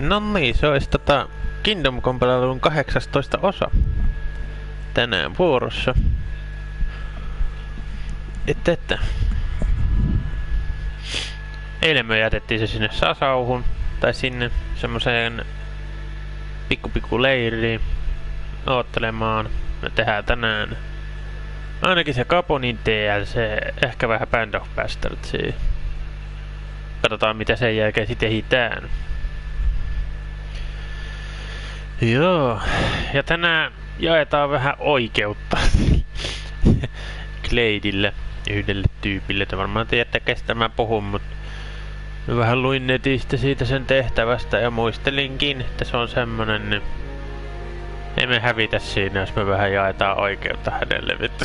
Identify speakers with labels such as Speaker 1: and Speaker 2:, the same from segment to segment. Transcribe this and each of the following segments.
Speaker 1: No niin, se olisi Kingdom Come-palvelun 18 osa. Tänään vuorossa. Että. Eilen me jätettiin se sinne Sasauhun. Tai sinne semmoseen pikku leiriin. Oottelemaan. Me tehdään tänään ainakin se Caponin DLC, ehkä vähän Band of Bastardsia. Katsotaan mitä sen jälkeen sitten ehditään. Joo, ja tänään jaetaan vähän oikeutta Gladeille, yhdelle tyypille. Te varmaan tiedätte kestä mä puhun, mutta mä vähän luin netistä siitä sen tehtävästä ja muistelinkin, että se on semmonen, niin emme hävitä siinä, jos me vähän jaetaan oikeutta hänelle, vittu.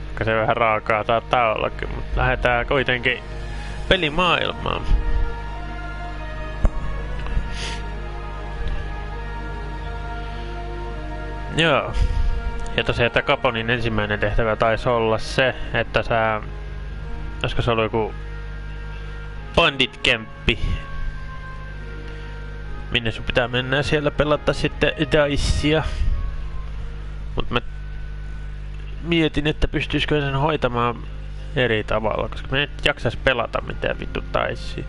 Speaker 1: Koska se vähän raakaa saattaa ollakin, mutta lähdetään kuitenkin pelimaailmaan. Joo. Ja tosiaan, että Caponin ensimmäinen tehtävä taisi olla se, että sä... Olisiko se ollut joku bandit-kämppi? Minne sun pitää mennä ja siellä pelata sitten Dicea. Mut mä mietin, että pystyisikö sen hoitamaan eri tavalla, koska mä en jaksais pelata mitään vittu Dicea.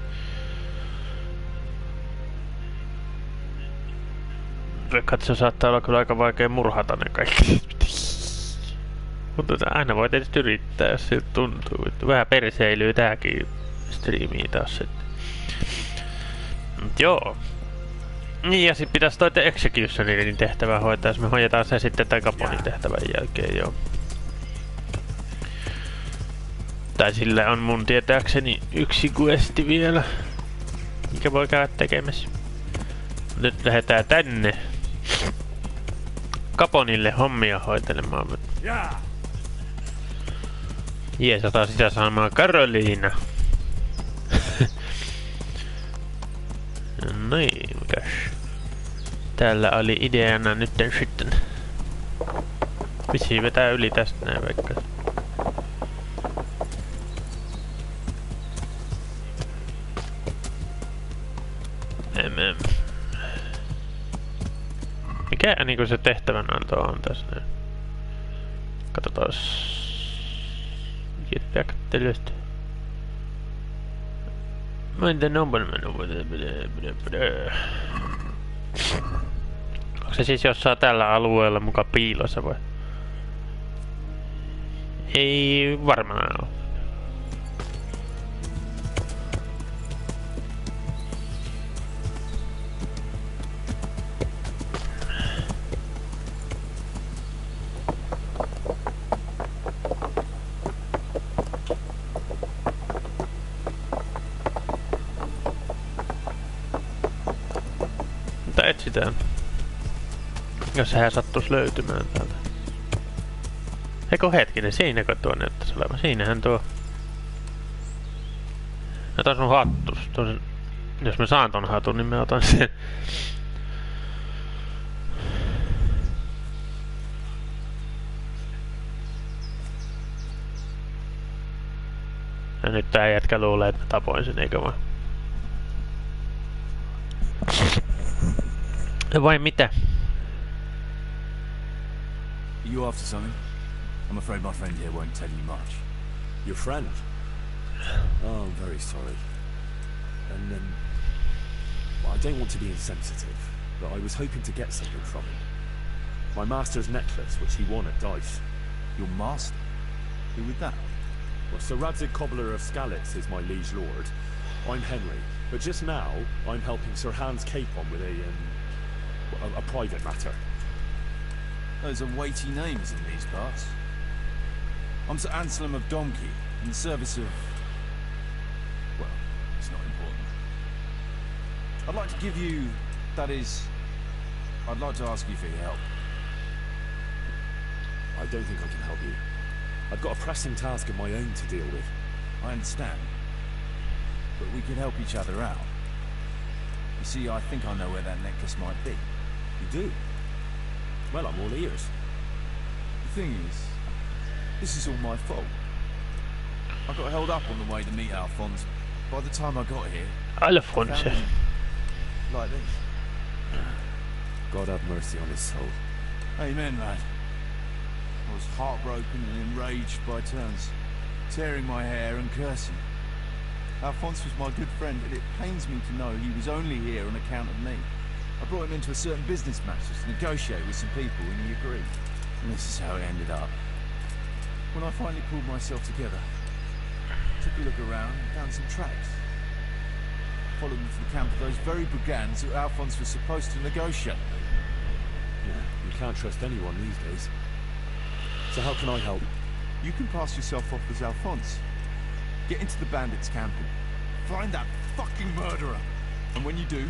Speaker 1: Se saattaa olla kyllä aika vaikea murhata ne kaikki. Mutta aina voi tietysti yrittää, jos siltä tuntuu. Vähän perseilyy tääkin striimiin taas sitten. Mut joo. Niin ja sit pitäis toi Executionin tehtävä hoitaa, jos me hoidetaan se sitten tän Caponin tehtävän jälkeen, joo. Tai sillä on mun tietääkseni yksi questi vielä, mikä voi käydä tekemässä. Nyt lähdetään tänne Caponille hommia hoitelemaan. Jees, otan sitä saamaan Karoliina. No niin, mikäs? Täällä oli ideana nytten sitten. Vissiin vetää yli tästä näin vaikka. Mikä niinku se tehtävänanto on tässä näin? Katsotaas. Kättelystä. Mä en tiedä, onko se siis jossain tällä alueella muka piilossa vai? Ei varmaan oo. Mutta etsitään. Jos sehän sattuis löytymään täältä. Eikö hetkinen, siinäkö tuo näyttäis olevan? Siinähän tuo. No taas on hattus. Jos mä saan ton hatun, niin mä otan sen. Ja nyt tää jätkä luulee, että mä tapoin sen, eikö vaan? Vai mitä?
Speaker 2: You after something? I'm afraid my friend here won't tell you much.
Speaker 3: Your friend? Oh, I'm very sorry. And well, I don't want to be insensitive, but I was hoping to get something from him. My master's necklace, which he won at Dice.
Speaker 2: Your master? Who would that?
Speaker 3: Well, Sir Radzig Cobbler of Skalitz is my liege lord. I'm Henry, but just now I'm helping Sir Hans Capon with a private matter.
Speaker 2: Those are weighty names in these parts. I'm Sir Anselm of Donkey, in the service of... well, it's not important. I'd like to give you... that is... I'd like to ask you for your help.
Speaker 3: I don't think I can help you. I've got a pressing task of my own to deal with.
Speaker 2: I understand. But we could help each other out. You see, I think I know where that necklace might be.
Speaker 3: You do? Well, I'm all ears.
Speaker 2: The thing is, this is all my fault. I got held up on the way to meet Alphonse. by the time I got here,
Speaker 1: Alphonse.
Speaker 2: I found him like this.
Speaker 3: God have mercy on his soul.
Speaker 2: Amen, lad. I was heartbroken and enraged by turns, tearing my hair and cursing. Alphonse was my good friend, and it pains me to know he was only here on account of me. I brought him into a certain business matter to negotiate with some people, and he agreed. And this is how it ended up. When I finally pulled myself together, I took a look around and found some tracks. Followed them to the camp of those very brigands who Alphonse was supposed to negotiate with.
Speaker 3: Yeah, you can't trust anyone these days. So how can I help?
Speaker 2: You can pass yourself off as Alphonse. Get into the bandits' camp and find that fucking murderer. And when you do,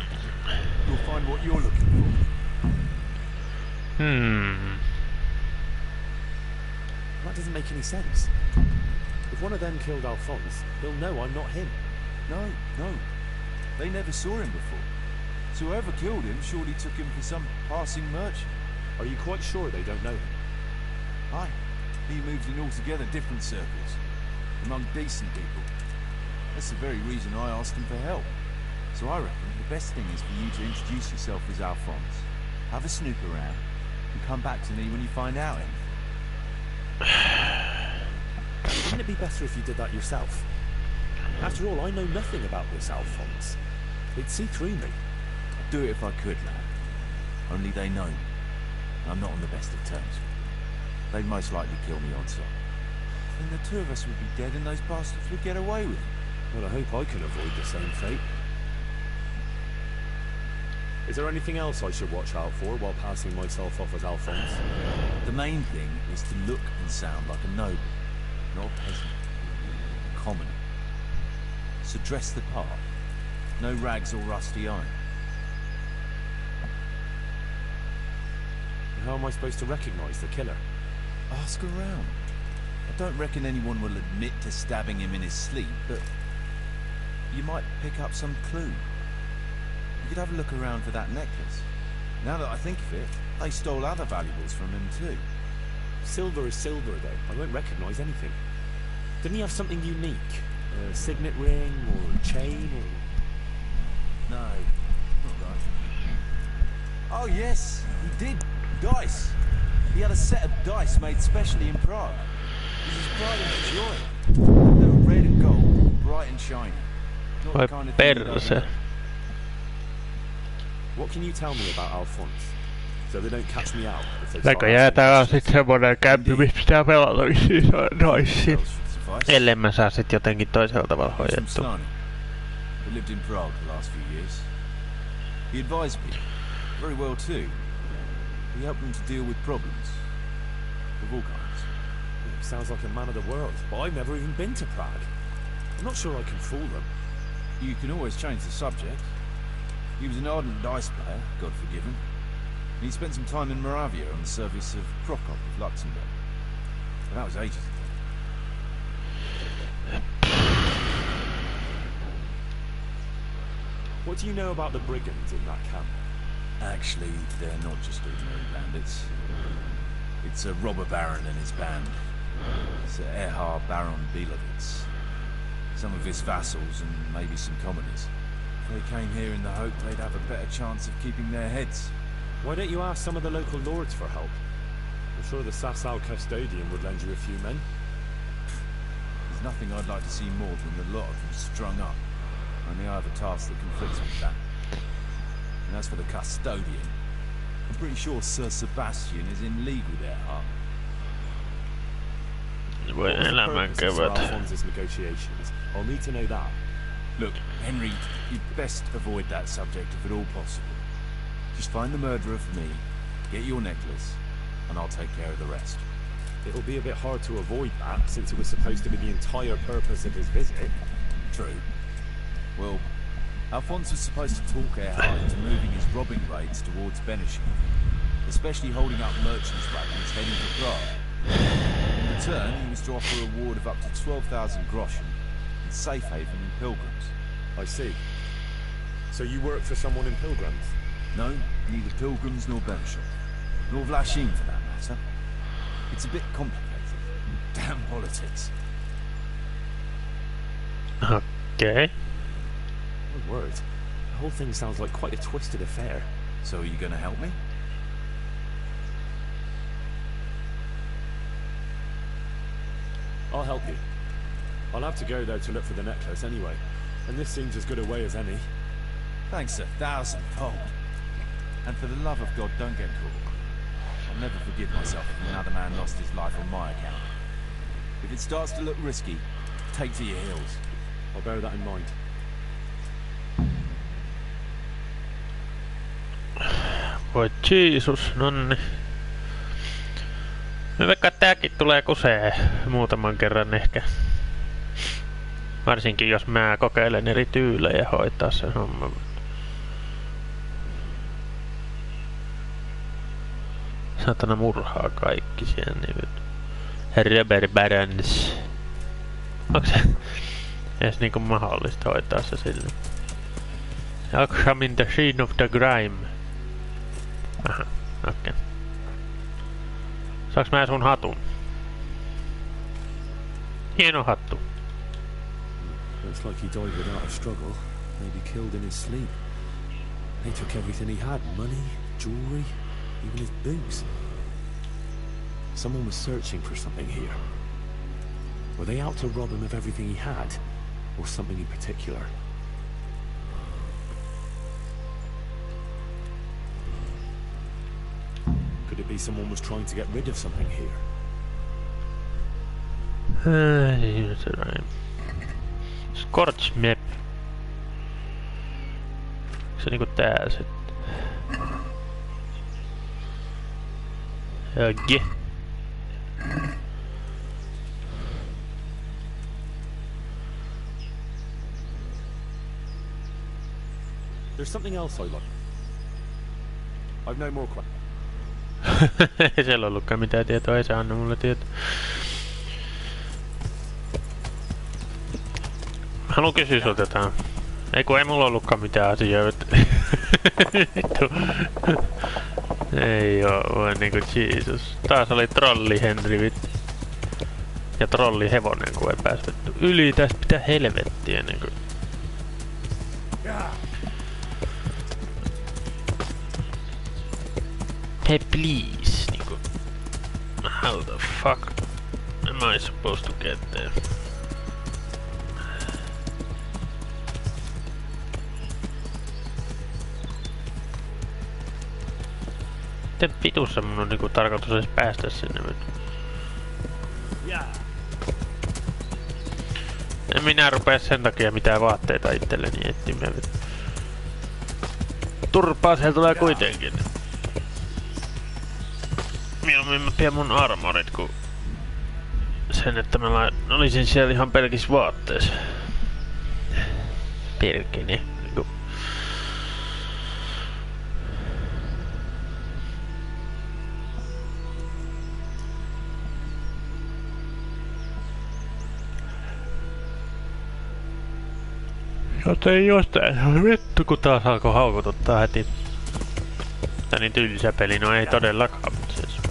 Speaker 2: you'll find what you're looking for.
Speaker 3: That doesn't make any sense. If one of them killed Alphonse, he'll know I'm not him.
Speaker 2: No. They never saw him before. So whoever killed him surely took him for some passing merchant.
Speaker 3: Are you quite sure they don't know him?
Speaker 2: Aye. He moves in altogether different circles, among decent people. That's the very reason I asked him for help. So I reckon the best thing is for you to introduce yourself as Alphonse, have a snoop around, and come back to me when you find out anything.
Speaker 3: Wouldn't it be better if you did that yourself? After all, I know nothing about this Alphonse. They'd see through me.
Speaker 2: I'd do it if I could, lad. Only they know me. I'm not on the best of terms. They'd most likely kill me on sight. Then the two of us would be dead and those bastards would get away with it.
Speaker 3: Well, I hope I can avoid the same fate. Is there anything else I should watch out for while passing myself off as Alphonse?
Speaker 2: The main thing is to look and sound like a noble, not a peasant. A commoner. So dress the part. No rags or rusty iron.
Speaker 3: How am I supposed to recognise the killer?
Speaker 2: Ask around. I don't reckon anyone will admit to stabbing him in his sleep, but you might pick up some clue. You could have a look around for that necklace. Now that I think of it, they stole other valuables from him too.
Speaker 3: Silver is silver, though. I won't recognise anything. Didn't he have something unique? A signet ring or a chain or...
Speaker 2: No, not right. Oh yes, he did. Dice. He had a set of dice made specially in Prague. It was his pride and joy. They were red and gold, bright and shiny. Not the kind of thing you don't know.
Speaker 3: What can you tell me about Alphonse? So they don't catch me out if they
Speaker 1: Näköjään tää on sit semmonen kämpi, missä pitää pelata vissiin naissin. Ellei mä saa sit jotenkin toisella tavalla hoidettua.
Speaker 2: He lived in Prague the last few years. He advised me, very well too. He helped them to deal with problems. Of all kinds.
Speaker 3: Sounds like a man of the world, but I've never even been to Prague. I'm not sure I can fool them.
Speaker 2: You can always change the subject. He was an ardent dice player, God forgive him. And he spent some time in Moravia on the service of Prokop of Luxembourg. But that was ages ago.
Speaker 3: What do you know about the brigands in that camp?
Speaker 2: Actually, they're not just ordinary bandits. It's a robber baron and his band. It's Erhard Baron Bielowitz. Some of his vassals and maybe some commoners. They came here in the hope they'd have a better chance of keeping their heads.
Speaker 3: Why don't you ask some of the local lords for help? I'm sure the Sasau custodian would lend you a few men.
Speaker 2: There's nothing I'd like to see more than the lot of them strung up. Only I have a task that conflicts with that. And as for the custodian, I'm pretty sure Sir Sebastian is in league with Erhard.
Speaker 1: Voi elämän kevät.
Speaker 3: Alphonse's negotiations. I'll need to know that.
Speaker 2: Look, Henry, you'd best avoid that subject if at all possible. Just find the murderer for me, get your necklace, and I'll take care of the rest.
Speaker 3: It'll be a bit hard to avoid that, since it was supposed to be the entire purpose of his visit.
Speaker 2: True. Well, Alphonse was supposed to talk Erhard into moving his robbing raids towards Benishing, especially holding up merchants' wagons heading to Prague. In return, he was to offer a reward of up to 12,000 groschen and safe haven in Pilgrims.
Speaker 3: I see. So you work for someone in Pilgrims?
Speaker 2: No, neither Pilgrims nor Benishing. Nor Vlachin for that matter. It's a bit complicated. Damn politics.
Speaker 1: Okay.
Speaker 3: My word. The whole thing sounds like quite a twisted affair.
Speaker 2: So are you gonna help me?
Speaker 3: I'll help you. I'll have to go there to look for the necklace anyway. And this seems as good a way as any.
Speaker 2: Thanks 1,000-fold. And for the love of God, don't get caught. I'll never forgive myself if another man lost his life on my account. If it starts to look risky, take to your heels.
Speaker 3: I'll bear that in mind.
Speaker 1: Voi Jeesus, nonni. Mä veikkaan, että tääkin tulee kusee muutaman kerran ehkä. Varsinkin jos mä kokeilen eri tyylejä hoitaa sen homman. Satana murhaa kaikki siellä niin. Rubber Barons. Onko se edes niinku mahdollista hoitaa se sille? Examine the scene of the crime. Aha, okei. Okay. Saaks mä sun hatun? Hieno hattu.
Speaker 3: Looks like he died without a struggle. Maybe killed in his sleep. They took everything he had. Money, jewelry, even his boots. Someone was searching for something here. Were they out to rob him of everything he had? Or something in particular? Could it be someone was trying to get rid of something here?
Speaker 1: Scorch map. Se niinku tää sit. Okei.
Speaker 3: There's something else I like. I've no more questions.
Speaker 1: Ei siellä ollutkaan mitään tietoa, ei se anna mulle tietoa. Haluan kysyä sulta jotain. Ei kun ei mulla ollutkaan mitään asioita. Vittu. Ei oo, voi niinku Jeesus. Taas oli trolli Henry vittu. Ja trolli hevonen kun ei päästy yli tästä pitää helvettiä niinku. Hey please, niinku. How the fuck am I supposed to get there? Miten vitussa mun on niinku tarkoitus edes päästä sinne nyt? En minä rupea sen takia mitään vaatteita itselleni etsimään. Turpaa siellä tulee kuitenkin. Mieluummin mä pidän mun armorit ku sen, että mä olisin siellä ihan pelkissä vaatteissa. Perkele. Niinku. Joten jostain vittu kun taas alkoi haukututtaa heti. Tää niin tylsä peli, no ei todellakaan. Siis.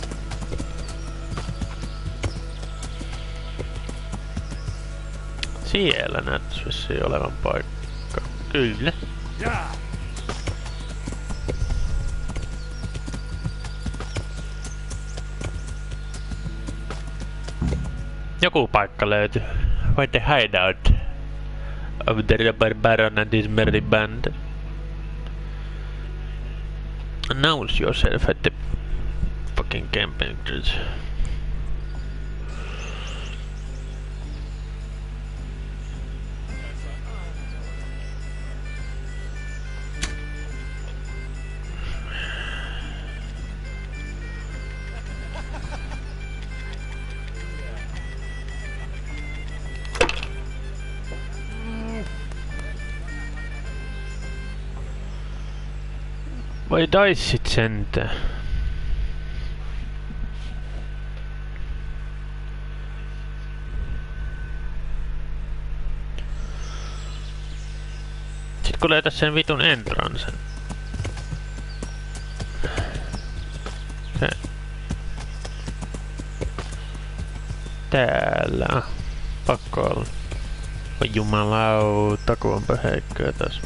Speaker 1: Siellä näyttäis vissiin olevan paikka. Kyllä. Joku paikka löytyy. Where the hideout of the Rubber Baron and his merry band. Announce yourself at the fucking camping grounds. Vai daissit sentään? Sit kun löytäis sen vitun entrancen. Se. Täällä. Pakko olla. Voi jumalauta, kun onpa heikkoja tässä.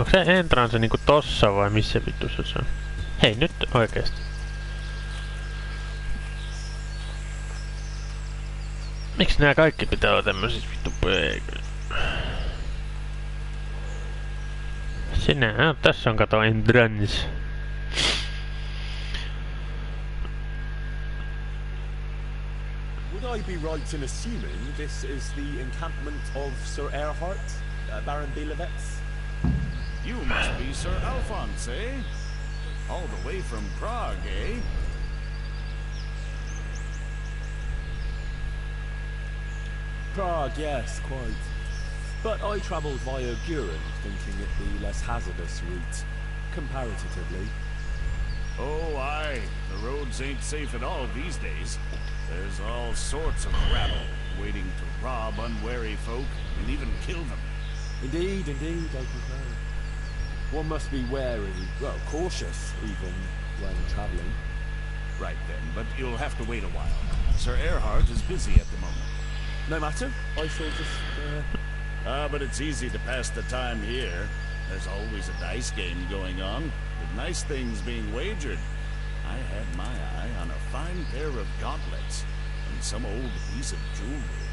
Speaker 1: Onko se entrance niinku tossa vai missä vittussa se on? Hei nyt oikeesti. Miksi nää kaikki pitää olla tämmösis vittu peikö? Sinä tässä on kato entrance.
Speaker 3: Would I be right in assuming this is the encampment of Sir Erhard, Baron Deliverance?
Speaker 2: You must be Sir Alphonse, eh? All the way from Prague, eh?
Speaker 3: Prague, yes, quite. But I travelled via Guren, thinking it the less hazardous route, comparatively.
Speaker 2: Oh, aye. The roads ain't safe at all these days. There's all sorts of rabble waiting to rob unwary folk and even kill them.
Speaker 3: Indeed, indeed, I concur. One must be wary, well, cautious even, when travelling.
Speaker 2: Right then, but you'll have to wait a while. Sir Erhard is busy at the moment.
Speaker 3: No matter, I shall just,
Speaker 2: But it's easy to pass the time here. There's always a dice game going on, with nice things being wagered. I had my eye on a fine pair of gauntlets and some old piece of jewelry.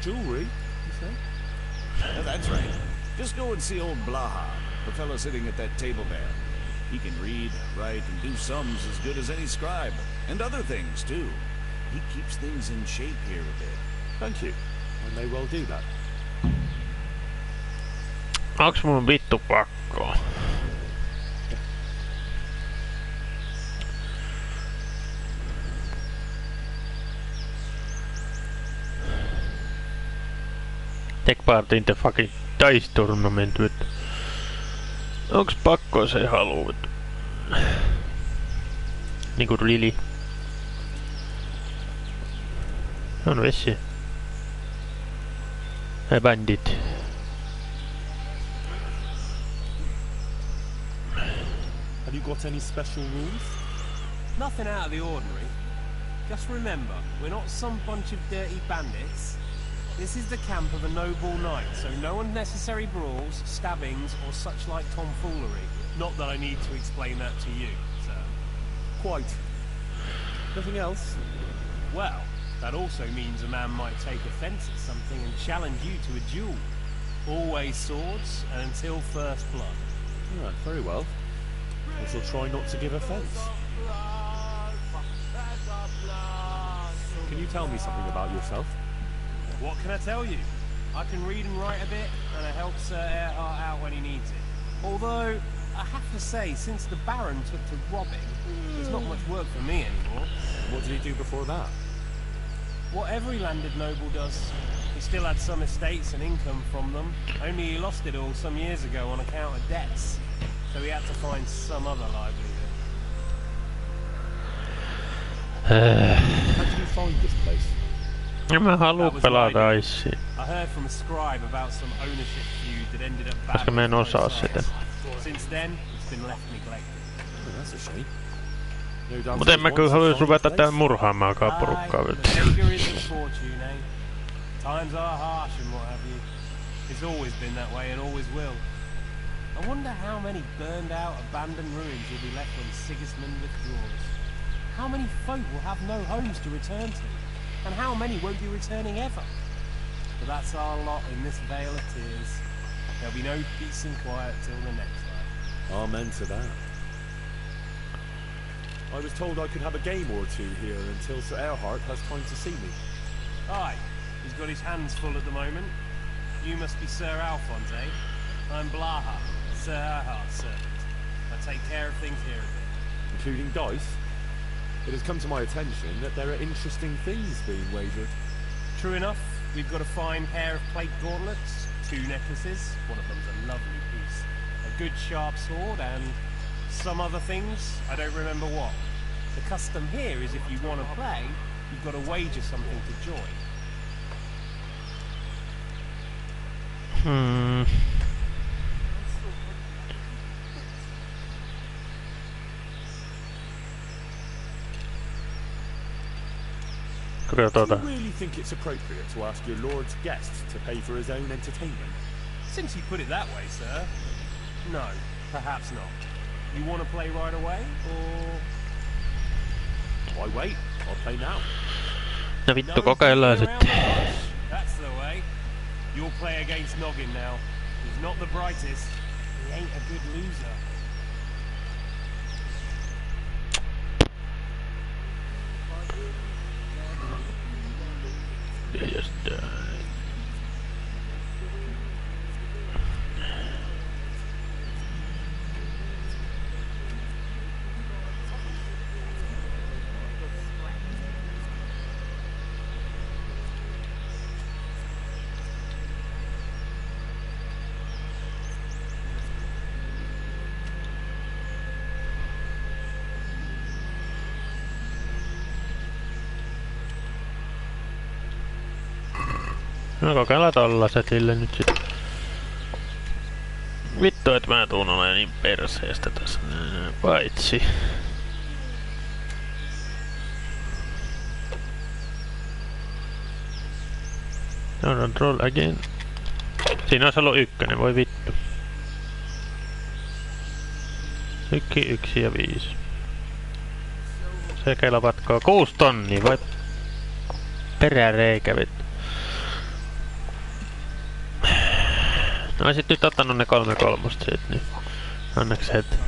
Speaker 3: Jewelry, you say?
Speaker 2: That's right. Just go and see old Blaha, the fellow sitting at that table there. He can read, write, and do sums as good as any scribe, and other things too. He keeps things in shape here a bit.
Speaker 3: Thank you. I may well do that.
Speaker 1: Onks mun vittu pakko? Take part in the fucking dice tournament. Onks pakko se haluut? Niinku really? On vissi. Hey bandit.
Speaker 3: Have you got any special rules?
Speaker 4: Nothing out of the ordinary. Just remember, we're not some bunch of dirty bandits. This is the camp of a noble knight, so no unnecessary brawls, stabbings, or such like tomfoolery. Not that I need to explain that to you, sir.
Speaker 3: Quite. Nothing else?
Speaker 4: Well, that also means a man might take offence at something and challenge you to a duel. Always swords, and until first blood.
Speaker 3: Right, very well. I shall try not to give offence. Can you tell me something about yourself?
Speaker 4: What can I tell you? I can read and write a bit, and I help Sir Erhard out when he needs it. Although, I have to say, since the Baron took to robbing, there's not much work for me anymore.
Speaker 3: What did he do before that?
Speaker 4: What every landed noble does. He still had some estates and income from them, only he lost it all some years ago on account of debts. So he had to find some other livelihood.
Speaker 3: How did you find this place?
Speaker 1: Mä haluu pelata Icea.
Speaker 4: I heard from a scribe about some ownership feud that ended up
Speaker 1: Koska mä en osaa sitä.
Speaker 4: Since then, it's been left neglected.
Speaker 3: Oh, that's a shame. No doubt.
Speaker 1: Mut en mä kyllä haluais ruveta tää murhaamaakaan porukkaa.
Speaker 4: Danger isn't fortune, eh? Times are harsh and what have you. It's always been that way and always will. I wonder how many burned out, abandoned ruins will be left when Sigismund withdraws. How many folk will have no homes to return to? And how many won't be returning ever? But that's our lot in this vale of tears. There'll be no peace and quiet till the next life.
Speaker 3: Amen to that. I was told I could have a game or two here until Sir Erhard has time to see me.
Speaker 4: Aye, he's got his hands full at the moment. You must be Sir Alphonse, eh? I'm Blaha, Sir Erhard's servant. I take care of things here a bit.
Speaker 3: Including dice? It has come to my attention that there are interesting things being wagered.
Speaker 4: True enough, we've got a fine pair of plate gauntlets, 2 necklaces, one of them's a lovely piece, a good sharp sword, and some other things, I don't remember what. The custom here is if you want to play, you've got to wager something to join.
Speaker 3: Do you really think it's appropriate to ask your lord's guest to pay for his own entertainment?
Speaker 4: Since you put it that way, sir. No, perhaps not. You want to play right away, or...
Speaker 3: Why wait? I'll play now.
Speaker 1: No vittu, kokeillaan sitten.
Speaker 4: That's the way. You'll play against Noggin now. He's not the brightest. He ain't a good loser.
Speaker 1: Just die. No kokeillaan tolla setille nyt sit. Vittu, et mä tuun olemaan niin perseestä tässä. Paitsi. Don't roll again. Siinä olisi ollut ykkönen, voi vittu. 1 ja 5. Se kelpatkoo 6 tonnia, voi peräreikä vittu. No olisit nyt ottanut ne 3/3 sit, niin onneksi et.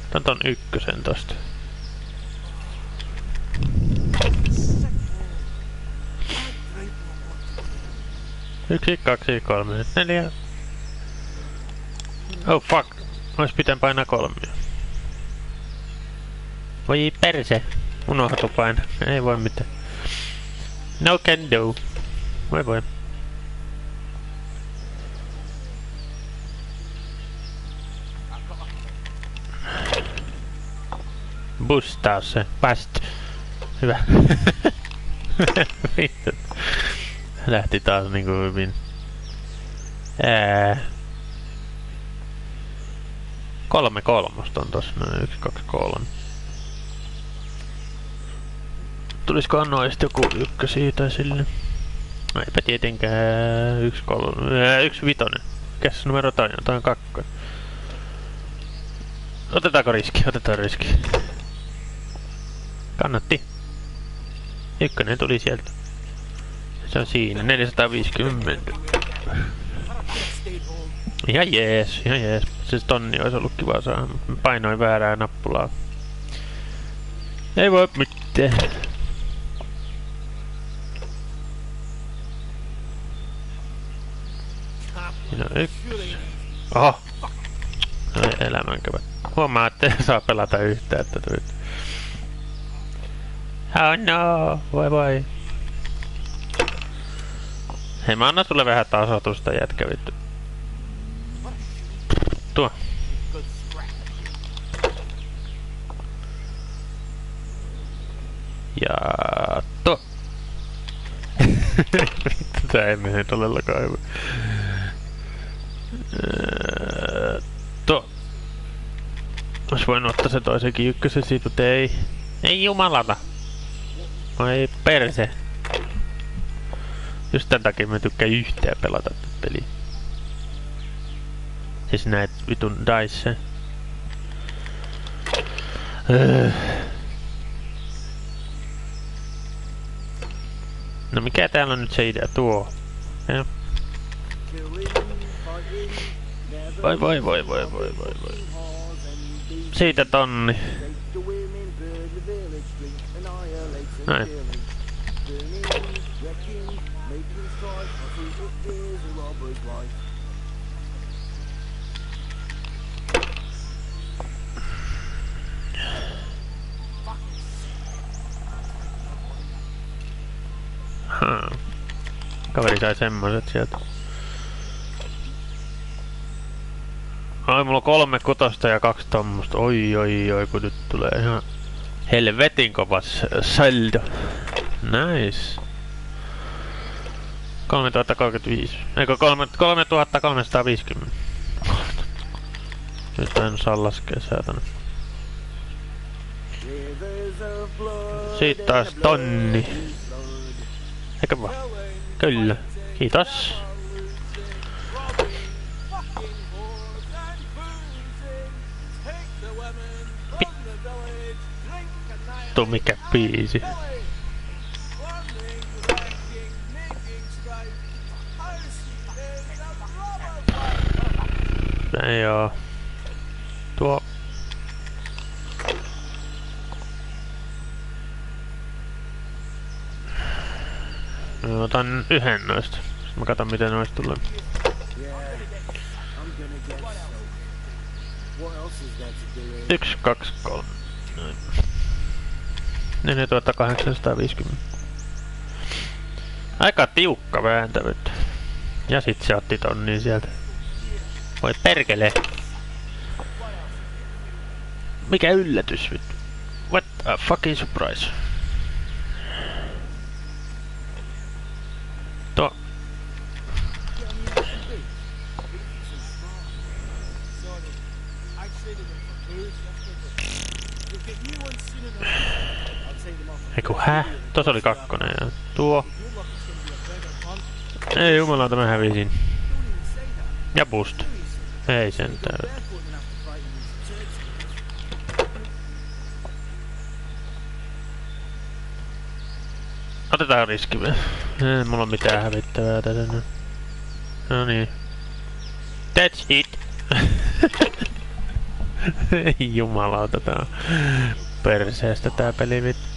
Speaker 1: Otan ton ykkösen tosta. Yksi, 2, 3, 4. Oh fuck, ois pitän painaa 3. Voi perse, unohtu paina, ei voi mitään. No can do. Voi. Bustaa se, past. Hyvä. Vittu. Lähti taas niinku hyvin. 3/3 on tossa, noin 1, 2, 3. Tuliskohan noista joku ykkösiä tai sille? No eipä tietenkään 1, 3, 1 vitonen. Mikäs numero toi on? Toi on 2. Otetaanko riski? Otetaan riski. Kannatti. Ykkönen tuli sieltä. Se on siinä, 450. Ihan jees. Siis tonni olisi ollut kiva saada, mutta painoin väärää nappulaa. Ei voi mitään. Siinä on 1. Oho! Elämänkävä. Huomaa, ettei saa pelata yhtään tätä nyt. Oh no! Voi. Hei, mä annan sulle vähän tasoitusta, jätkä vittu. Tuo. Ja tuo. Vittu, tää ei mene todellakaan hyvä. Tuo. Ois voinut ottaa se toisenkin ykkösen siitä, mutta ei. Ei jumalata. Oi perse. Just tän takia mä tykkään yhtään pelata tätä peliä. Siis näet vitun dice. No mikä täällä on nyt se idea? Tuo. Ja. Voi. Siitä tonni. Näin. Kaveri sai semmoiset sieltä. Ai, mulla on 3 kutosta ja 2 tommosta. Oi, kun nyt tulee ihan helvetin kovas saldo. Nice. 3035. Eikö 3350? Nyt en saa laskea saatana. Siitä taas tonni. Eikä vaan. Kyllä. Kiitos. Vittu mikä biisi. Joo. Tuo. Mä otan yhden noista. Sitten mä katon miten noista tulee. 1, 2, 3. Noin. 4850. Aika tiukka vääntävyt. Ja sit se otti tonnin sieltä. Voi perkele. Mikä yllätys vittu. What a fucking surprise. Tuo. Eiku Tuossa oli 2 ja tuo. Ei jumalauta mä hävisin. Ja boost. Ei sentään. Otetaan riski vielä. Ei mulla on mitään hävittävää tässä nyt. No niin. That's it. Ei jumalauta, tää on perseestä tää peli vittu.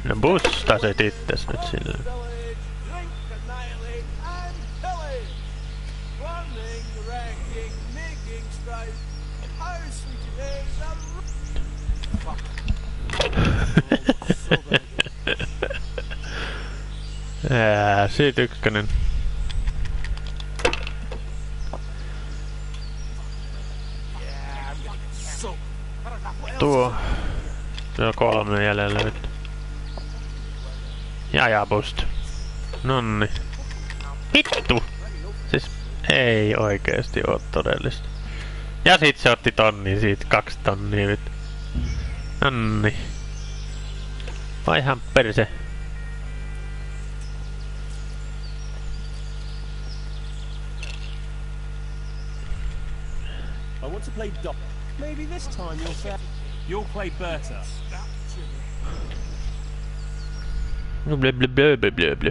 Speaker 1: No bustasit itses nyt silleen. Siitä ykkönen. Tuo. Se on 3 jäljellä nyt. Ja boost. Nonni. Vittu! Siis ei oikeesti oo todellista. Ja sit se otti tonni siitä, 2 tonnia nyt. Nonni. Vai ihan perse.
Speaker 4: I want to play Doc. Maybe this time you'll play Berta.
Speaker 1: Blö blö blö blö blö blö.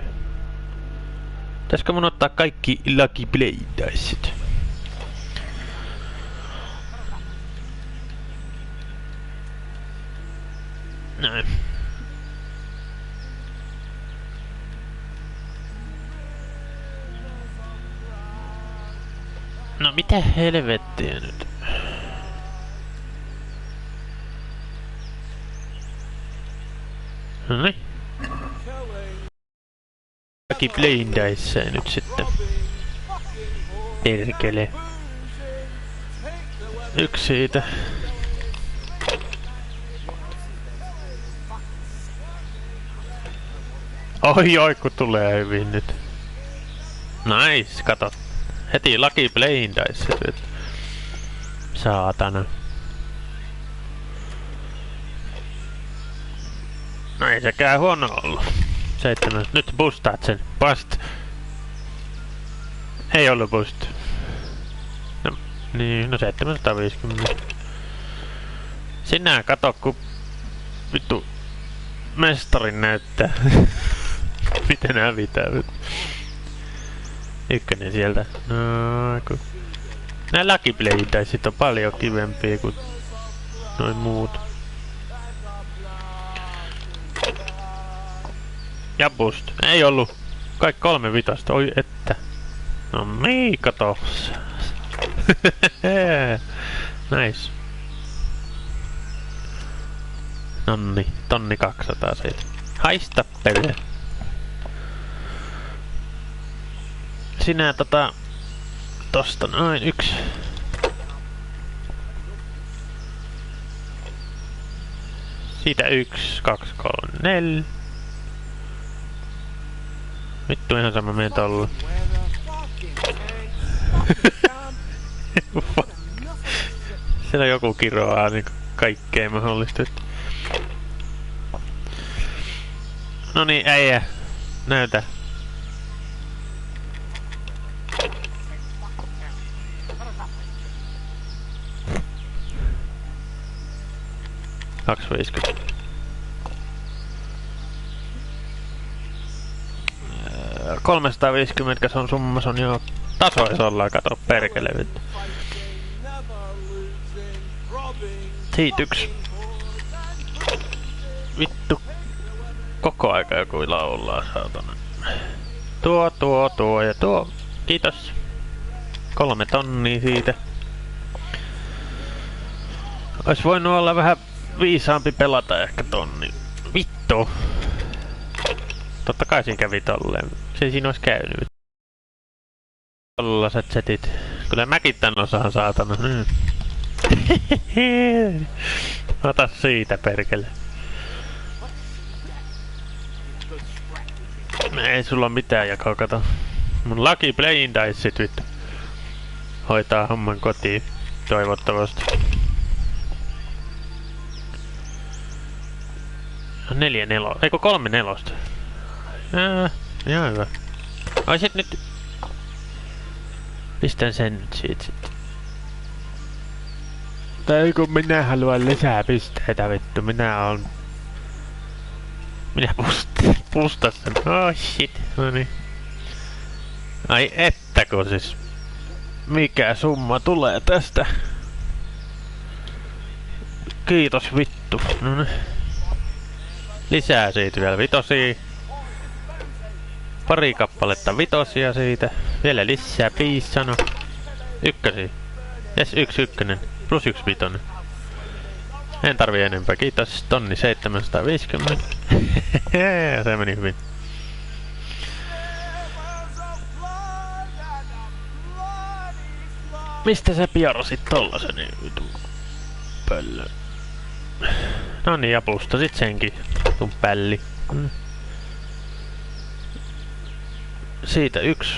Speaker 1: Pitäisikö mun ottaa kaikki Lucky Playdicet? Näin. No mitä helvettiä nyt? Noniin. Lucky Playdicea nyt sitten. Perkele. 1 siitä. Oi kun tulee hyvin nyt. Nice, kato. Heti Lucky Playdicet nyt. Saatana. No ei sekään huono ollut. 7. Nyt boostaat sen. Bust. Ei ollut boost. No, niin, no 750. Sinä kato ku vittu mestarin näyttää. Miten hävitään nyt. 1 sieltä. No ku. Nää Lucky Playdicet on paljon kivempia kuin noin muut. Ja boost. Ei ollut. Kaikki 3 vitasta. Oi että. No niin, kato. Nice. Nonni. 1200 siitä. Haista pele. Sinä tosta noin 1. Siitä 1, 2, 3, 4. Vittu ihan sama menen tolla. Siellä joku kiroaa niinku kaikkea mahdollista. No niin, äijä. Näytä. $2.50. 350 se on summa, se on jo tasoisolla, kato perkele vittu. Siitä yksi. Vittu. Koko aika joku laulaa, saatana. Tuo ja tuo. Kiitos. 3 tonnia siitä. Ois voinut olla vähän viisaampi pelata ehkä tonni. Vittu. Totta kai siinä kävi tolleen. Se siinä ois käynyt. Tollaset setit. Kyllä mäkin tän osaan, saatana. Ota siitä perkele. Ei sulla mitään jakoa, kato. Mun Lucky Playing Diceit vittu. Hoitaa homman kotiin. Toivottavasti. 4 nelo. Eikö 3 nelosta? Ihan hyvä. Oisit nyt... Pistän sen nyt siitä sitten. Tai kun minä haluan lisää pisteitä vittu, minä pustas sen. Oh shit, no niin. Ai ettäkö siis. Mikä summa tulee tästä? Kiitos vittu. No niin. Lisää siitä vielä vitosia. Pari kappaletta vitosia siitä. Vielä lisää 5 sano. Ykkösiä. Jes, 1 ykkönen. Plus 1 vitonen. En tarvii enempää, kiitos. Tonni 750. Se meni hyvin. Mistä sä piarosit tollasen vitu pöllön? No niin, ja pustasit senkin. Tun pälli. Siitä 1.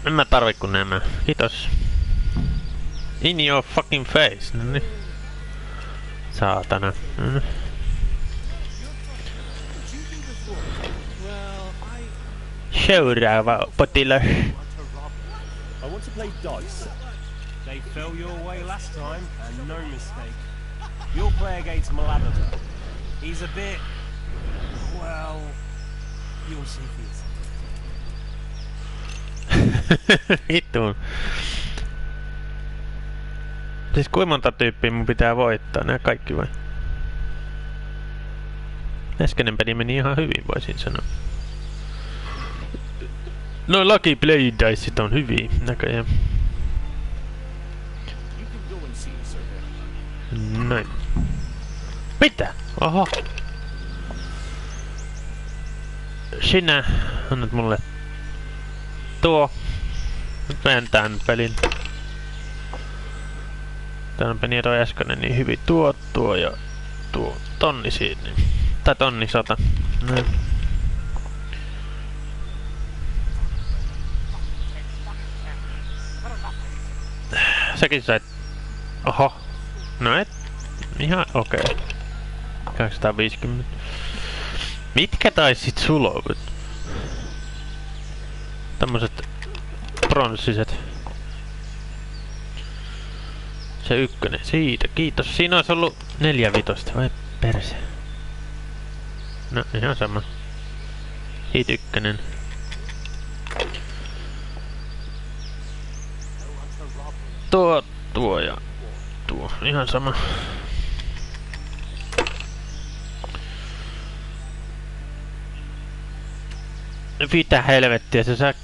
Speaker 1: En mä tarvi kun nämä. Kiitos. In your fucking face. No niin. Saatana. Seuraava potilas.
Speaker 3: I want to play dice.
Speaker 4: They fell your way last time, and no mistake. You'll play against Maladada. He's a bit... well... you'll see for yourself.
Speaker 1: Vittu. Siis kuinka monta tyyppiä mun pitää voittaa? Nää kaikki vai? Äskeinen peli meni ihan hyvin, voisin sanoa. No Lucky Play Diceit on hyviä näköjään. Noin. Mitä? Oho. Sinä annat mulle tuo. Nyt menen tän pelin. Tän meni toi äskeinen niin hyvin. Tuo ja tuo. Tonni siitä. Niin. Tai tonni 100. Noin. Säkin sait... Oho. No et... Ihan okei. Okay. 250. Mitkä taisit sulovut? Tämmöset... Pronssiset. Se ykkönen siitä. Kiitos. Siinä olisi ollut 4 vitosta. Vai perse. No ihan sama. Siitä ykkönen. Tuo ja tuo. Ihan sama. Mitä helvettiä se sä...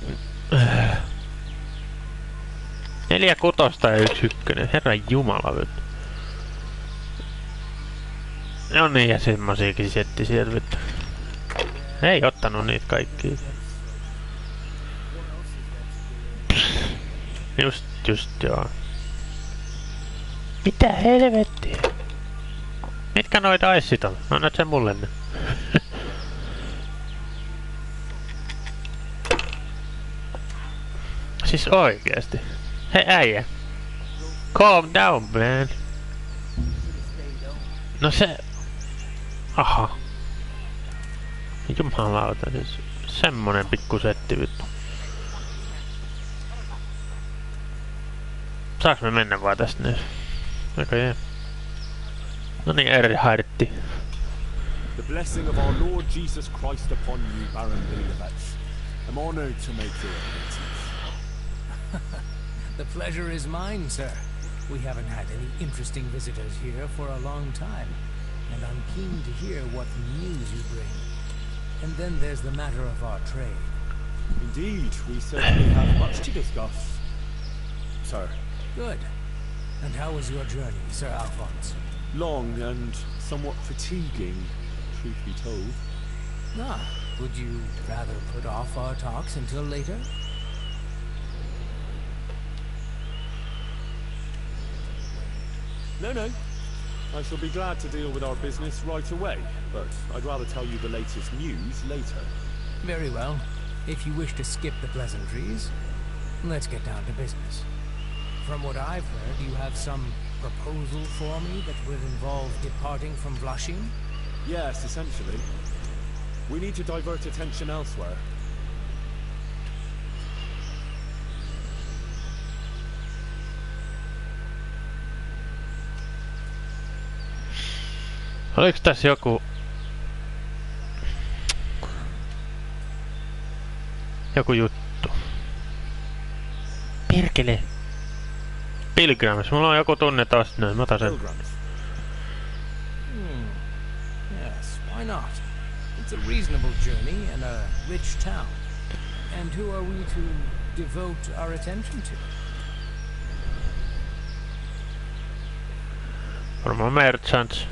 Speaker 1: 4 kutosta ja 1 ykkönen. Herran jumala vittu. No niin, ja semmosiakin setti sieltä vittu. Ei ottanut niitä kaikkia. Just joo. Mitä helvettiä? Mitkä noita aissit on? No näet sen mulle nyt. Siis oikeesti. Hei äijä. Calm down, man. No se... Aha. Jumalauta, siis semmonen pikku setti vittu. Saaks me mennä vaan tästä nyt? Aika jää. Noniin, Erhartti.
Speaker 3: The blessing of our Lord Jesus Christ upon you, Baron Deliverance. I'm honored to make your acquaintance.
Speaker 5: The pleasure is mine, sir. We haven't had any interesting visitors here for a long time, and I'm keen to hear what news you bring. And then there's the matter of our trade.
Speaker 3: Indeed, we certainly have much to discuss, sir.
Speaker 5: Good. And how was your journey, Sir Alphonse?
Speaker 3: Long and somewhat fatiguing, truth be told.
Speaker 5: Ah, would you rather put off our talks until later?
Speaker 3: No. I shall be glad to deal with our business right away, but I'd rather tell you the latest news later.
Speaker 5: Very well. If you wish to skip the pleasantries, let's get down to business. From what I've heard, you have some proposal for me that would involve departing from Flushing?
Speaker 3: Yes, essentially. We need to divert attention elsewhere.
Speaker 1: Oliks tässä joku juttu? Perkele! Pilgrims, mulla on joku tunne taas noin, mä otan sen.
Speaker 5: Yes, why not? It's a reasonable journey and a rich town. And who are we to devote our attention to?
Speaker 1: Varmaan merchants.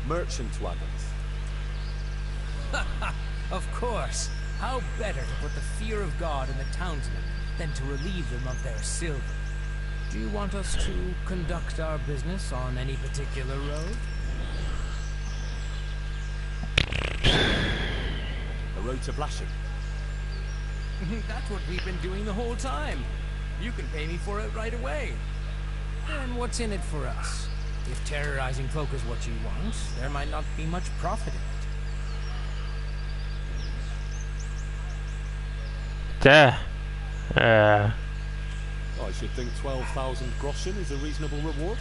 Speaker 3: Merchant wagons.
Speaker 5: Of course. How better to put the fear of God in the townsmen than to relieve them of their silver? Do you want us to conduct our business on any particular road?
Speaker 3: A road to Blashing.
Speaker 5: That's what we've been doing the whole time. You can pay me for it right away. And what's in it for us? If terrorizing folk is what you want, there might not be much profit in it.
Speaker 3: I should think 12,000 groschen is a reasonable reward.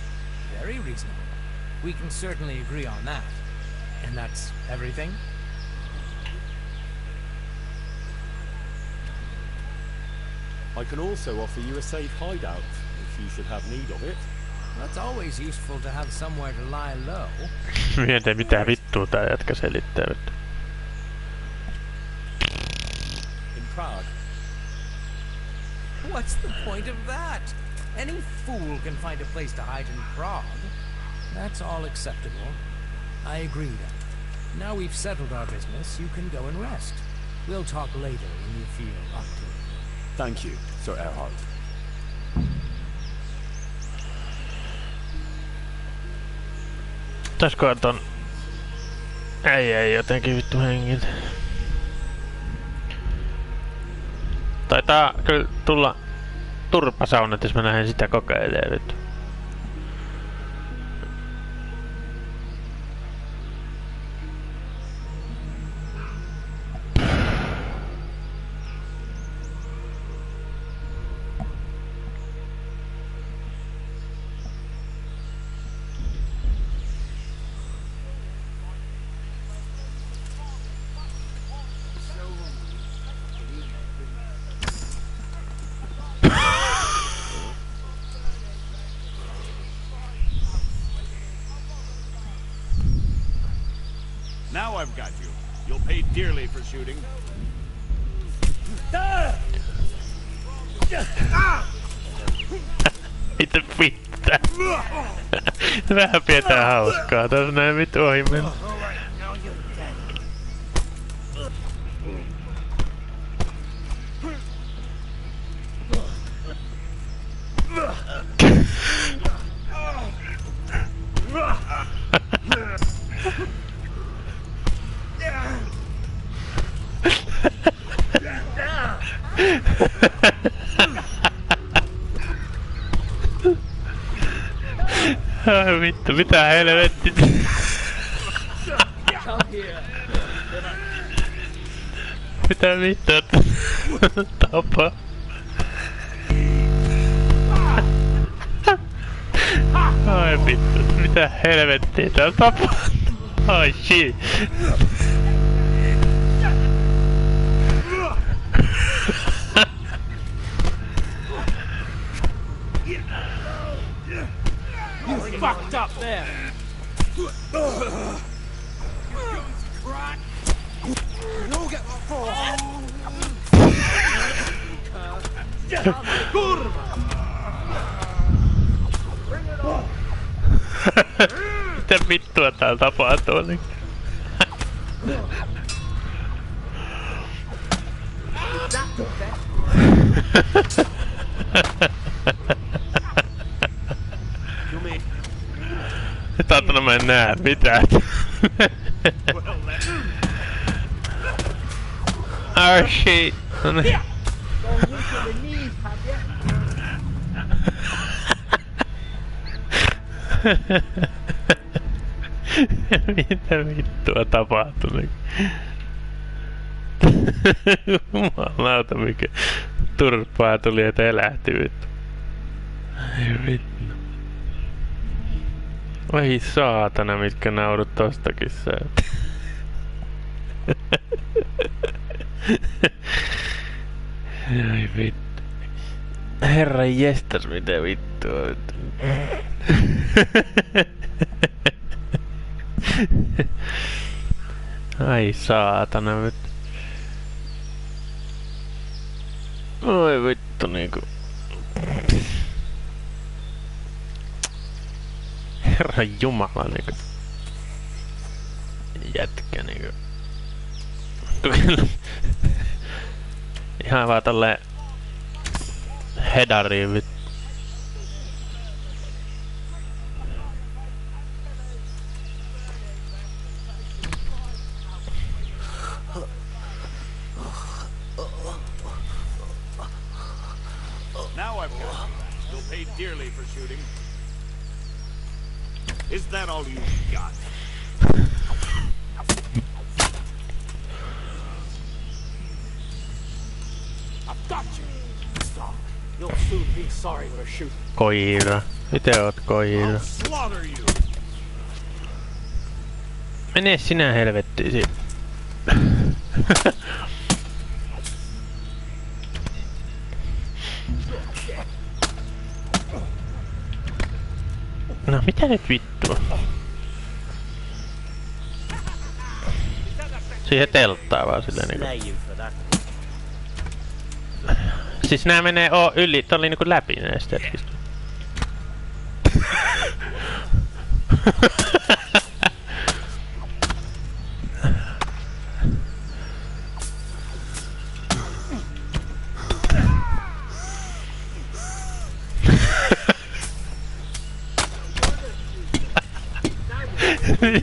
Speaker 5: Very reasonable. We can certainly agree on that. And that's everything?
Speaker 3: I can also offer you a safe hideout, if you should have need of it.
Speaker 5: That's always useful to have somewhere to lie low.
Speaker 1: Mietin mitä vittua tää jätkä selittää vittu.
Speaker 3: In Prague.
Speaker 5: What's the point of that? Any fool can find a place to hide in Prague. That's all acceptable. I agree then. Now we've settled our business, you can go and rest. We'll talk later when you feel up to it.
Speaker 3: Thank you, Sir Erhard.
Speaker 1: Pitäisikö ton ei jotenkin vittu hengiltä. Taitaa kyllä tulla turpasaunat, jos mä lähden sitä kokeilemaan vittu.
Speaker 2: Now I've got you. You'll pay dearly for shooting.
Speaker 1: Mitä pitää? Vähän pidetään hauskaa. Tässä näin vittu ohi mennä. Ai vittu, mitä helvetti. Mitä vittu tapaa? Ai vittu, mitä helvettiä täällä tapaa? Ai shit.
Speaker 4: You fucked up there.
Speaker 2: You'll get what for.
Speaker 1: Mitä vittua täällä tapahtuu? Taatana mä en näe mitään. Oh shit. Mitä vittua tapahtui? Jumalauta mikä turpaa tuli et elähtyy. Ai vittu. Oi saatana mitkä naurut tostakin sä. Ai vittu. Herra jestas mitä vittua. Ai saatana vittu. Oi vittu niinku. Herra jumala niinku. Jätkä niinku. Ihan vaan tolleen hedariin vittu.
Speaker 6: Now I've got you. You'll pay dearly for shooting. Is that all you got?
Speaker 5: I've got you. Stop. You'll soon be sorry for shooting.
Speaker 1: Koira. Miten oot koira?
Speaker 6: I'll slaughter you.
Speaker 1: Mene sinä helvettiin siitä. No mitä nyt vittua? Siihen telttaa vaan silleen niinku. Siis nää menee yli, tää oli niinku läpi näistä hetkistä.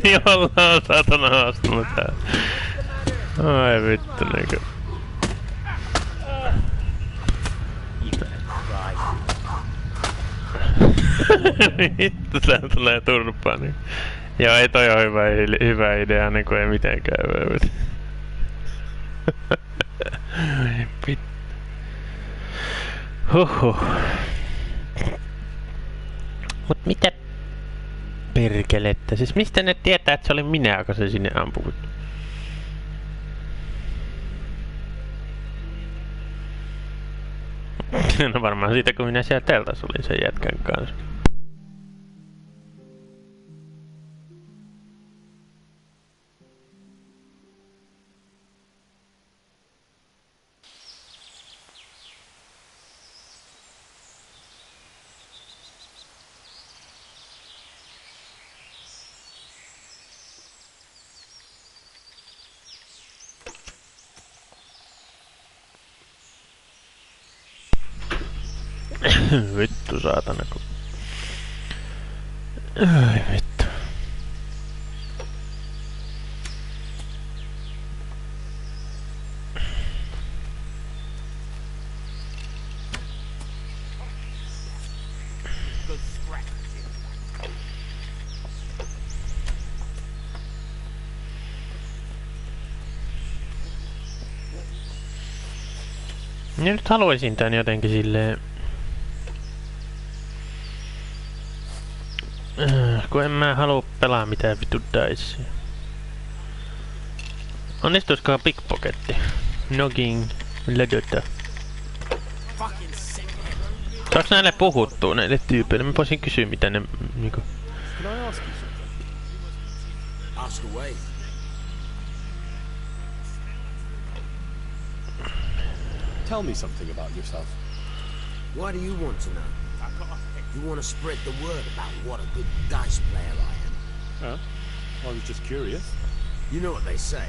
Speaker 1: Jolla on saatana haastunut tää. Ai vittu niinku. Vittu tää tulee turpaa niinku. Joo ei toi oo hyvä idea niinku ei mitenkään hyvä. Vittu. Huhhuh. Mut mitä perkelettä? Siis mistä ne tietää, että se oli minä, joka se sinne ampui? No varmaan siitä, kun minä siellä teltas olin sen jätkän kanssa. Vittu saatana kun... Ai vittu. Ja nyt haluaisin tän jotenkin silleen... kun en mä halua pelaa mitään vitu dicea. Onnistuisikohan pickpocketti? Nogging... Ledota. Saaks näille puhuttua näille tyypeille? Mä voisin kysyä mitä ne niinku...
Speaker 3: Can I ask you something?
Speaker 7: Ask away.
Speaker 3: Tell me something about yourself.
Speaker 7: Why do you want to know? You want to spread the word about what a good dice player I am.
Speaker 3: Huh? I was just curious.
Speaker 7: You know what they say.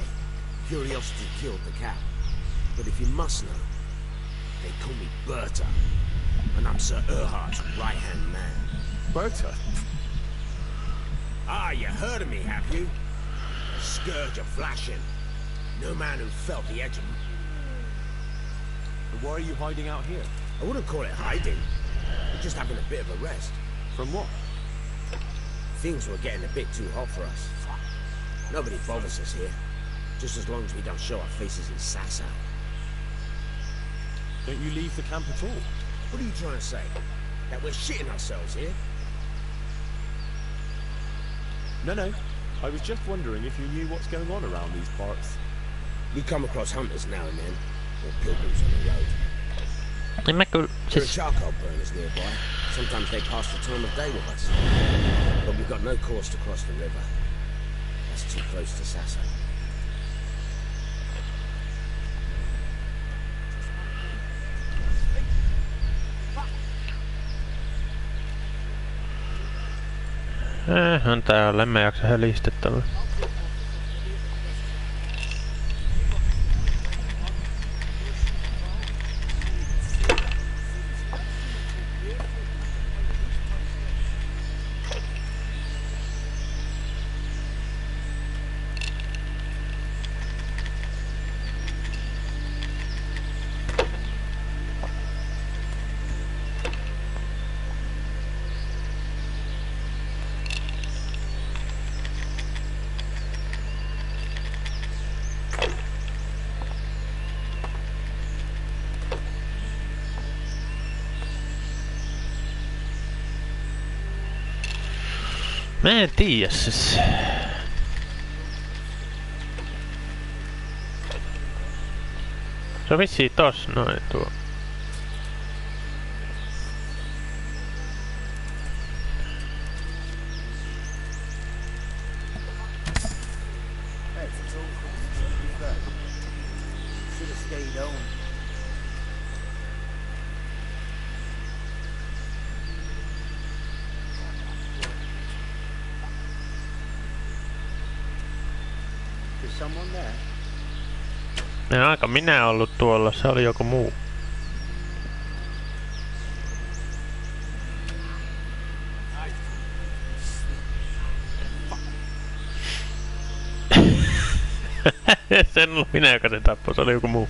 Speaker 7: Curiosity killed the cat. But if you must know, they call me Berta. And I'm Sir Erhard's right-hand man.
Speaker 3: Berta?
Speaker 7: Ah, you heard of me, have you? A scourge of flashing. No man who felt the edge of me.
Speaker 3: Why are you hiding out here?
Speaker 7: I wouldn't call it hiding. We're just having a bit of a rest.
Speaker 3: From what?
Speaker 7: Things were getting a bit too hot for us. Nobody bothers us here. Just as long as we don't show our faces in Sassa.
Speaker 3: Don't you leave the camp at all?
Speaker 7: What are you trying to say? That we're shitting ourselves here?
Speaker 3: No. I was just wondering if you knew what's going on around these parts.
Speaker 7: We come across hunters now and then, or pilgrims on the road.
Speaker 1: En mä kyllä...
Speaker 7: There are
Speaker 1: Siis...
Speaker 7: charcoal burners nearby. Sometimes they pass the time of day with us. But we've got no course to cross the river. That's too close to Sassa.
Speaker 1: On täällä, en mä jaksa hölistettävä. Mä en tiedä siis. Se on vissiin tossa noin tuo. En aika minä ollut tuolla, se oli joku muu. Se en ollut minä, joka se tappoi, se oli joku muu.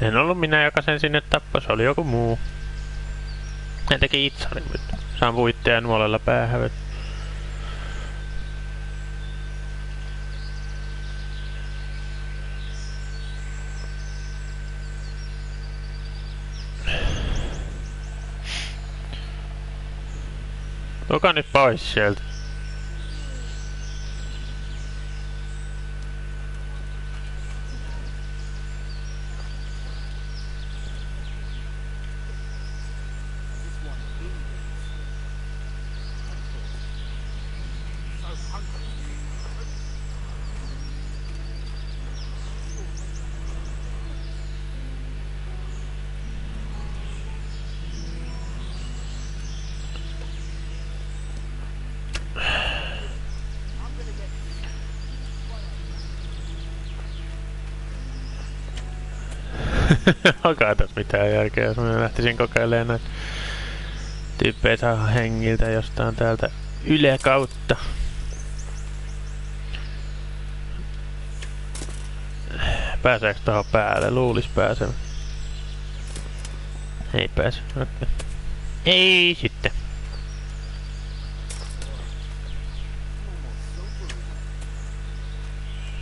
Speaker 1: En ollut minä, joka sen sinne tappoi, se oli joku muu. Ne teki itsarin nyt. Saan puitteja nuolella päähän. Tulkaa nyt pois sieltä. Onkaan tässä mitään järkeä, jos mä lähtisin kokeilemaan näitä tyyppejä saada hengiltä jostain täältä yläkautta. Pääseekö tohon päälle? Luulis pääsevä. Ei pääse. Okay. Ei sitten.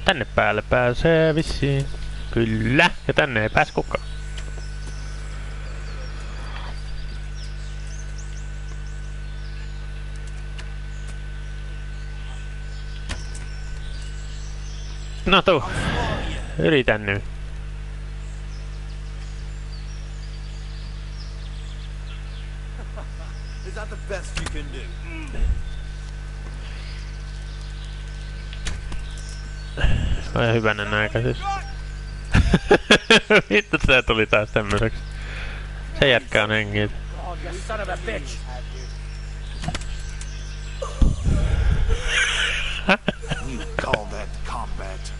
Speaker 1: Tänne päälle pääsee vissiin. Kyllä. Ja tänne ei pääs kukaan. No tuu. Yritän nyt.
Speaker 6: Is that the best you can do?
Speaker 1: Vai hyvänen aika siis. Vittu se tuli taas tämmöseksi. Se jätkä on hengiltä.
Speaker 5: Oh, you son of a bitch!
Speaker 6: You call that combat?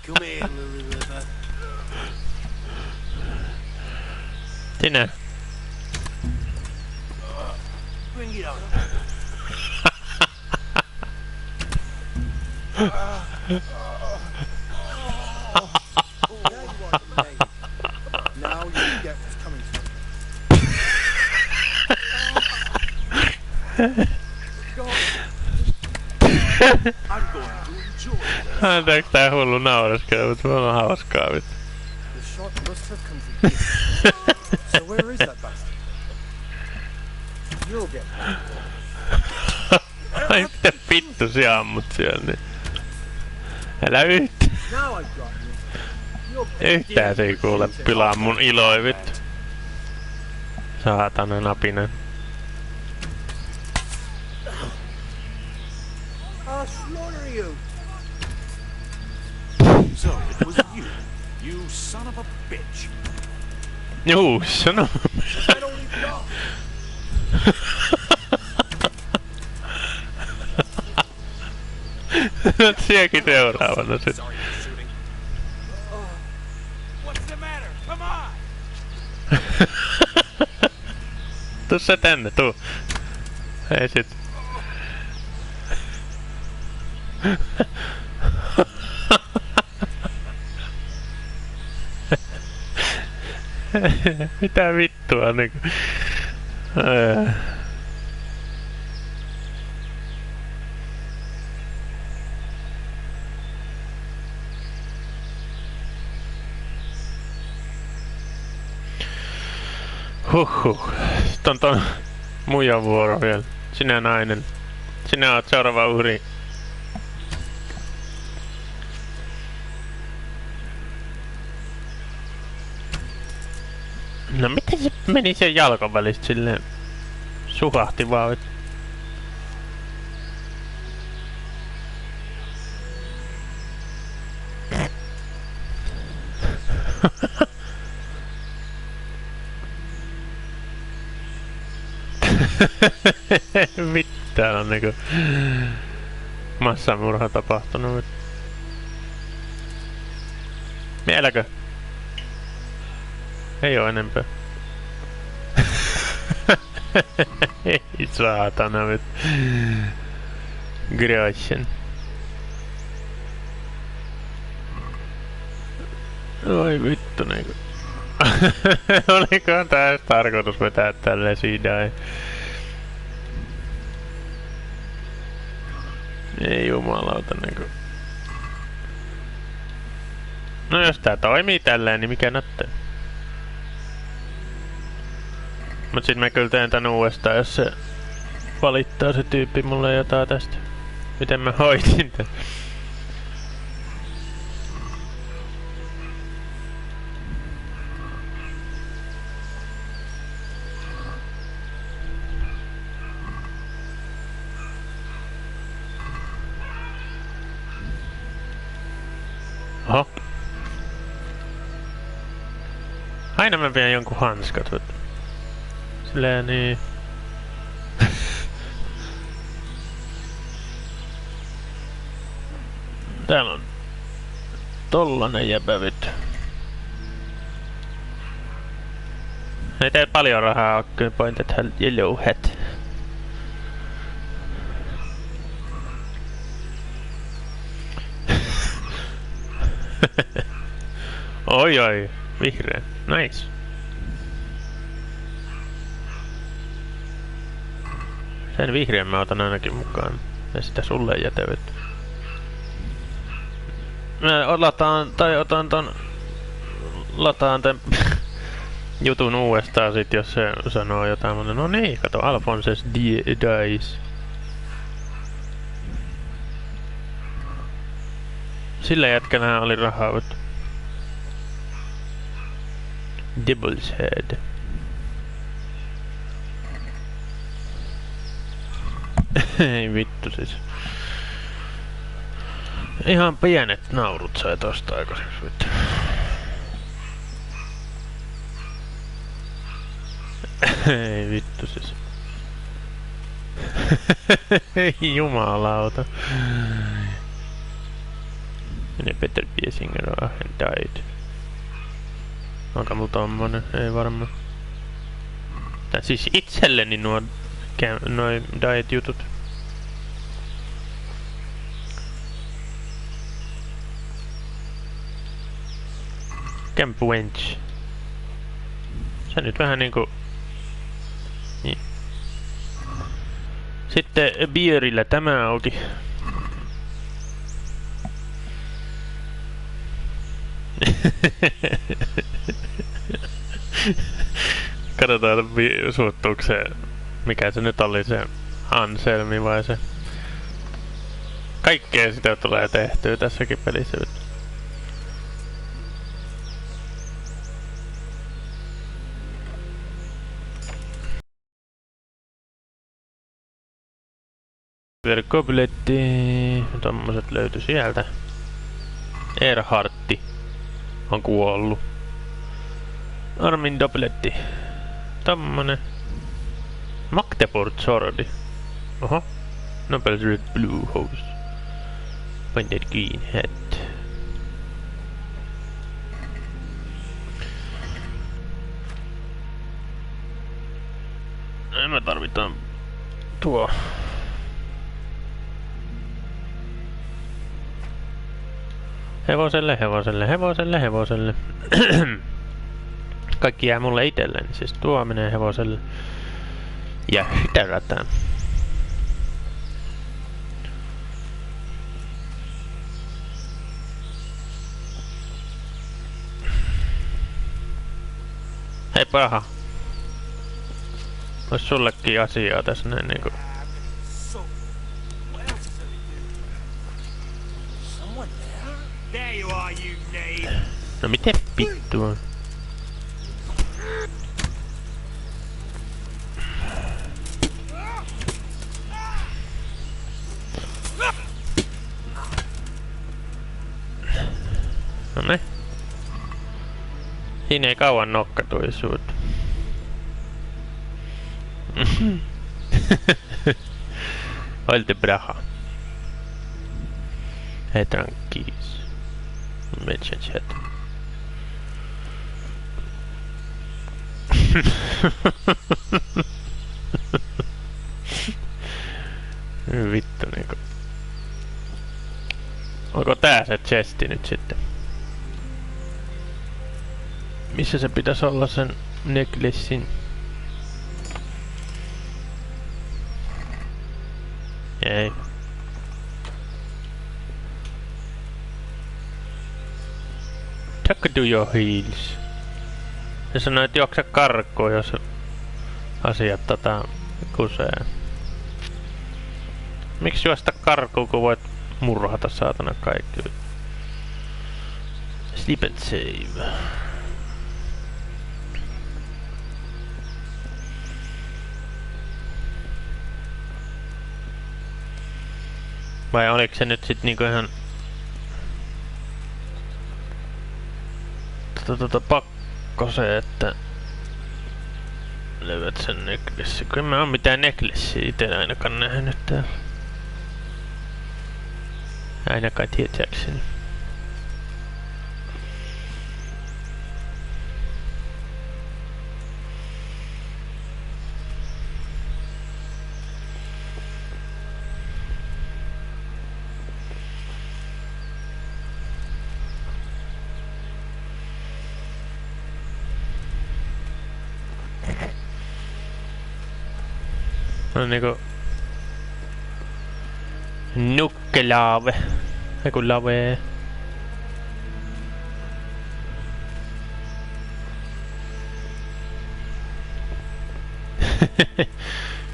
Speaker 6: Come here, Lily River.
Speaker 1: Sinä.
Speaker 6: Bring it on.
Speaker 2: Now you get what's coming to
Speaker 6: I'm going to enjoy this.
Speaker 1: Anteeks tää hullu naureskele, mutta mulla on hauskaa vittu.
Speaker 2: The shot must have come from here. So where is that bastard? You'll get
Speaker 1: Ai mitä vittu sä ammut siellä niin. Älä
Speaker 2: Now I've got you.
Speaker 1: yhtään se ei kuule pilaa mun iloi vittu. Saatana napinen.
Speaker 2: I'll slaughter you.
Speaker 6: So it was you. You son of a bitch.
Speaker 1: Juu, sano.
Speaker 2: I don't even know.
Speaker 1: Sielläkin seuraavana sit.
Speaker 6: Sorry for shooting. What's the matter? Come on!
Speaker 1: Tuu sä tänne, tuu. Ei sit. Mitä vittua niinku. Huhhuh. Sit on ton muijan vuoro vielä. Sinä nainen. Sinä oot seuraava uhri. No miten se meni sen jalkan välistä silleen? Suhahti vaan. Vittu, täällä on niinku massamurha tapahtunut. Vieläkö? Ei oo enempää. Ei saatana vittu. Gröschen. Oi vittu niinku. Olikohan tää edes tarkoitus vetää tälleen sidai? Ei jumalauta niinku. No jos tää toimii tälleen, niin mikä nätte? Mut sit mä kyllä teen tän uudestaan, jos se valittaa se tyyppi mulle jotain tästä. Miten mä hoitin tän? Oho. Aina mä vien jonkun hanskat. Silleen niin. Täällä on tollanen jäbävyt. Ei tee paljon rahaa oo kyllä point at yellow hat. Oi, vihreä. Nice. Sen vihreän mä otan ainakin mukaan. Ja sitä sulle jätävyt. Mä otan ton jutun uudestaan sit, jos se sanoo jotain, mutta no niin, kato, Alphonses dies. Sillä jätkänä oli rahaa. Devil's head. Ei vittu siis. Ihan pienet naurut sai tosta aikaiseksi vittu. Ei vittu siis. Ei jumalauta. Ne Peter Biesinger and died. Onko mulla tommonen? Ei varmaan. Tää siis itselleni nuo diet jutut. Camp Wench. Se nyt vähän niinku... Niin. Sitten Beerillä tämä auki. Katsotaan suuttuuko se... Mikä se nyt oli se... Anselmi vai se... Kaikkea sitä tulee tehtyä tässäkin pelissä. Verkobletti... Tommoset löytyi sieltä. Erhartti on kuollut. Armin dobletti. Tommonen. Magdeburg Sordi. Oho. Nobel's Red Blue Hose. Pointed Green Hat. Me tarvitaan tuo. Hevoselle. Kaikki jää mulle itselleni, siis tuo menee hevoselle. Ja sitä rataan. Hei paha. Ois sullekin asiaa tässä näin niinku. No miten vittua? Nonne. Siinä ei kauan nokkatuisuut. Olte braha. Hei tranquis. Mention chat. Vittu niinku. Onko tää se chesti nyt sitten? Missä se pitäisi olla sen necklacein? Ei. Tuck to your heels. Se sanoi, että juokse karkuun, jos asiat kusee. Miksi juosta karkuun, kun voit murhata saatana kaikki? Sleep and save. Vai oliko se nyt sit niinku ihan... pakko se, että... löydät sen necklace. Kun en mä oo mitään necklacea ite ainakaan nähnyt täällä. Ainakaan tietääkseni. No niinku nukkelaave. Eiku lave.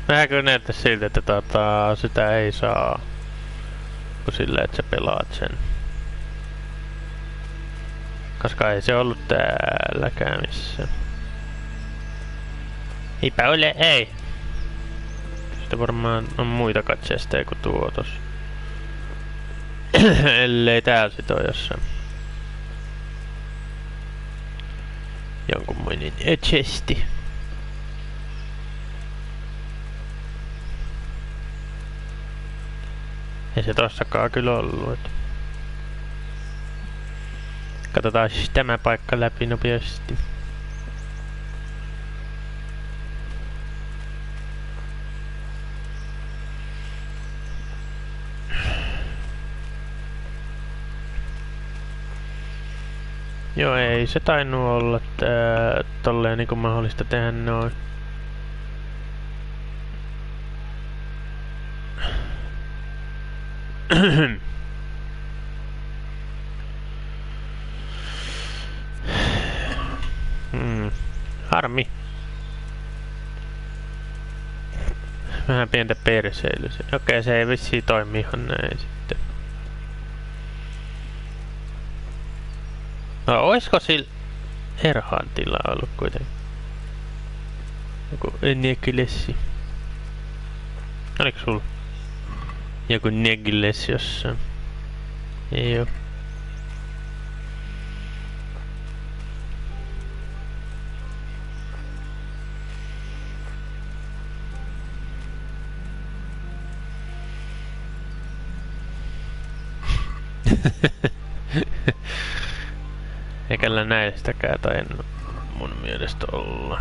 Speaker 1: Vähänkö näyttäis siltä, että sitä ei saa kun sillä, että sä pelaat sen. Koska ei se ollut täälläkään missään. Eipä ole, ei. Sitten varmaan on muita katsesteja kuin tuo tossa. Ellei täällä sit oo jossain. Jonkunmoinen chesti. Ei se tossakaan kyllä ollu. Et. Katsotaan siis tämä paikka läpi nopeasti. Joo, ei se tainnut olla tolleen niinku mahdollista tehdä noin. Harmi. Vähän pientä perseilyä. Okei, se ei vissiin toimi ihan näin sitten. No, oisko sillä Erhantilla ollut kuitenkin? Joku neglessi. Oliko sulla joku neglessi jossain? Ei oo. Eikällä näistäkään tainnut mun mielestä olla.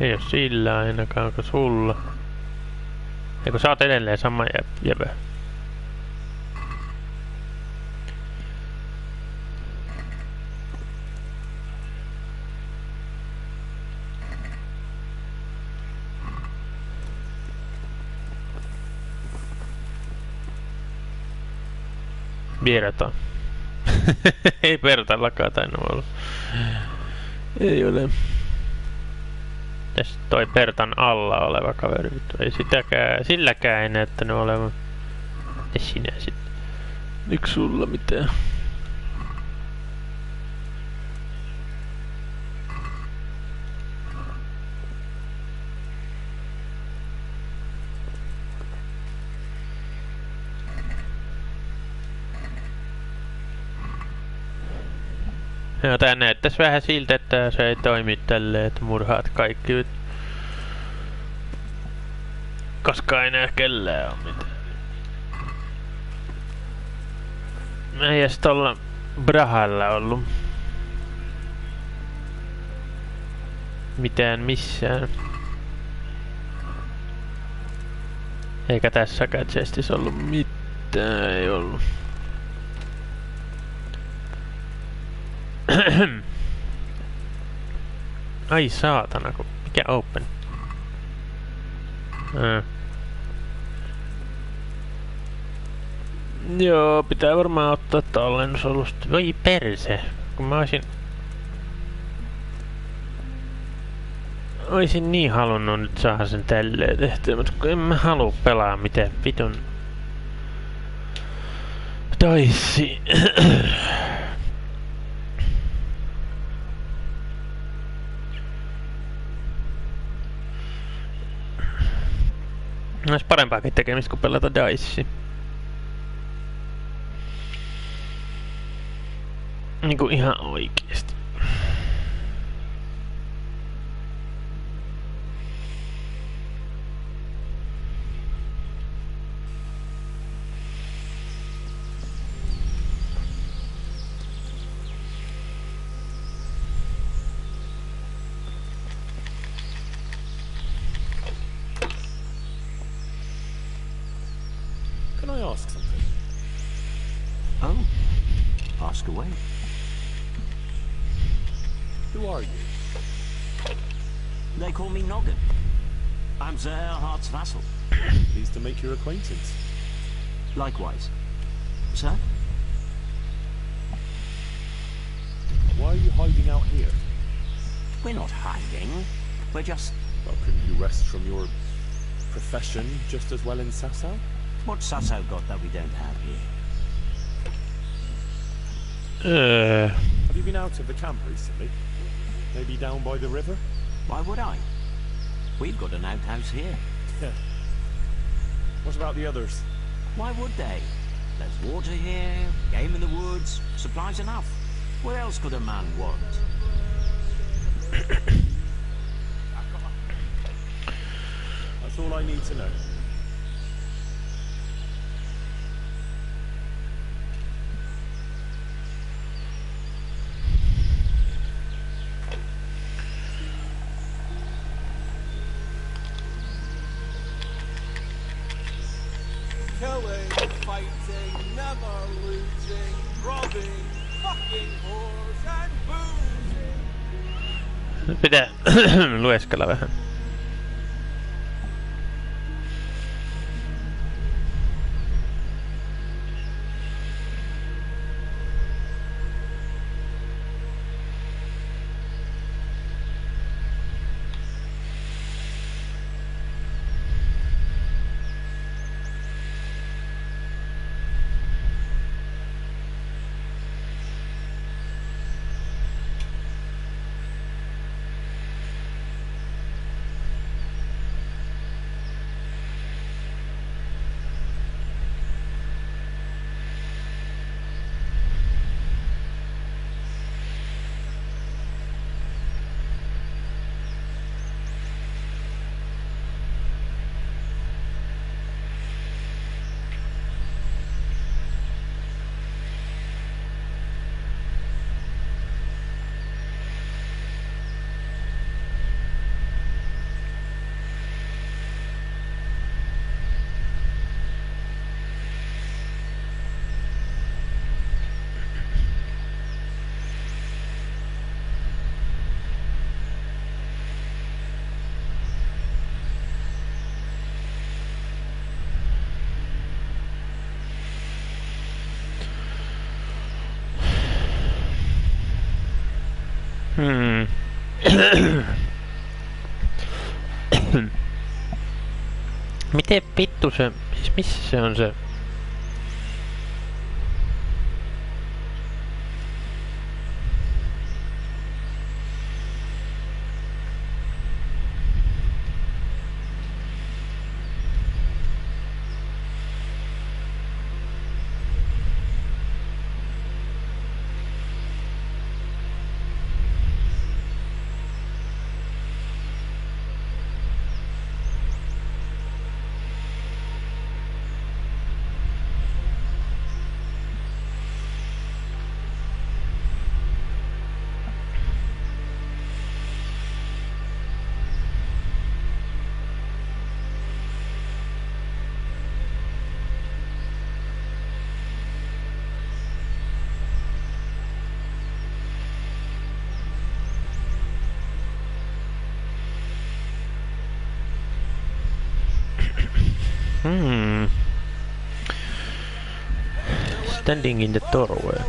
Speaker 1: Ei oo sillä ainakaan, onko sulla? Eikö sä oot edelleen sama jäbä? Vierata. Ei Pertallakaan tainnut olla. Ei ole. Tässä toi Pertan alla oleva kaveri. Ei sitäkään, silläkään ei näyttänyt olevan. Ja sinä sit. Yks sulla mitään? Joo, tää näyttäis vähän siltä, että se ei toimi tälleen, että murhaat kaikki. Koska ei näe kellään oo mitään. Mä ei edes tolla Brahalla ollu mitään missään. Eikä tässäkään chestissä ollu mitään, ei ollu. Ai saatana, mikä open? Joo, pitää varmaan ottaa tallennusolusta. Voi perse, kun mä oisin niin halunnut nyt saada sen tälleen tehtyä, mutta kun en mä haluu pelaa mitään vitun toisi. Olisi parempaakin tekemistä kuin pelata Dicea. Niinku ihan oikeesti.
Speaker 3: Can I ask something?
Speaker 6: Oh, ask away.
Speaker 3: Who are you?
Speaker 6: They call me Noggin. I'm Sir Erhard's vassal.
Speaker 3: Pleased to make your acquaintance.
Speaker 6: Likewise. Sir?
Speaker 3: Why are you hiding out here?
Speaker 6: We're not hiding. We're just...
Speaker 3: Well, couldn't you rest from your profession just as well in Sasau?
Speaker 6: What's Sasau got that we don't have here?
Speaker 3: Have you been out of the camp recently? Maybe down by the river?
Speaker 6: Why would I? We've got an outhouse here.
Speaker 3: What about the others?
Speaker 6: Why would they? There's water here, game in the woods, supplies enough. What else could a man want?
Speaker 3: That's all I need to know.
Speaker 8: Killing, fighting, never losing, robbing, fucking whores and boozing.
Speaker 1: Pitää lueskella vähän. Miten vittu se... Siis missä se on se... Standing in the doorway.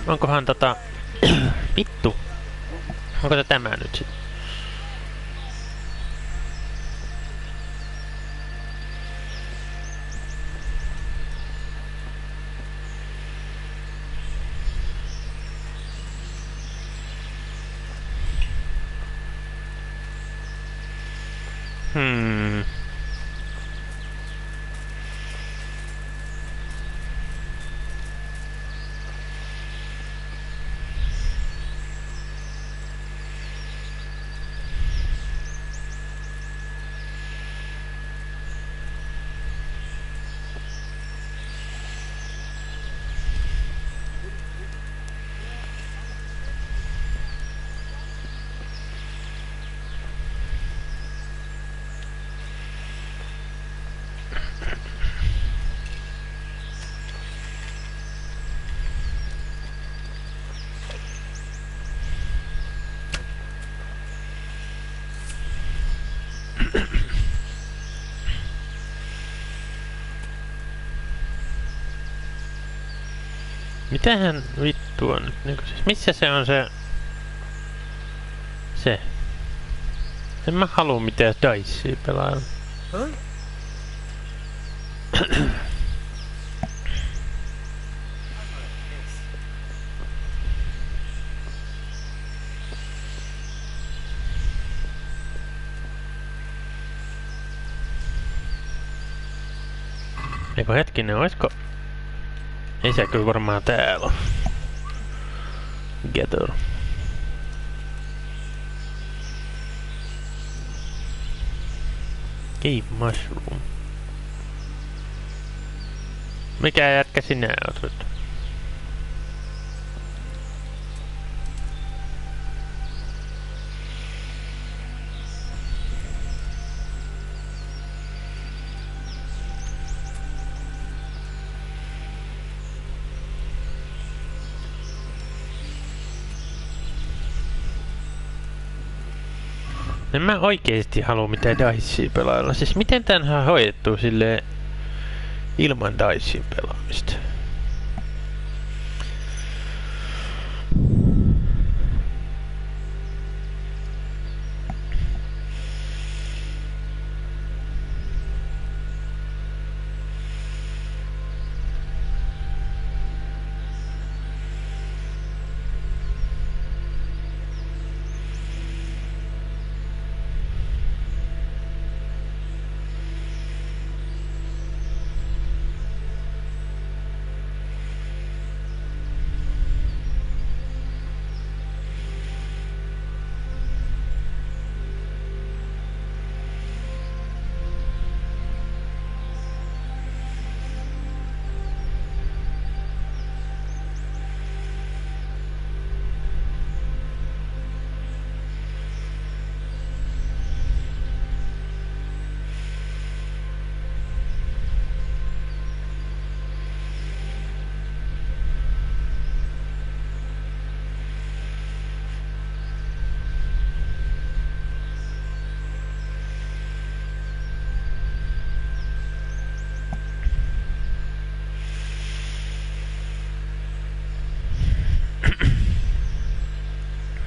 Speaker 1: Onkohan vittu. Onko se tämä nyt sit? Mitähän vittua nyt niinku siis missä se on se... Se. En mä halua mitään dicea pelailla.
Speaker 7: Huh?
Speaker 1: Eiku hetkinen, oisko... Ei se kyllä varmaan täällä on. Gather. Cave mushroom. Mikä jätkä sinä oot nyt? En mä oikeesti halua mitään dicea pelailla. Siis miten tänhän hoidettu silleen ilman dicea pelaamista?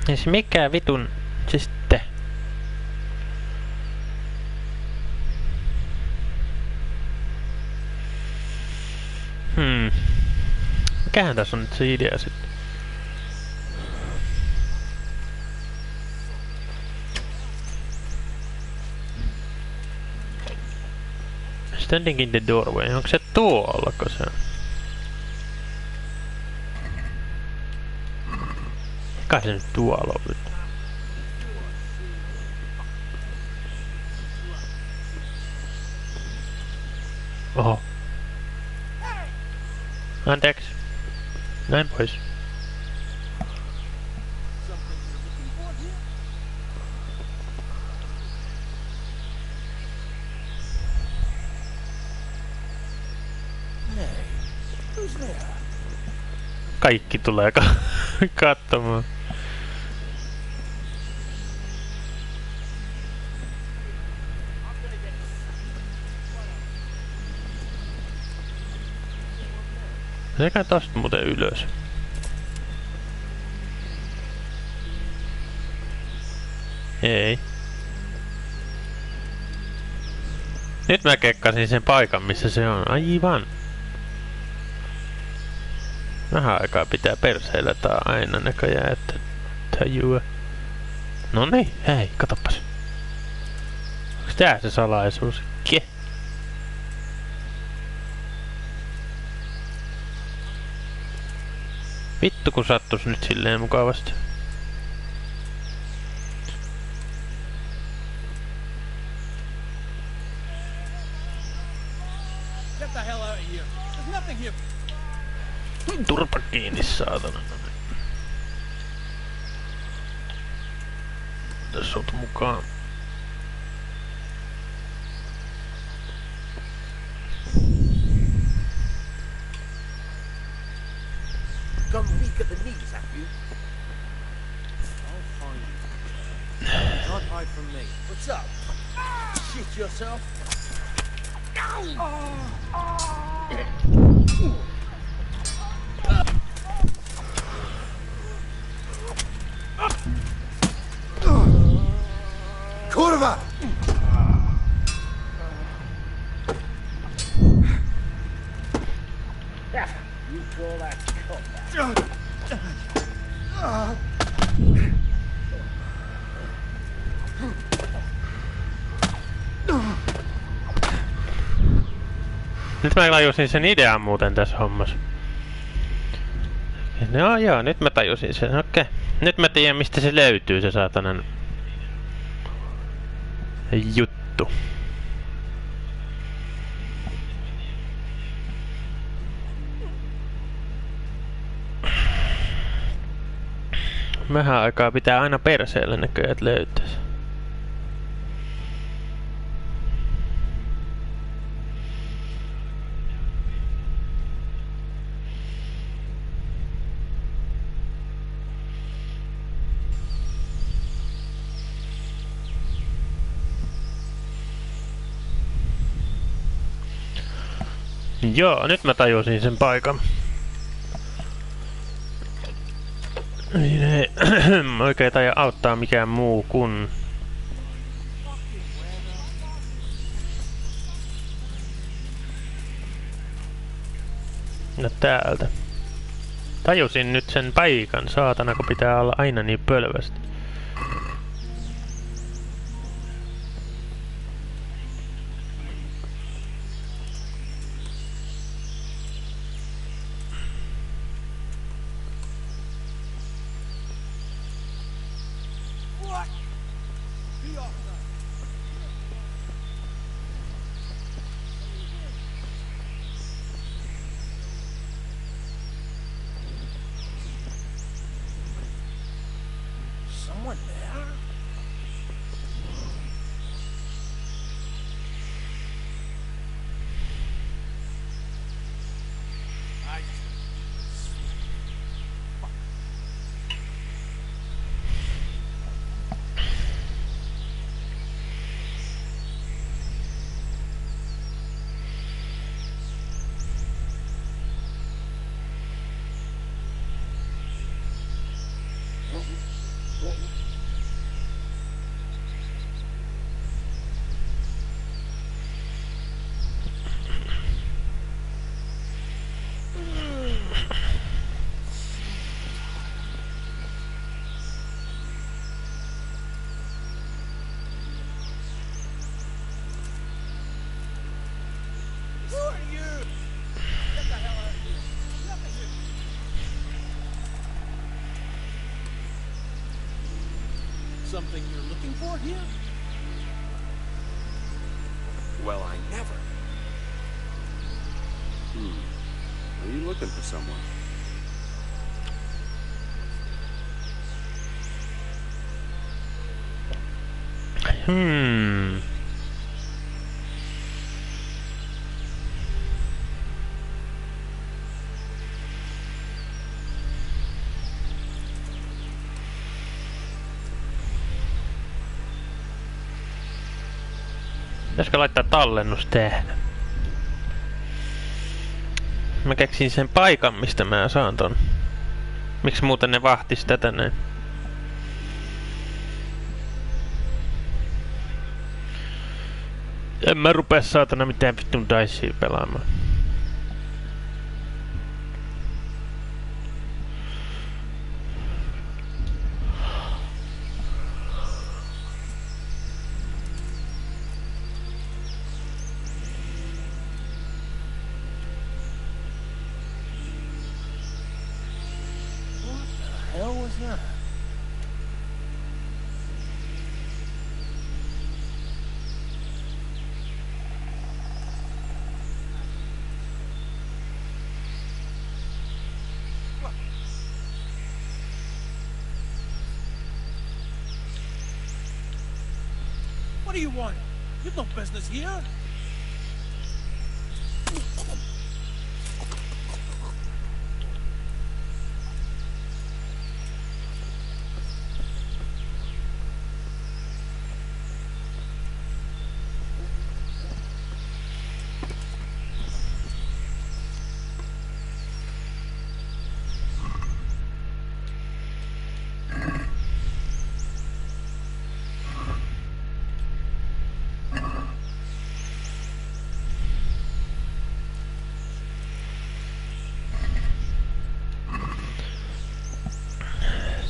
Speaker 1: Siis mikä vitun... Siis te? Mikähän tässä on nyt se idea sitten? Standing in the doorway. Onko se tuollako se on? Kai se nyt tuolla on nyt. Oho. Anteeksi. Näin pois. Kaikki tulee katsomaan. Sekä tosta muuten ylös. Ei. Nyt mä kekkasin sen paikan, missä se on. Aivan. Vähän aikaa pitää perseillä tää aina näköjään, että tajua. Noniin, hei, katoppas. Onks tää se salaisuus? Vittu kun sattus nyt silleen mukavasti.
Speaker 8: Get the hell out of here. There's nothing here.
Speaker 1: Turpa kiinni, saatana. Tässä oot mukaan.
Speaker 7: Gone weak at the knees, have you?
Speaker 8: I'll find you. Don't hide from me.
Speaker 7: What's up? Shit yourself?
Speaker 8: all that cock.
Speaker 1: Nyt mä tajusin sen idean muuten tässä hommassa. No joo, nyt mä tajusin sen. Okei. Nyt mä tiedän mistä se löytyy se saatanan juttu. Vähän aikaa pitää aina perseellä näköjään, että löytäisi. Joo, nyt mä tajusin sen paikan. Ei oikein taida auttaa mikään muu kuin... No täältä. Tajusin nyt sen paikan, saatana, kun pitää olla aina niin pölvästi.
Speaker 8: Someone there?
Speaker 9: Something you're looking for here?
Speaker 10: Well, I never.
Speaker 11: Are you looking for someone?
Speaker 1: Pitäisikö laittaa tallennus tähän? Mä keksin sen paikan, mistä mä saan ton. Miksi muuten ne vahtis tätä näin? En mä rupea saatana mitään vittun dicea pelaamaan.
Speaker 9: What do you want? You've no business here.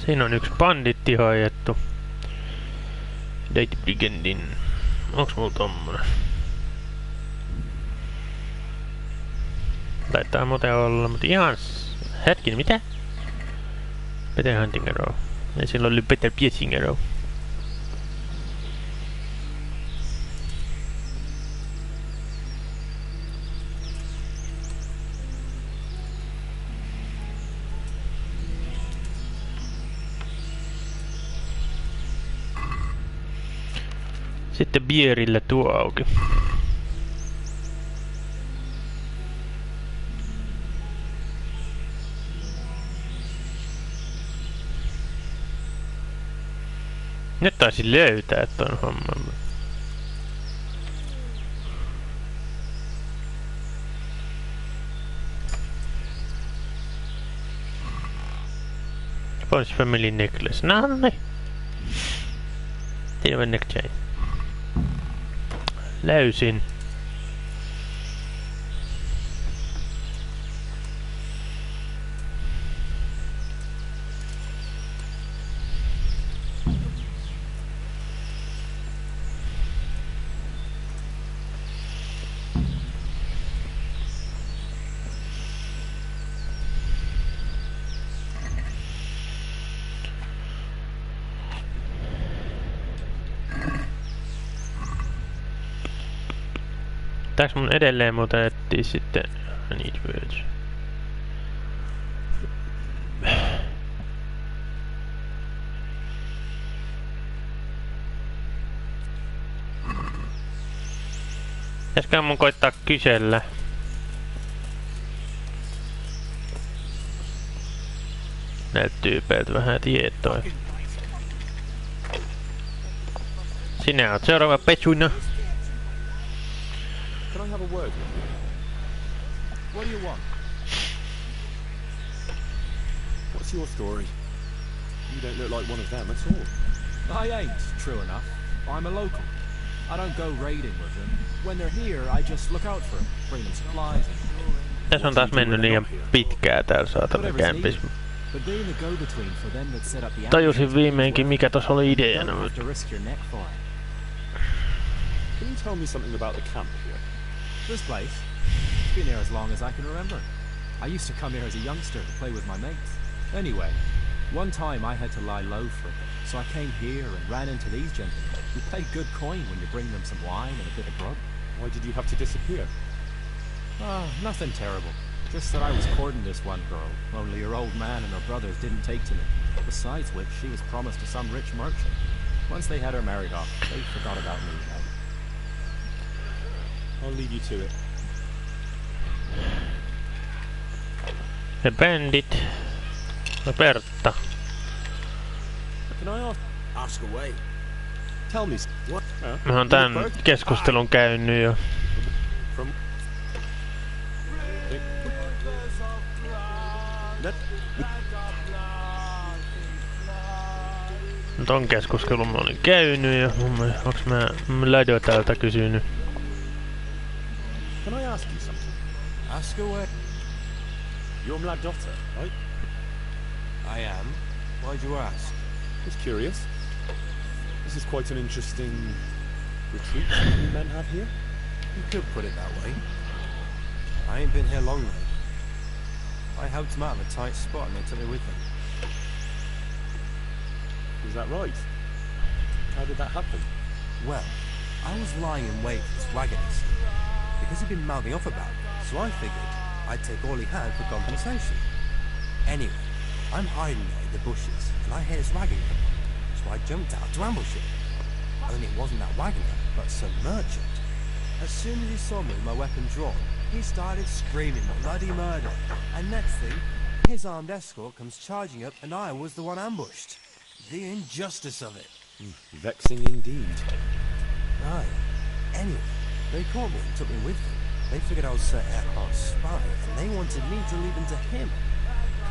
Speaker 1: Siinä on yksi banditti hoidettu. Date Brigendin. Onks mulla tommonen? Taitaa muuten olla, mutta ihan... Hetkinen, mitä? Better Hunting Arrow. Ja sillä oli Better Piercing Arrow. Sitten bierille tuo auki. Nyt taisin löytää ton homman. Bones Family Necklace. Nanni! Silver neck chain. Löysin. Pitääks mun edelleen muuten etsiä sitten I need words. Pitäisikö mun koittaa kysellä? Näiltä tyypeiltä vähän tietoa. Sinä oot seuraava petsuna.
Speaker 3: Can I have a word with you? What do you want? What's your story? You don't look like one of them at all.
Speaker 12: I ain't, true enough. I'm a local. I don't go raiding with them. When they're here, I just look out for them, bring them supplies and...
Speaker 1: Tässä on taas mennyt liian pitkää täällä saatana kämpis. Tajusin viimeinkin mikä tossa oli ideana.
Speaker 3: Can you tell me something about the camp here?
Speaker 12: This place? It's been here as long as I can remember. I used to come here as a youngster to play with my mates. Anyway, one time I had to lie low for a bit, so I came here and ran into these gentlemen who pay good coin when you bring them some wine and a bit of grub.
Speaker 3: Why did you have to disappear?
Speaker 12: Nothing terrible. Just that I was courting this one girl, only her old man and her brothers didn't take to me. Besides which, she was promised to some rich merchant. Once they had her married off, they forgot about me.
Speaker 3: I'll leave you to it.
Speaker 1: The bandit. Roberta.
Speaker 3: Can I
Speaker 7: ask away?
Speaker 3: Tell me what?
Speaker 1: Mä oon tän keskustelun käynyt jo.
Speaker 3: From
Speaker 1: ton keskustelun mä olin käynyt ja onks mä Lado täältä kysynyt?
Speaker 3: Can I ask you something?
Speaker 12: Ask away.
Speaker 3: You're my daughter, right?
Speaker 12: I am. Why'd you ask?
Speaker 3: Just curious. This is quite an interesting retreat you men have here.
Speaker 12: You could put it that way. I ain't been here long though. I helped them out of a tight spot and they took me with them.
Speaker 3: Is that right? How did that happen?
Speaker 12: Well, I was lying in wait for this wagonist, because he'd been mouthing off about it, so I figured I'd take all he had for compensation. Anyway, I'm hiding there in the bushes, and I hear this wagon come on, so I jumped out to ambush it. Only it wasn't that wagoner, but some merchant. As soon as he saw me with my weapon drawn, he started screaming bloody murder, and next thing, his armed escort comes charging up and I was the one ambushed. The injustice of it.
Speaker 3: Vexing indeed.
Speaker 12: Aye. Anyway, they caught me and took me with them. They figured I was Sir Earhart's spy, and they wanted me to lead them to him.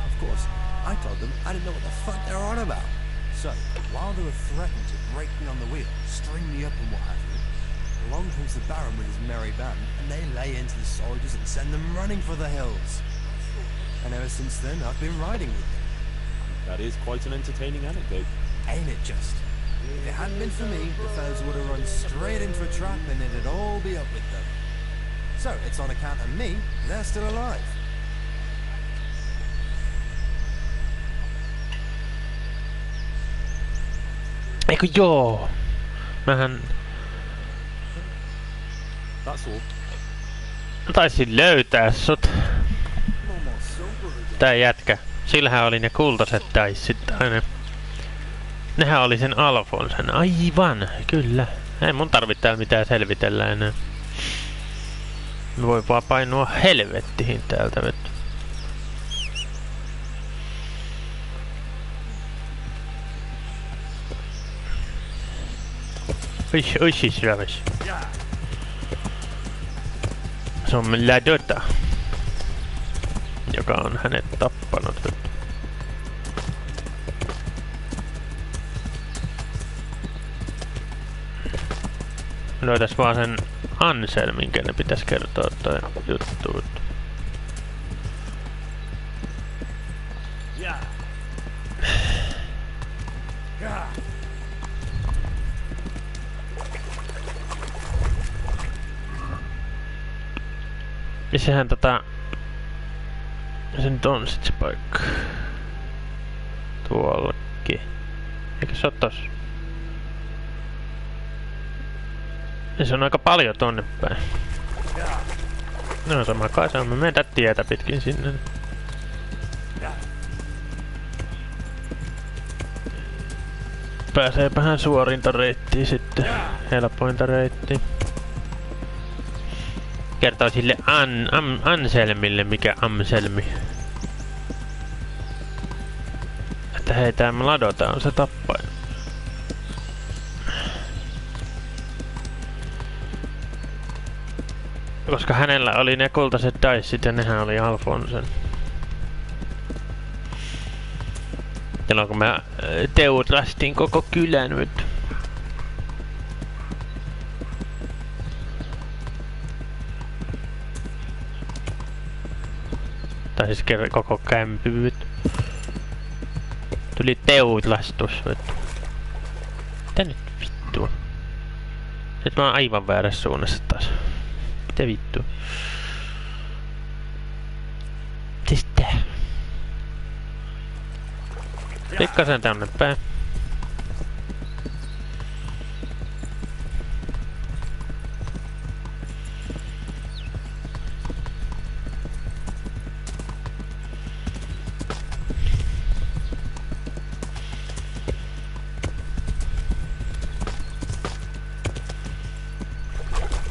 Speaker 12: Of course, I told them I didn't know what the fuck they were on about. So, while they were threatening to break me on the wheel, string me up and what have you, along comes the Baron with his merry band, and they lay into the soldiers and send them running for the hills. And ever since then, I've been riding with them.
Speaker 3: That is quite an entertaining anecdote.
Speaker 12: Ain't it just? If it hadn't been for me, the fellas would have run straight into a trap and it'd all be up with them. So, it's on account of me, they're still alive.
Speaker 1: Eikö joo? Mähän
Speaker 3: That's all.
Speaker 1: taisin löytää sut. Tää jätkä. Sillähän oli ne kultaiset taissit aina. Nehän oli sen Alfonsen. Aivan, kyllä. Ei mun tarvitse täällä mitään selvitellä enää. Me voi vaan painua helvettiin täältä nyt. Oi siis ravis. Se on Ladota, joka on hänet tappanut. Löytäis vaan sen Anselmin, kenen pitäis kertoa toi juttu. Ja sehän se nyt on sit se paikka. Tuollakin. Eikö se oo tossa? Ja se on aika paljon tonne päin. No sama kai se on. Me mennään tietä pitkin sinne. Pääseepähän suorinta reittiin sitten. Helpointa reittiin. Kertoo sille Anselmille, mikä Anselmi. Että hei, tää Ladota on se tappaja. Koska hänellä oli ne kultaiset daissit ja nehän oli Alfonsen. Silloin kun mä teurastin koko kylän nyt. Tai siis koko kämpyvyt. Tuli teurastus. Mitä nyt vittua? Nyt mä oon aivan väärässä suunnassa taas. Mitä vittua? Siis tää. Pikkasen tänne päin.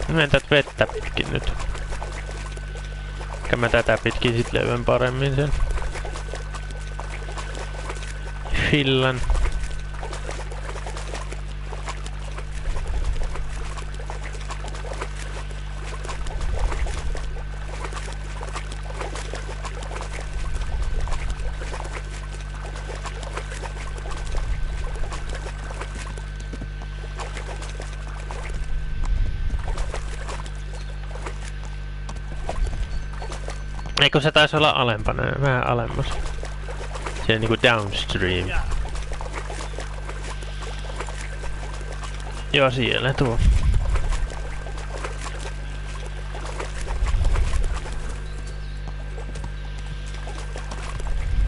Speaker 1: Menen tätä vettä pitkin nyt. Ehkä mä tätä pitkin sit löydän paremmin sen fillan. Eikö se taisi olla alempana, vähän alemmas. Se on niinku downstream. Joo, siellä tuo.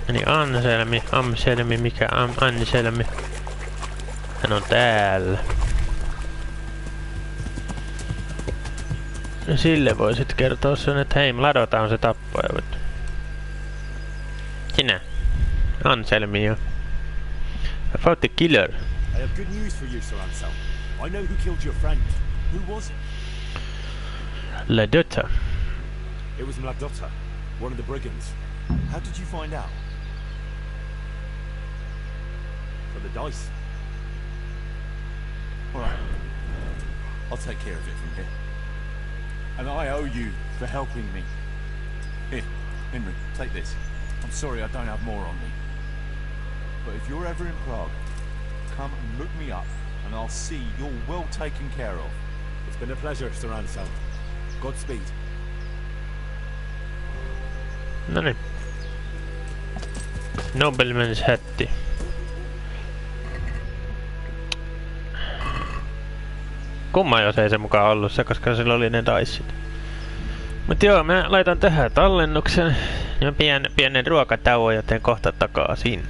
Speaker 1: Eli Anselmi, mikä Anselmi? Hän on täällä. No sille voisit kertoa sen, että hei, Ladota on se tappaja. Sinä. Anselmi ja... I found the killer.
Speaker 3: I have good news for you, Sir Anselm. I know who killed your friend. Who was it?
Speaker 1: Ladota.
Speaker 3: It was Ladota, one of the brigands. How did you find out? From the dice.
Speaker 2: Alright. I'll take care of it from here. And I owe you for helping me. Here, Henry, take this. I'm sorry I don't have more on me. But if you're ever in Prague, come and look me up and I'll see you're well taken care of.
Speaker 3: It's been a pleasure, Sir Anselm. Godspeed.
Speaker 1: No niin. Nobleman's hätti. Kumma jos ei se mukaan ollut se, koska sillä oli ne diceit. Mut joo, mä laitan tähän tallennuksen ja pienen ruokatauon, joten kohta takaisin.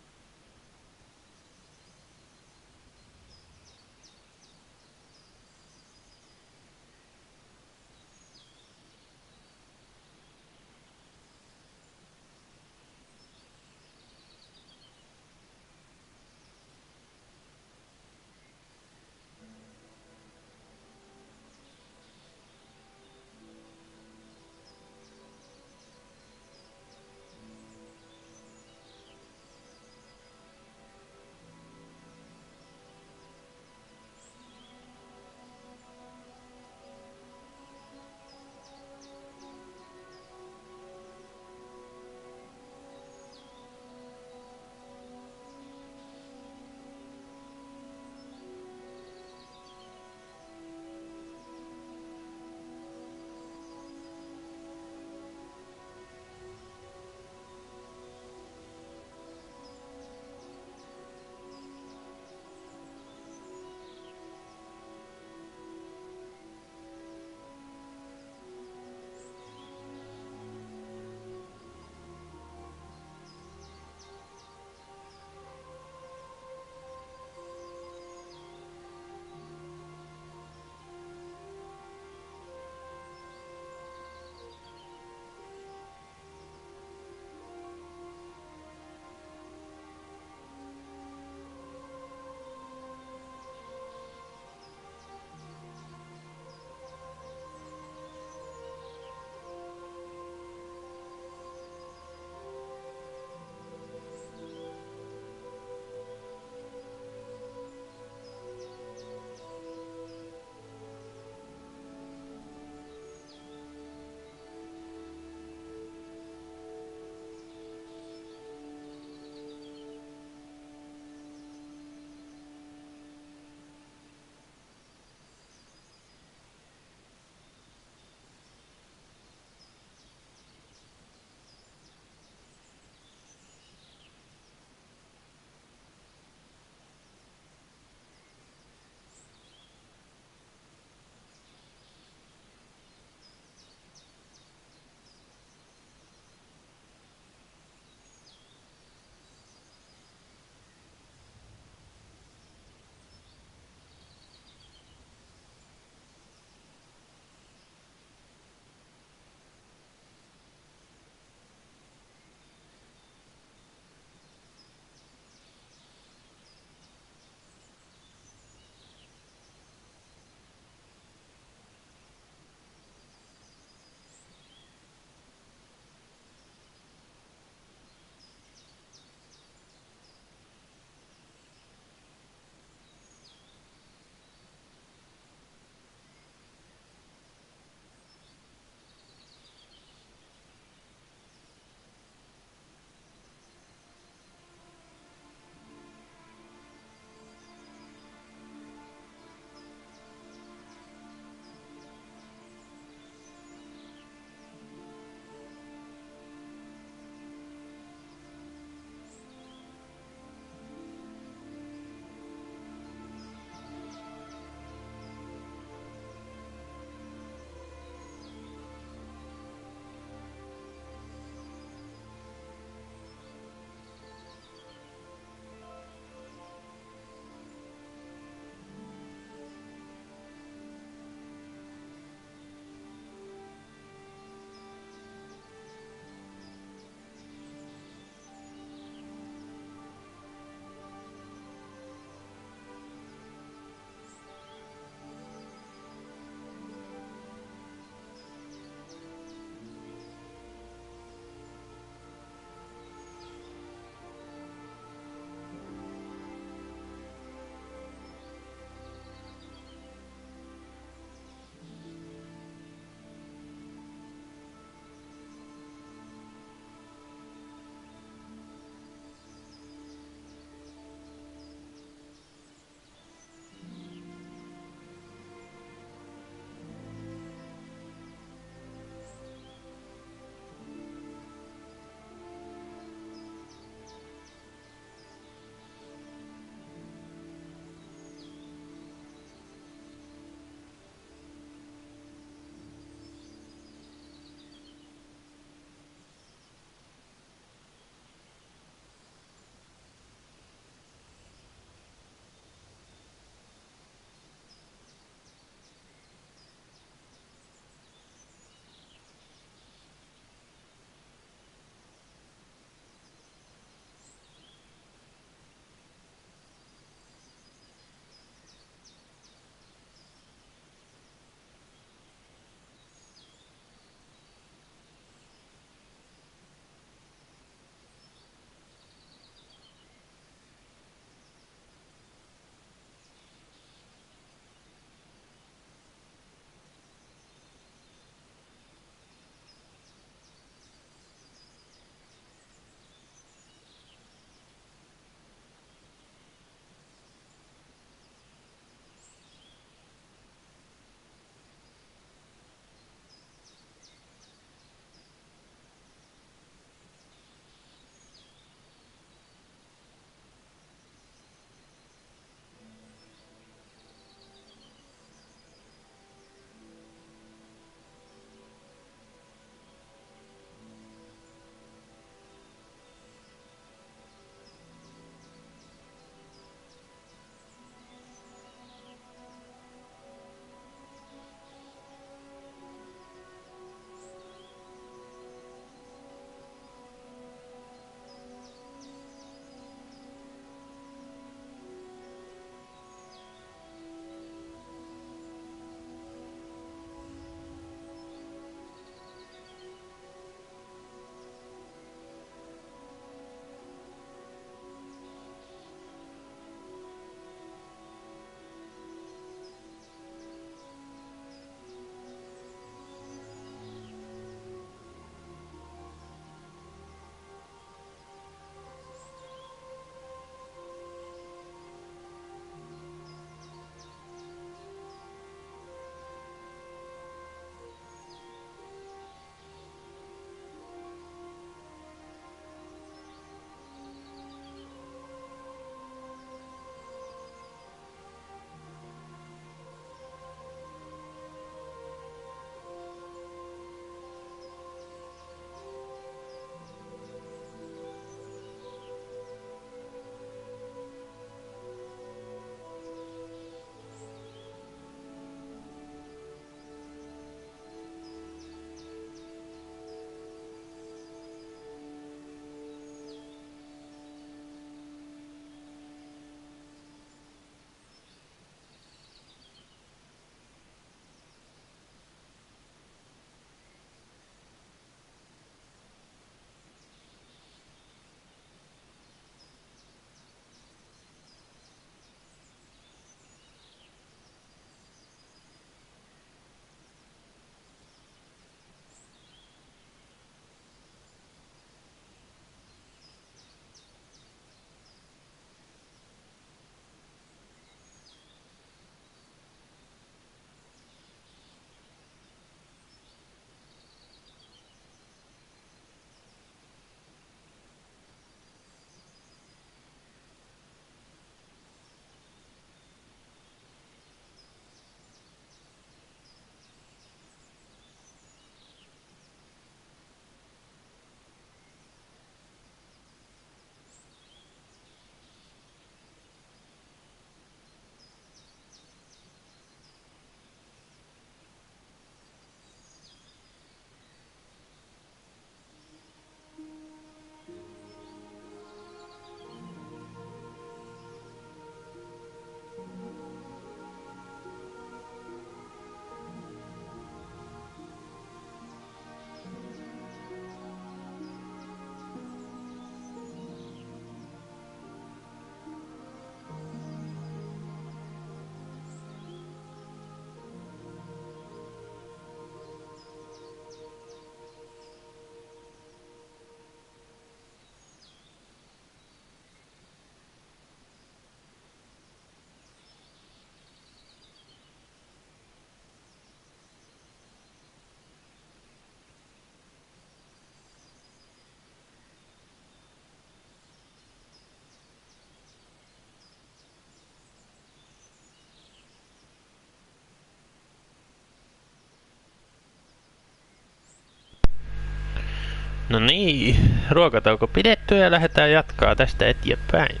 Speaker 1: No niin, ruokatauko pidetty ja lähdetään jatkaa tästä eteenpäin.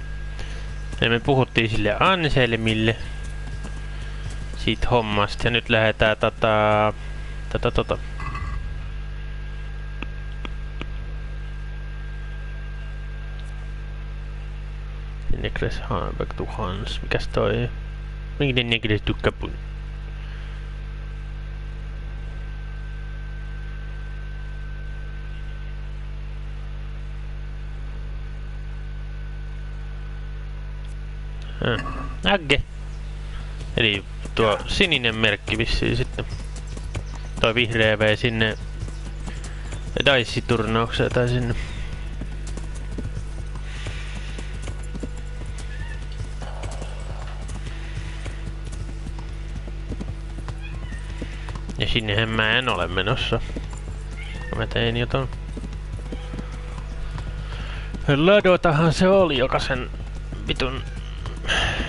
Speaker 1: Ja me puhuttiin sille Anselmille siitä hommasta ja nyt lähdetään Nekles Hanberg to Hans, mikäs toi? Minkä Nekles tukkapun? Agge. Eli tuo sininen merkki vissiin sitten. Toi vihreä vei sinne Dice-turnaukseen tai sinne. Ja sinnehän mä en ole menossa. Mä tein jotain. Ladotahan se oli, joka sen vitun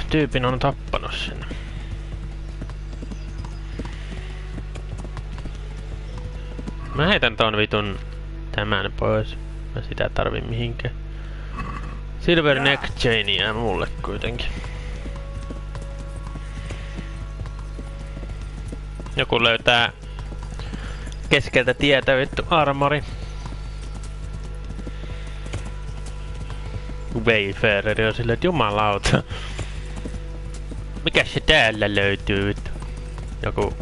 Speaker 1: tyypin on tappanut sen. Mä heitän ton vitun tämän pois. Mä sitä tarvii mihinkään. Silver neck chain jää mulle kuitenkin. Joku löytää keskeltä tietä vittu armori. Wayfareri on silleen, että jumalauta. Mikäs se täällä löytyy? Joku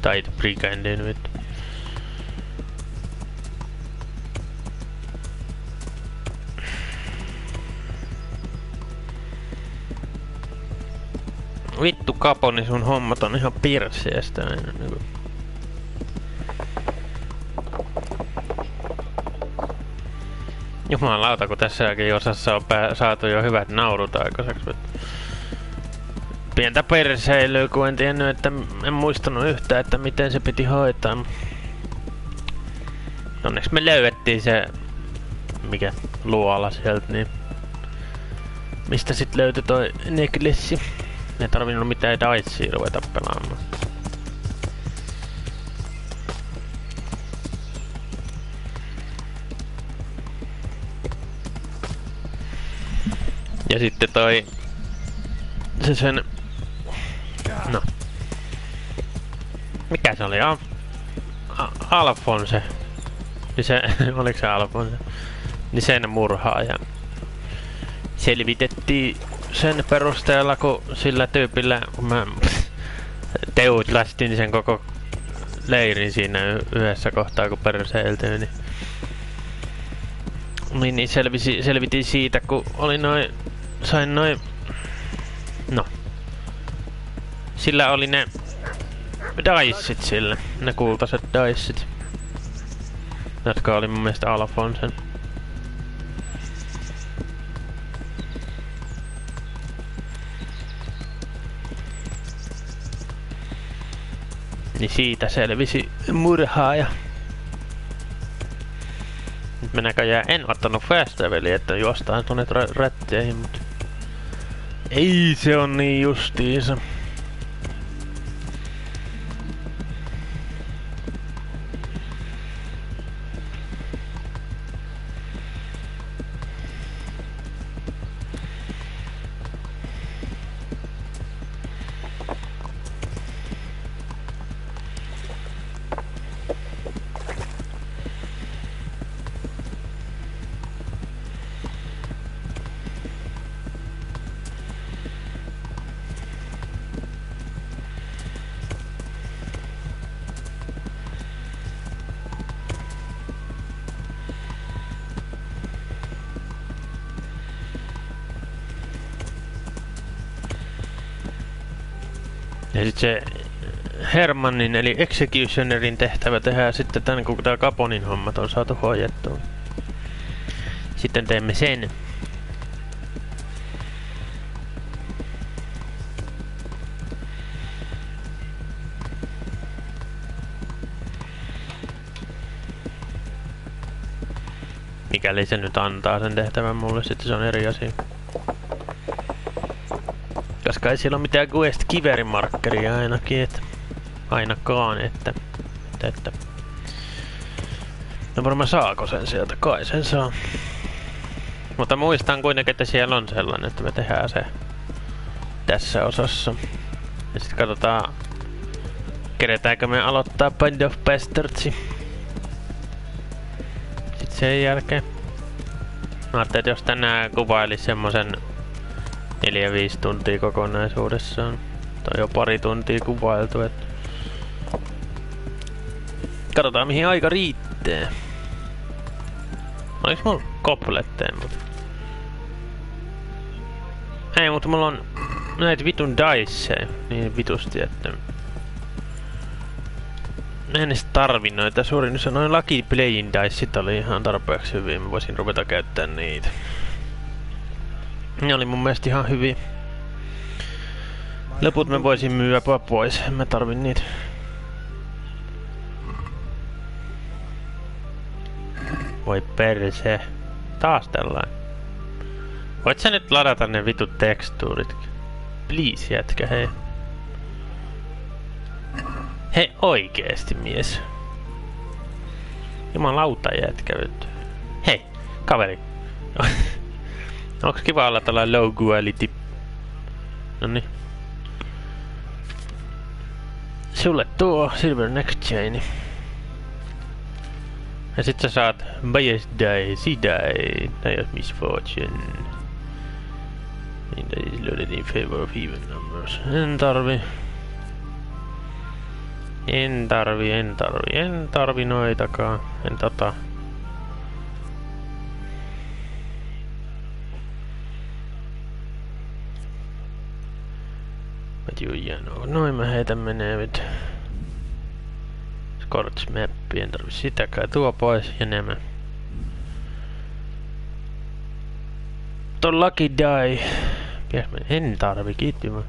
Speaker 1: taito brigandin vittu. Vittu Kaponi, sun hommat on ihan pirseestä aina niinku. Jumalauta, kun tässäkin osassa on saatu jo hyvät naurut aikaiseksi. Pientä perseilyä, kun en tiennyt, että en muistanut yhtään, että miten se piti hoitaa. Onneksi me löydettiin se mikä luola sieltä, niin mistä sit löytyi toi necklace. Ei tarvinnut mitään Dicea ruveta pelaamaan. Ja sitten toi se sen no mikä se oli? Alfonse. Niin se oliko se Alfonse? Niin sen murhaaja. Selvitettiin sen perusteella, kun sillä tyypillä, kun mä teutlastin sen koko leirin siinä yhdessä kohtaa, kun perseiltyy, niin selvitin siitä, kun oli sain noin, no, sillä oli ne diceit sillä, ne kultaiset diceit, jotka oli mun mielestä Alfonsen. Niin siitä selvisi murhaaja. Nyt mä näköjään en ottanut fast travelia, että juostaan tuonne rätteihin, mutta ei se on niin justiinsa. Ja sit se Hermannin eli Executionerin tehtävä tehdään sitten tän, kun tää Kaponin hommat on saatu hoidettua. Sitten teemme sen. Mikäli se nyt antaa sen tehtävän mulle, sitten se on eri asia. Koska ei siellä ole mitään quest kiverimarkkeria ainakin, että ainakaan, että No varmaan saako sen sieltä? Kai sen saa. Mutta muistan kuitenkin, että siellä on sellainen, että me tehdään se tässä osassa. Ja sitten katsotaan, keretäänkö me aloittaa Band of Bastardsi. Sitten sen jälkeen. Mä ajattelin, että jos tänään kuvailis semmosen 4-5 tuntia kokonaisuudessaan. Tai jo pari tuntia kuvailtu, et katsotaan mihin aika riittää. Oliks mulla kopletteen, mutta ei, mutta mulla on näitä vitun diceja niin vitusti, että mä en edes tarvi noita. Suurin osa noin Lucky Playing Diceit oli ihan tarpeeksi hyviä. Mä voisin ruveta käyttämään niitä. Ne oli mun mielestä ihan hyviä. Loput mä voisin myyä pois. En mä tarvi niitä. Voi perse. Taas tällainen. Voit sä nyt ladata ne vitut tekstuurit? Please jätkä, hei. Hei oikeesti mies. Jumalauta jätkä nyt. Hei, kaveri. Onks kiva olla tällainen low quality? Noniin. Sulle tuo Silver Next Chain. Ja sit sä saat Bias Die, See Die, Die of Misfortune. Niin that is loaded in favor of even numbers. En tarvi noitakaan. En tota. Mut juu jano, noin mä heitän menee nyt. Scorch mappi, en tarvi sitäkään. Tuo pois ja nämä. Ton Lucky Die. En tarvi, kiitti vaan.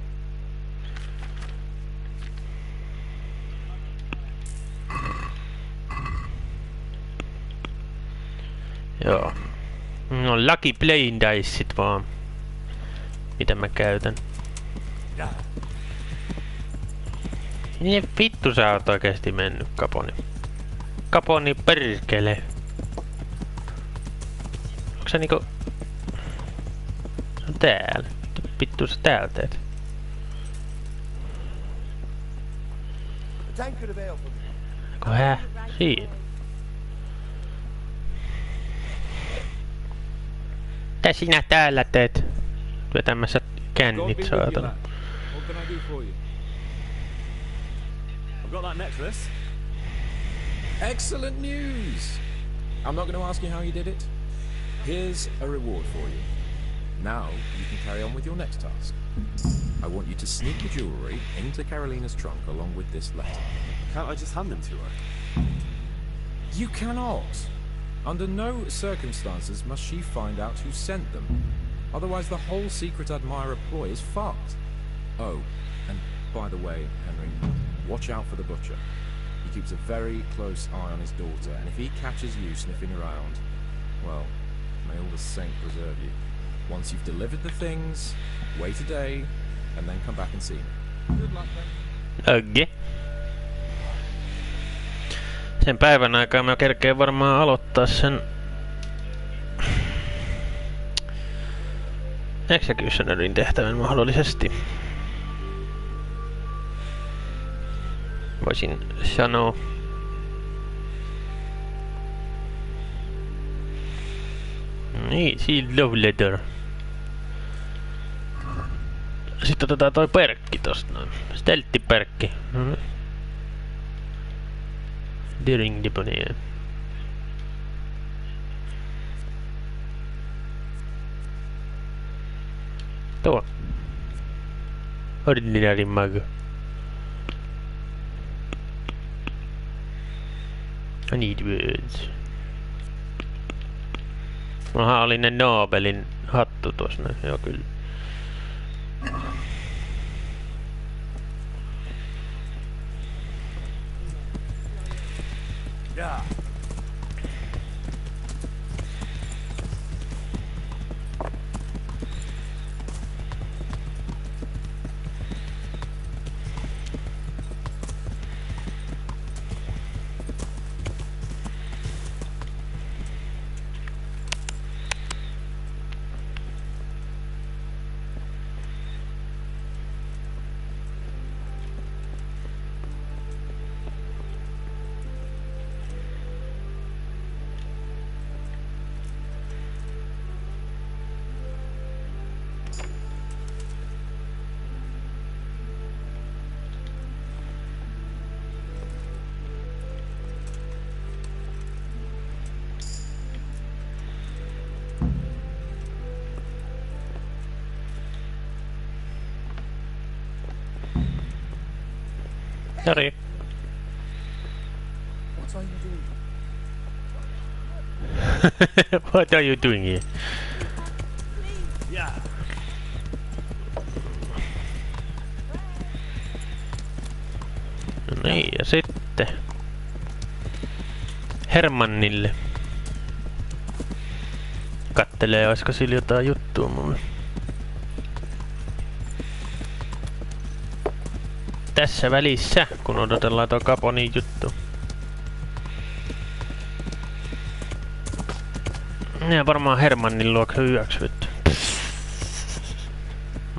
Speaker 1: Joo. No Lucky Playing Diceit vaan. Mitä mä käytän. Niin vittu sä oot oikeesti mennyt, Kaponi. Kaponi perkele. Onks sä niinku... Se on täällä. Vittu sä täällä teet. Ko hä? Siinä. Mitä sinä täällä teet? Vetämässä kännit saatana.
Speaker 3: I've got that necklace. Excellent news! I'm not going to ask you how you did it. Here's a reward for you. Now you can carry on with your next task. I want you to sneak the jewellery into Carolina's trunk along with this letter.
Speaker 11: Can't I just hand them to her?
Speaker 3: You cannot. Under no circumstances must she find out who sent them. Otherwise the whole Secret Admirer ploy is fucked. Oh, and by the way, Henry, watch out for the butcher. He keeps a very close eye on his daughter, and if he catches you sniffing around, well, may all the saint preserve you. Once you've delivered the things, wait a day, and then come back and see me. Good luck then.
Speaker 1: Okay. Sen päivän aikaa mä kerkeen varmaan aloittaa sen Executionerin tehtävän mahdollisesti. Voisin sanoa. Niin, siinä love letter. Sitten otetaan toi perkki tosta noin. Steltti-perkki. During the bonnet. Tuo. Ordinary mug. I need words. Mullahan oli ne Nobelin hattu tossa noin. Joo kyllä.
Speaker 3: Yeah.
Speaker 1: Sorry.
Speaker 8: What are you doing?
Speaker 1: What are you doing here?
Speaker 8: Yeah.
Speaker 1: No niin, ja sitten Hermannille. Kattelee, olisiko sillä jotain juttua mulle. Tässä välissä, kun odotellaan tuo Caponin juttu. Ja varmaan Hermannin luokse yöksi vittu.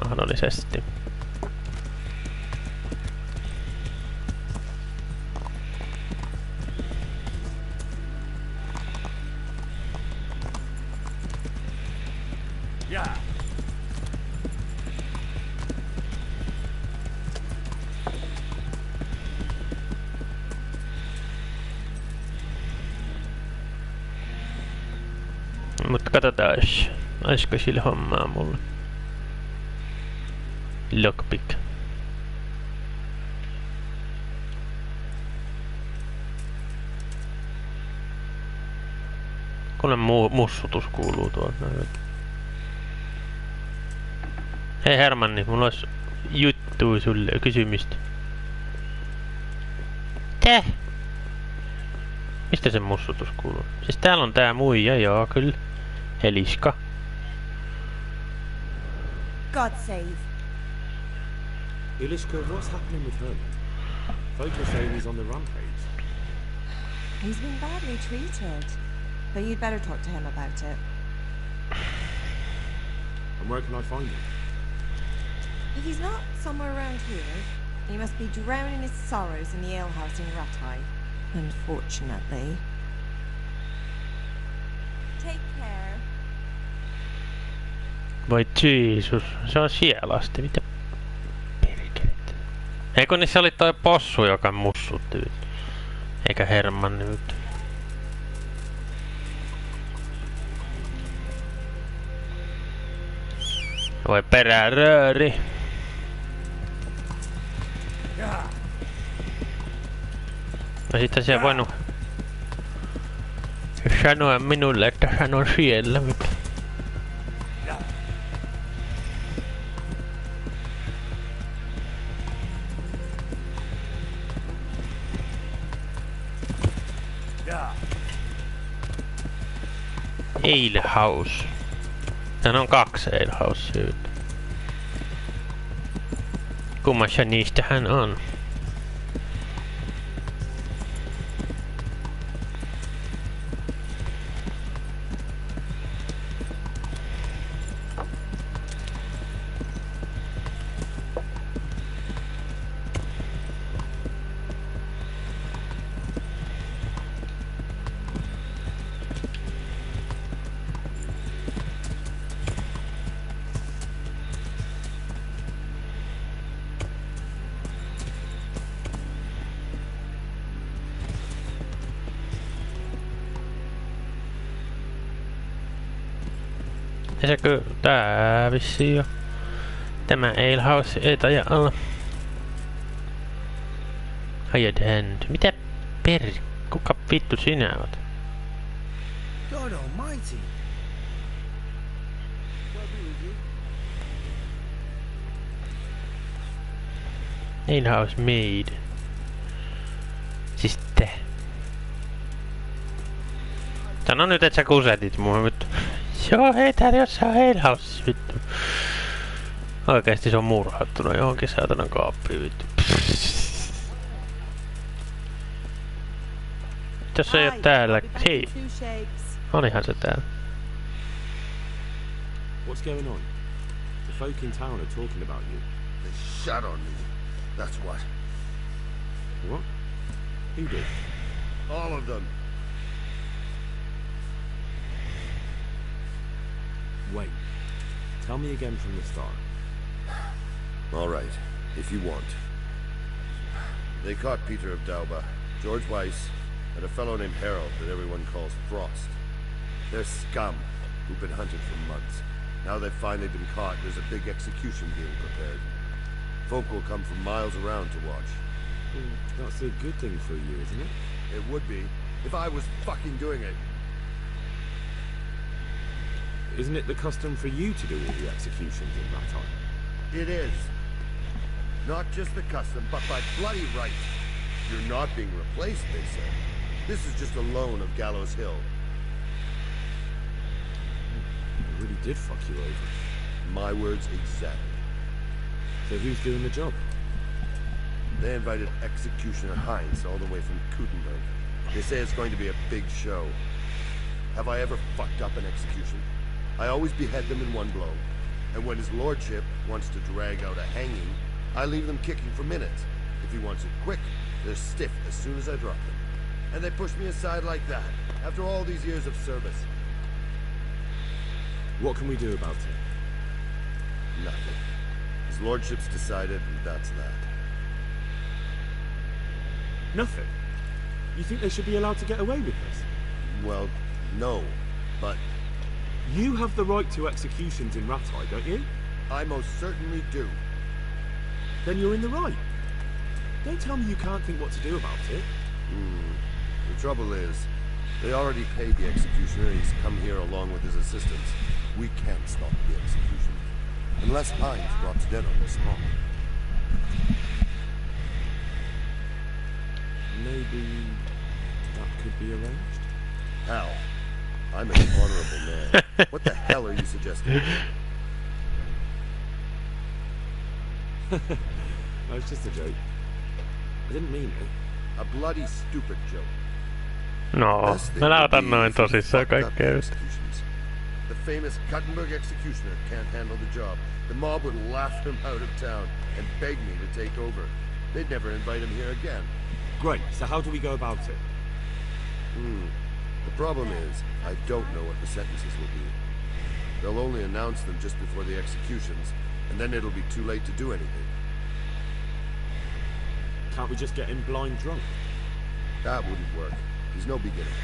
Speaker 1: Mahdollisesti.
Speaker 8: Yeah.
Speaker 1: Mutta katsotaan, olisiko sillä hommaa mulle. Lockpick. Kuule mussutus kuuluu tuolta. Hei Hermanni, mulla olisi juttua sulle, kysymystä. Täh? Mistä se mussutus kuuluu? Siis täällä on tää muija, joo kyllä. Eliska.
Speaker 13: God save.
Speaker 3: Ilishka, what's happening with her? Folk are saying he's on the rampage.
Speaker 13: He's been badly treated. But you'd better talk to him about it.
Speaker 3: And where can I find him?
Speaker 13: If he's not somewhere around here, he must be drowning his sorrows in the alehouse in Ratai. Unfortunately. Take care.
Speaker 1: Voi Jeesus, se on siellä asti, mitä perkelet. Eikö niissä oli toi possu, joka mussutti? Eikä Hermanni nyt. Voi perärööri. No sit se voinut sanoa minulle, että hän on siellä. Alehouse. Tän on 2 alehouse-syytä. Kummassa niistä hän on? Ja sekö tää vissiin jo? Tämä alehouse ei taida olla. Hired hand. Mitä kuka vittu sinä oot?
Speaker 7: God almighty.
Speaker 1: Alehouse maid. Siis te. Sano nyt et sä kusetit mua vittu. Joo, hei täällä jossain alehouse vittu. Oikeesti se on murhattuna johonkin saatanan kaappiin vittu. Jos ei oo täällä. Hei. Olihan se täällä.
Speaker 3: What's going on? The folk in town are talking about you.
Speaker 14: They shot on me. That's what.
Speaker 3: What? Who did?
Speaker 14: All of them.
Speaker 3: Wait. Tell me again from the start.
Speaker 14: All right, if you want. They caught Peter of Dauba, George Weiss, and a fellow named Harold that everyone calls Frost. They're scum who've been hunted for months. Now they've finally been caught, there's a big execution being prepared. Folk will come from miles around to watch.
Speaker 3: Well, that's a good thing for you, isn't it?
Speaker 14: It would be, if I was fucking doing it.
Speaker 3: Isn't it the custom for you to do all the executions in that time?
Speaker 14: It is. Not just the custom, but by bloody right. You're not being replaced, they say. This is just a loan of Gallows Hill.
Speaker 3: It really did fuck you over.
Speaker 14: My words exactly.
Speaker 3: So who's doing the job?
Speaker 14: They invited Executioner Heinz all the way from Kuttenberg. They say it's going to be a big show. Have I ever fucked up an execution? I always behead them in one blow. And when his lordship wants to drag out a hanging, I leave them kicking for minutes. If he wants it quick, they're stiff as soon as I drop them. And they push me aside like that, after all these years of service.
Speaker 3: What can we do about it?
Speaker 14: Nothing. His lordship's decided, and that's that.
Speaker 3: Nothing? You think they should be allowed to get away with this?
Speaker 14: Well, no, but...
Speaker 3: You have the right to executions in Rattay, don't you?
Speaker 14: I most certainly do.
Speaker 3: Then you're in the right. Don't tell me you can't think what to do about it.
Speaker 14: The trouble is, they already paid the executioner and he's come here along with his assistants. We can't stop the execution. Unless Heinz drops dead on the spot.
Speaker 3: Maybe that could be arranged?
Speaker 14: Hal, I'm an honorable man. What the hell are you suggesting?
Speaker 3: That was just a joke. I didn't mean it.
Speaker 14: A bloody stupid joke.
Speaker 1: No, mä otan noin tosissaan kaikkea.
Speaker 14: The famous Kuttenberg executioner can't handle the job. The mob would laugh him out of town and beg me to take over. They'd never invite him here again.
Speaker 3: Great, so how do we go about it?
Speaker 14: The problem is, I don't know what the sentences will be. They'll only announce them just before the executions, and then it'll be too late to do anything.
Speaker 3: Can't we just get him blind drunk?
Speaker 14: That wouldn't work. He's no beginner.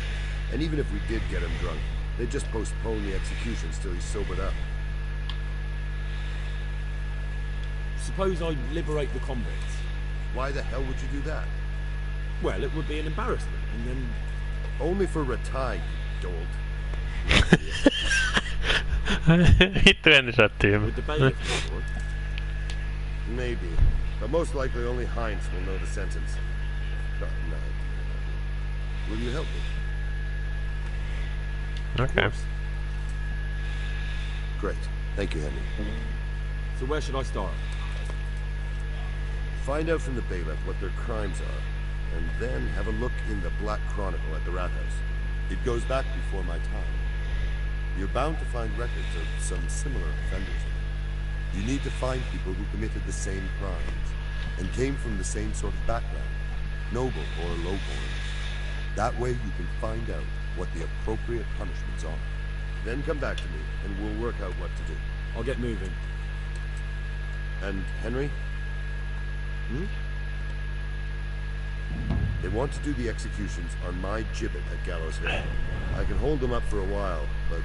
Speaker 14: And even if we did get him drunk, they'd just postpone the executions till he's sobered up.
Speaker 3: Suppose I liberate the convicts.
Speaker 14: Why the hell would you do that?
Speaker 3: Well, it would be an embarrassment, and then...
Speaker 14: Only for Rattay, you dolt.
Speaker 1: Vittu en saa tyymä.
Speaker 3: With the bailiff,
Speaker 14: Maybe. But most likely only Heinz will know the sentence. No. Will you help me?
Speaker 1: Okay.
Speaker 14: Great. Thank you, Henry.
Speaker 3: So where should I start?
Speaker 14: Find out from the bailiff what their crimes are, and then have a look in the Black Chronicle at the Rathouse. It goes back before my time. You're bound to find records of some similar offenders. You need to find people who committed the same crimes, and came from the same sort of background, noble or lowborn. That way you can find out what the appropriate punishments are. Then come back to me, and we'll work out what to do.
Speaker 3: I'll get moving.
Speaker 14: And Henry? They want to do the executions on my gibbet at Gallows Hill. I can hold them up for a while, but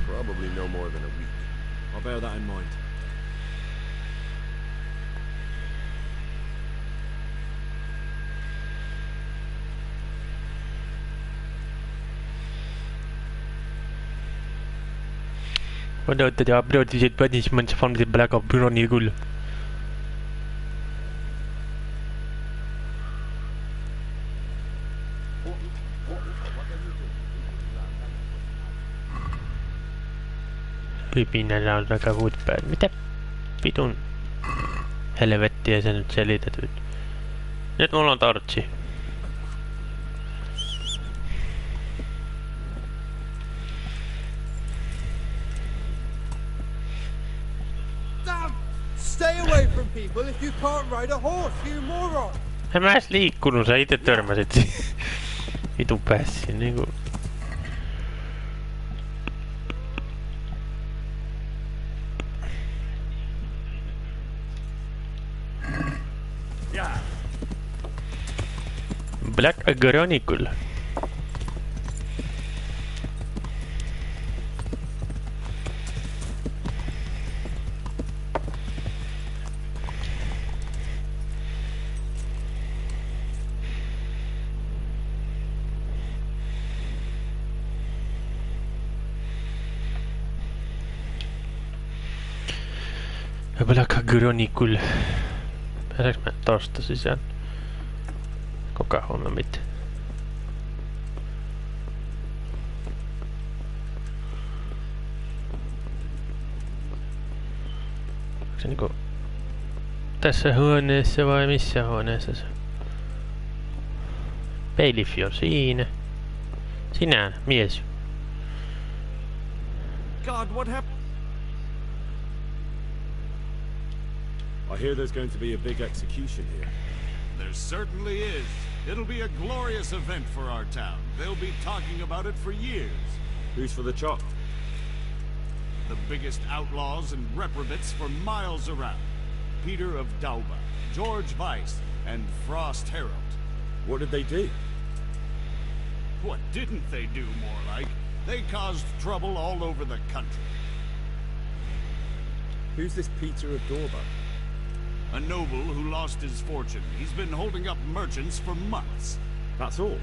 Speaker 14: probably no more than a week.
Speaker 3: I'll bear that in mind.
Speaker 1: Odotta ja updated punishments from the Black Chronicle. Hypinällä on rakavut päällä. Mitä vitun helvettiä sä nyt selität? Nyt mulla on tortsi.
Speaker 9: Stay away from people if you can't ride a horse, you moron!
Speaker 1: En mä edes liikkunut, sä ite törmäsit siihen. Vitun päässin niinku. Black Chronicle. Blaka Chronicule. Pääseekö mä tosta sisään? Kuka huomio mitään? Onko se niinku tässä huoneessa vai missä huoneessa se? Bailiff on siinä. Sinä, mies.
Speaker 3: God, what happened? I hear there's going to be a big execution here.
Speaker 2: There certainly is. It'll be a glorious event for our town. They'll be talking about it for years.
Speaker 3: Who's for the chop?
Speaker 2: The biggest outlaws and reprobates for miles around. Peter of Dauba, George Weiss, and Frost Herald.
Speaker 3: What did they do?
Speaker 2: What didn't they do, more like? They caused trouble all over the country.
Speaker 3: Who's this Peter of Dauba?
Speaker 2: A noble who lost his fortune. He's been holding up merchants for months.
Speaker 3: That's all?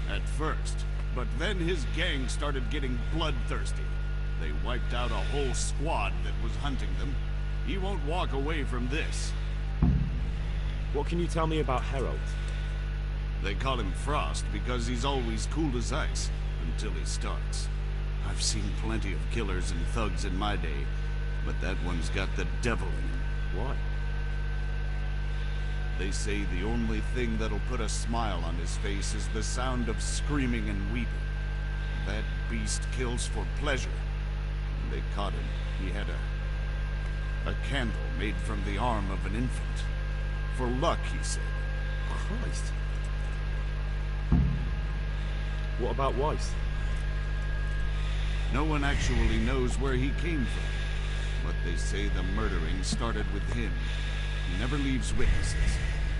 Speaker 2: At first. But then his gang started getting bloodthirsty. They wiped out a whole squad that was hunting them. He won't walk away from this.
Speaker 3: What can you tell me about Herald?
Speaker 2: They call him Frost because he's always cool as ice, until he starts. I've seen plenty of killers and thugs in my day, but that one's got the devil in him.
Speaker 3: Why?
Speaker 2: They say the only thing that'll put a smile on his face is the sound of screaming and weeping. That beast kills for pleasure. When they caught him, he had a candle made from the arm of an infant. For luck, he said.
Speaker 3: Christ. What about Weiss?
Speaker 2: No one actually knows where he came from, but they say the murdering started with him. He never leaves witnesses.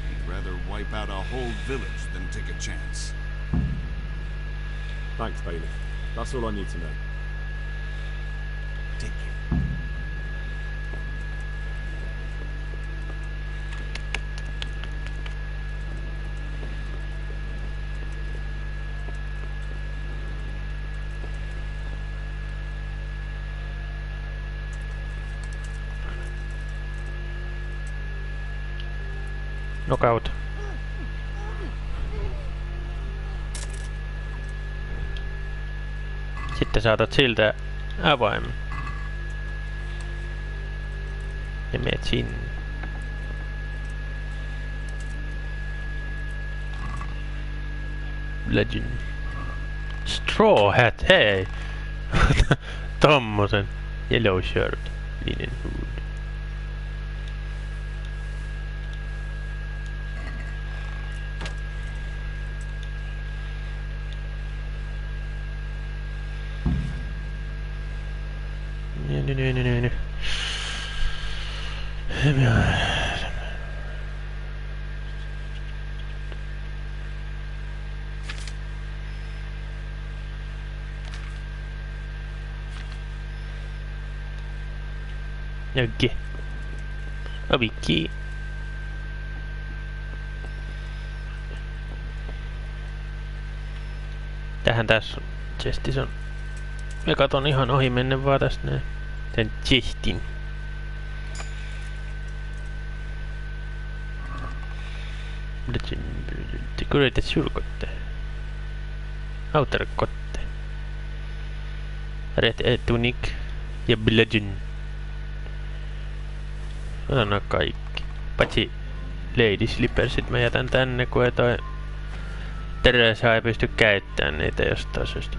Speaker 2: He'd rather wipe out a whole village than take a chance.
Speaker 3: Thanks, Bailiff. That's all I need to know.
Speaker 2: Take care.
Speaker 1: Knockout. Sitten saatat siltä avaimen. Ja meet sinne. Legend. Straw hat, hei! Tommosen. Yellow shirt. Linen hood. Nee. Okei. Ovikki. Tähän tässä on chestis on. Mä katon ihan ohi menne vaan tästä näin. Tän chestin. Decorated surkotte. Outer kotte. Red tunic ja bludgeon. Otan nää kaikki. Paitsi lady slippersit mä jätän tänne, kun ei toi Teresa ei pysty käyttämään niitä jostain syystä.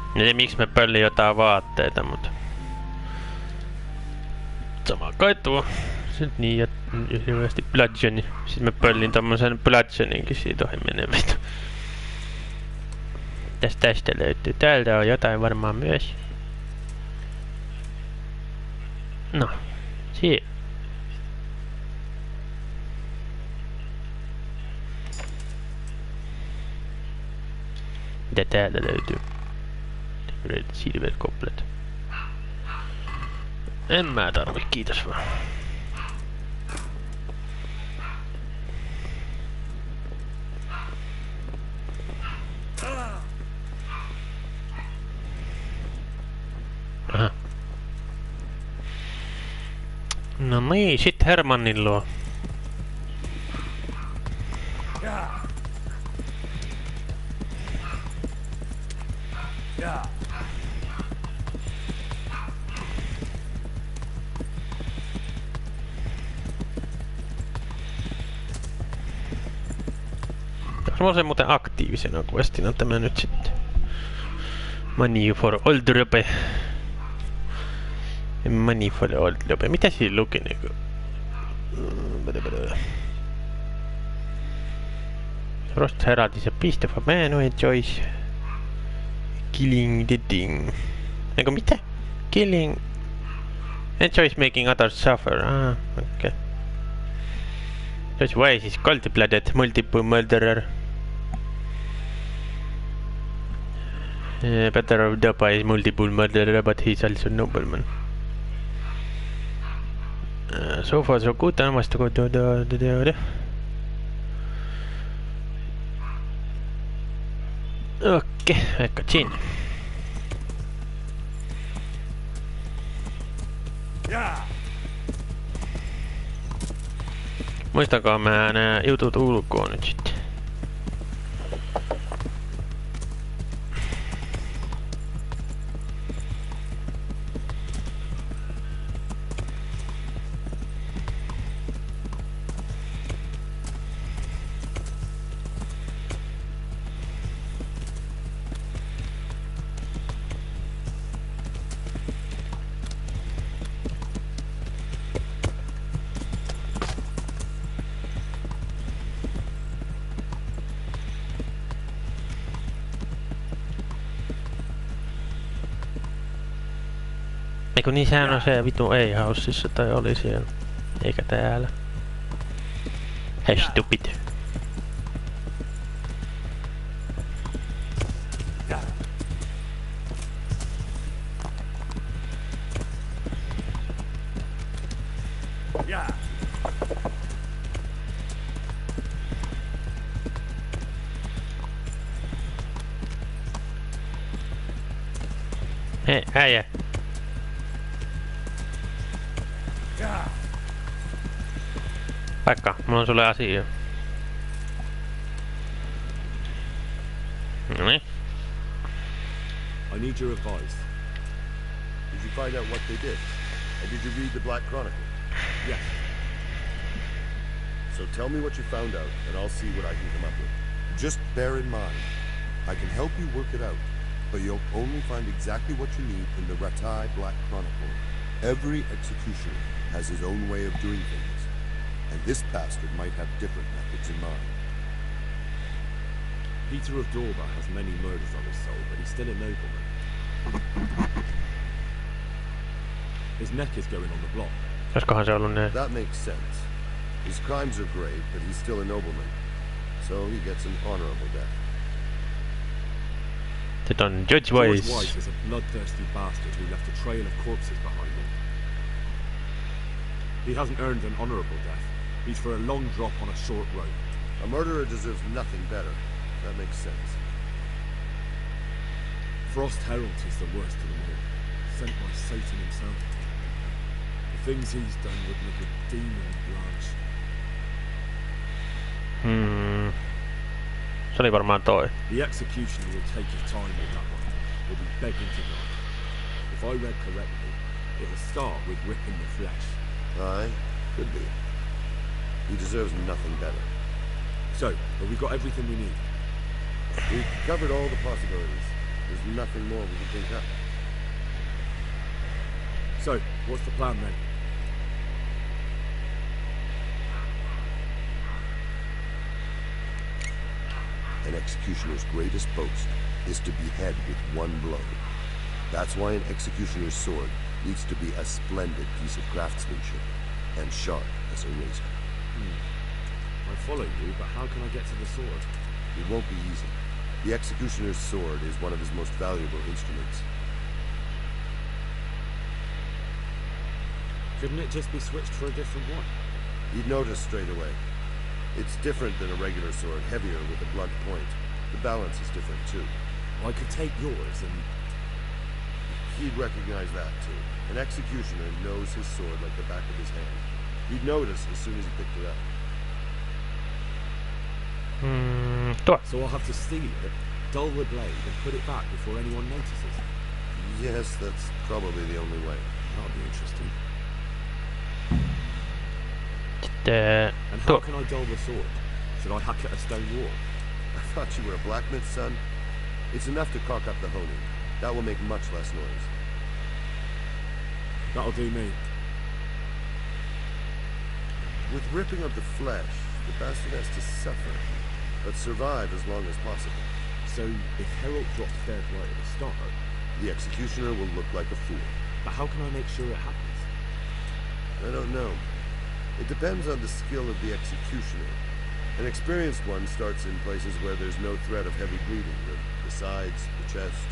Speaker 1: En tiedä miksi mä pöllin jotain vaatteita, mutta sama kai tuo. Nyt niin ja hirveästi bludgeoni. Sitten mä pöllin tommosen bludgeoninkin siitä ohi menemistä. Tästä löytyy. Täältä on jotain varmaan myös. No, siihen. Mitä täältä löytyy? Silver Goblet. En mä tarvi, kiitos vaan. No niin, sit Hermannin luo. Mä sen muuten aktiivisena questina tämä nyt sitten. Money for old rope. Money for old rope. Mitä siinä luki niinku? Frost Herald is a beast of a man who enjoys killing the thing. Eiku mitä? Killing... Enjoys making others suffer. Ah, okei. This way is cold-blooded multiple murderer. Better of Dapa is multiple murderer, but he's also nobleman. So far so good, I must go to the... Okei, eccoci. Muistakaa mä nää jutut ulkoon nyt sitten. Eiku niin sehän on se vitu A-houseissa tai oli siellä. Eikä täällä. Hei stupid. Hei äijä. Paikka, mulla on sulle asia. Noniin.
Speaker 3: I need your advice.
Speaker 14: Did you find out what they did? And did you read the Black Chronicle?
Speaker 3: Yes.
Speaker 14: So tell me what you found out, and I'll see what I can come up with.
Speaker 15: Just bear in mind, I can help you work it out, but you'll only find exactly what you need in the Ratai Black Chronicle. Every executioner has his own way of doing things, and this bastard might have different methods in mind.
Speaker 3: Peter of Dorba has many murders on his soul, but he's still a nobleman. His neck is going on the block.
Speaker 1: Olisikohan se ollut ne?
Speaker 14: That makes sense. His crimes are grave, but he's still a nobleman, so he gets an honorable death.
Speaker 1: Sitten on George Weiss.
Speaker 3: George Weiss is a bloodthirsty bastard who left a trail of corpses behind him. He hasn't earned an honorable death. He's for a long drop on a short rope.
Speaker 14: A murderer deserves nothing better. That makes sense.
Speaker 3: Frost Herald is the worst of them all, sent by Satan himself. The things he's done would make a demon blanch.
Speaker 1: Se oli varmaan toi.
Speaker 3: The executioner will take his time with that one. He'll be begging to die. If I read correctly, it'll start with ripping the flesh.
Speaker 14: Aye, could be. He deserves nothing better.
Speaker 3: So, have we got everything we need?
Speaker 14: We've covered all the possibilities. There's nothing more we can think up.
Speaker 3: So, what's the plan then?
Speaker 15: An executioner's greatest boast is to behead with one blow. That's why an executioner's sword needs to be a splendid piece of craftsmanship and sharp as a razor.
Speaker 3: I follow you, but how can I get to the sword?
Speaker 15: It won't be easy. The executioner's sword is one of his most valuable instruments.
Speaker 3: Couldn't it just be switched for a different one?
Speaker 14: You'd notice straight away. It's different than a regular sword, heavier with a blunt point. The balance is different too.
Speaker 3: I could take yours and...
Speaker 14: He'd recognize that too. An executioner knows his sword like the back of his hand. He'd notice as soon as he picked it up.
Speaker 3: So I'll have to steal it, dull the blade, and put it back before anyone notices.
Speaker 14: Yes, that's probably the only way.
Speaker 3: That'll be interesting.
Speaker 1: Sitten...
Speaker 3: And how can I dull the sword? Should I hack at a stone wall?
Speaker 14: I thought you were a blacksmith, son. It's enough to caulk up the honing. That will make much less noise.
Speaker 3: That'll do me.
Speaker 14: With ripping of the flesh, the bastard has to suffer, but survive as long as possible.
Speaker 3: So, if Harold drops dead right at the start,
Speaker 14: the executioner will look like a fool.
Speaker 3: But how can I make sure it happens?
Speaker 14: I don't know. It depends on the skill of the executioner. An experienced one starts in places where there's no threat of heavy bleeding, the sides, the chest.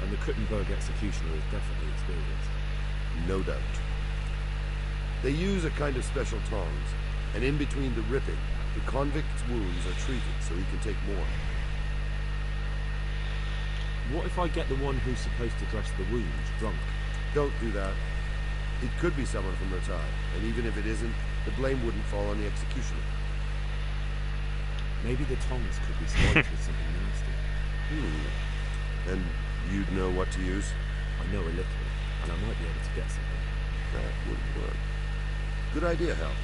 Speaker 3: And the Kuttenberg executioner is definitely experienced.
Speaker 14: No doubt. They use a kind of special tongs, and in between the ripping, the convict's wounds are treated so he can take more.
Speaker 3: What if I get the one who's supposed to dress the wounds drunk?
Speaker 14: Don't do that. It could be someone from Ratai, and even if it isn't, the blame wouldn't fall on the executioner.
Speaker 3: Maybe the tongs could be spiked with something nasty.
Speaker 14: And you'd know what to use?
Speaker 3: I know a little, and I might be able to get something.
Speaker 14: That wouldn't work. Good idea, Hal.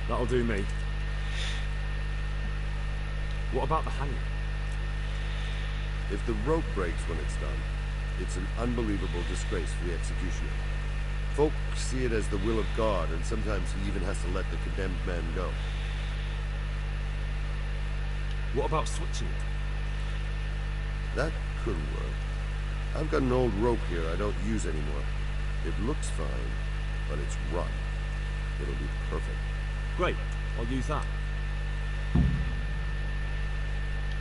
Speaker 3: That'll do me. What about the hanging?
Speaker 14: If the rope breaks when it's done, it's an unbelievable disgrace for the executioner. Folk see it as the will of God, and sometimes he even has to let the condemned man go.
Speaker 3: What about switching it?
Speaker 14: That could work. I've got an old rope here I don't use anymore. It looks fine, but it's rotten. It'll be perfect.
Speaker 3: Great, I'll use that.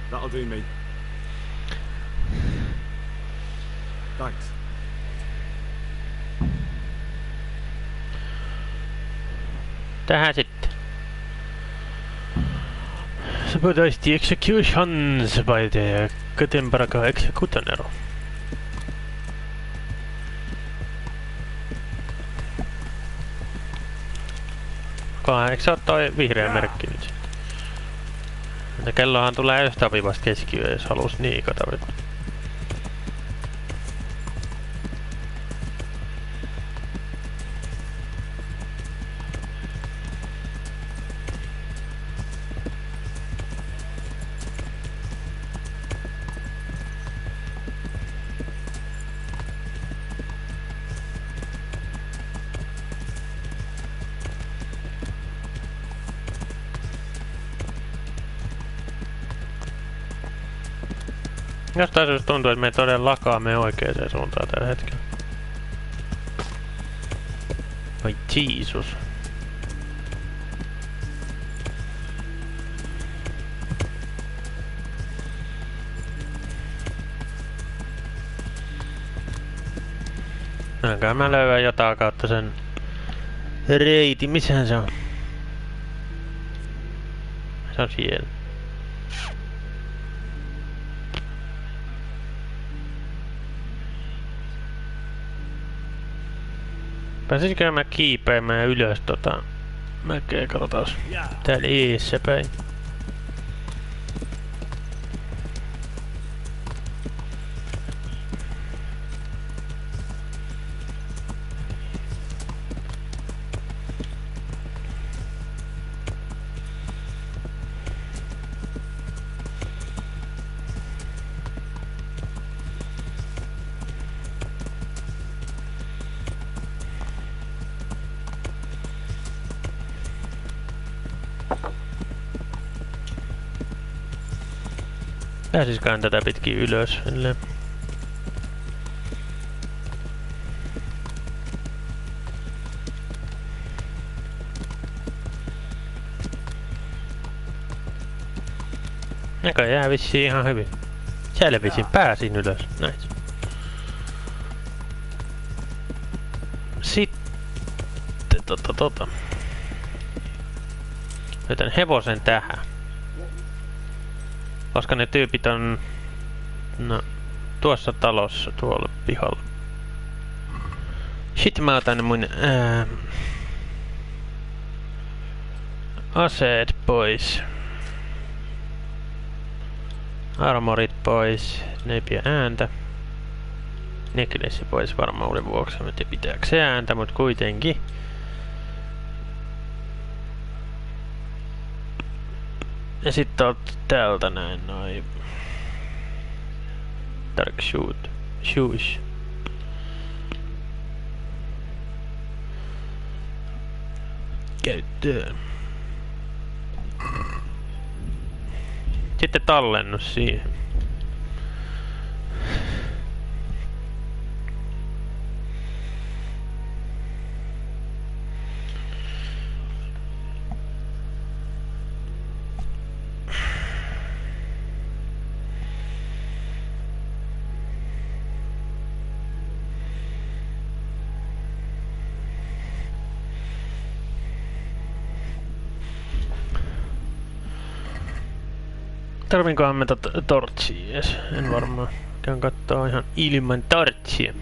Speaker 3: That'll do me. Thanks.
Speaker 1: Tähän sitten. Sabotage the executions by the Kuttenberg executioner. Eikö se oo toi vihreä merkki nyt sitten? Ja kellohan tulee yhtä vivasta keskiöön, jos halus niikata. Jostain syystä tuntuu, että me todella lakaamme oikeaan suuntaan tällä hetkellä. Oi Jeesus. Näinköhän mä löydän jotain kautta sen reitin. Missähän se on? Se on siellä. Pääsisikö mä kiipeämään ylös mäkeä, katsotaan täällä eessä päin. Pääsisikään tätä pitkin ylös edelleen. Näköjään vissiin ihan hyvin. Selvisin, pääsin ylös. Näin. Sitten Löytän hevosen tähän. Koska ne tyypit on tuossa talossa tuolla pihalla. Sitten mä otan mun aseet pois. Armorit pois. Ne ei pidä ääntä. Necklace pois varmuuden vuoksi. Mä en tiedä pitääkö se ääntä, mut kuitenkin. Ja sitten oot täältä näin noin. Dark shoes. Käyttöön. Sitten tallennus siihen. Tarvinkohan me tortsia edes? En varmaan. Käyn kattoo ihan ilman tortsia.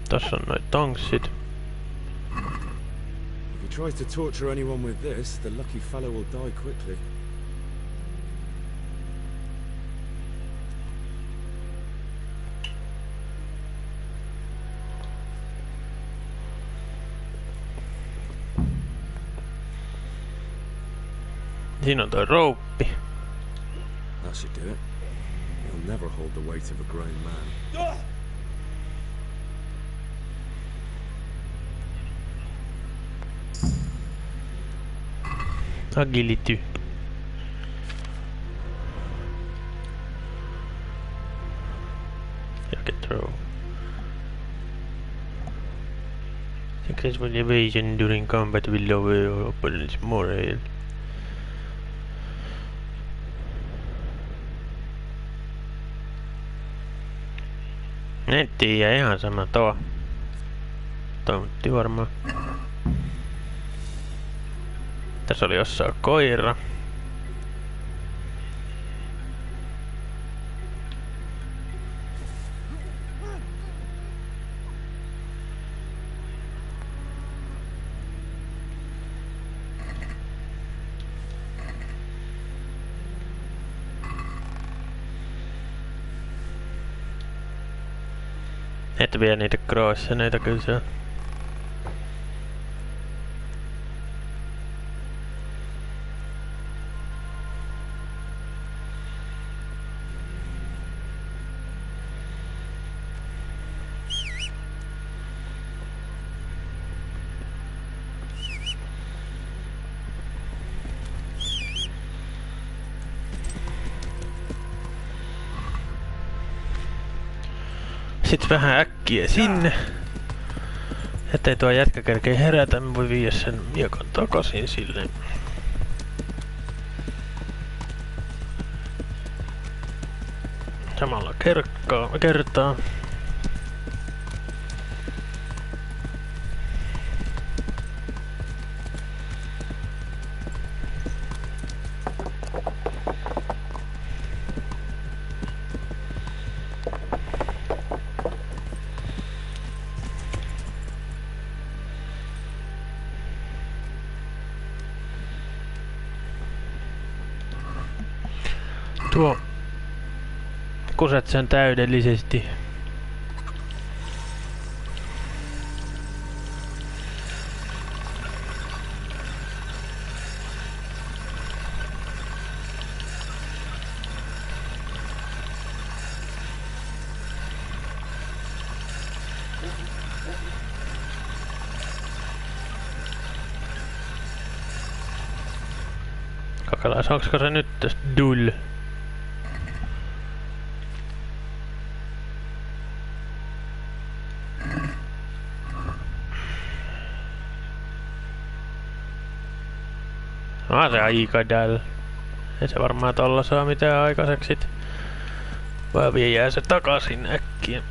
Speaker 1: Tossa on noit tonksit.
Speaker 3: If he tries to torture anyone with this, the lucky fellow will die quickly.
Speaker 1: Siinä on toi rouppi.
Speaker 3: That should do it. He'll never hold the weight of a grown man.
Speaker 1: Agility. Rocket throw. Successful evasion during combat will lower opponent's morale. Netti ja ihan sama tuo. Tontti varmaan. Tässä oli jossain koira. Et vie niitä croisseneita kyllä se on. Sitten vähän äkkiä sinne. Ettei tuo jätkä kerkee herätä, mä voi viedä sen miekon takaisin silleen. Samalla kertaa. Tuo kuset sen täydellisesti. Kakelais, onko se nyt tästä dull? Se aika däl. Ei se varmaan tolla saa mitään aikaiseksi sit. Vai vielä jää se takaisin äkkiä.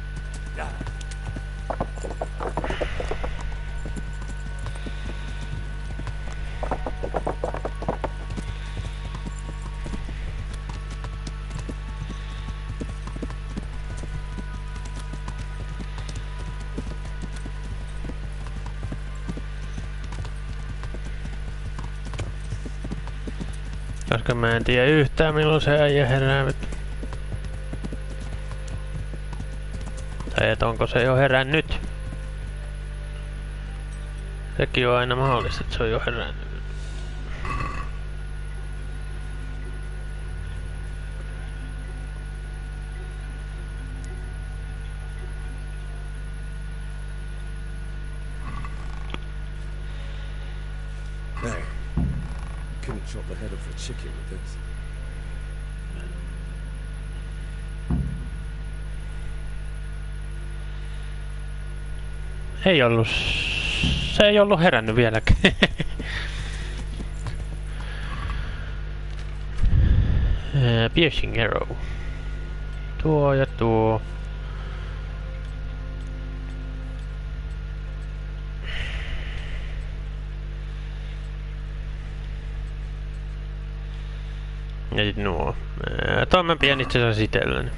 Speaker 1: Koska mä en tiedä yhtään milloin se äijä herää. Tai et onko se jo herännyt? Sekin on aina mahdollista, että se on jo herännyt.
Speaker 3: There. Couldn't chop the head off a chicken with this.
Speaker 1: Ei ollut... Se ei ollut herännyt vieläkään. Piercing arrow. Tuo ja tuo. Ja sit nuo. Toi mä pian itse asiassa itellen.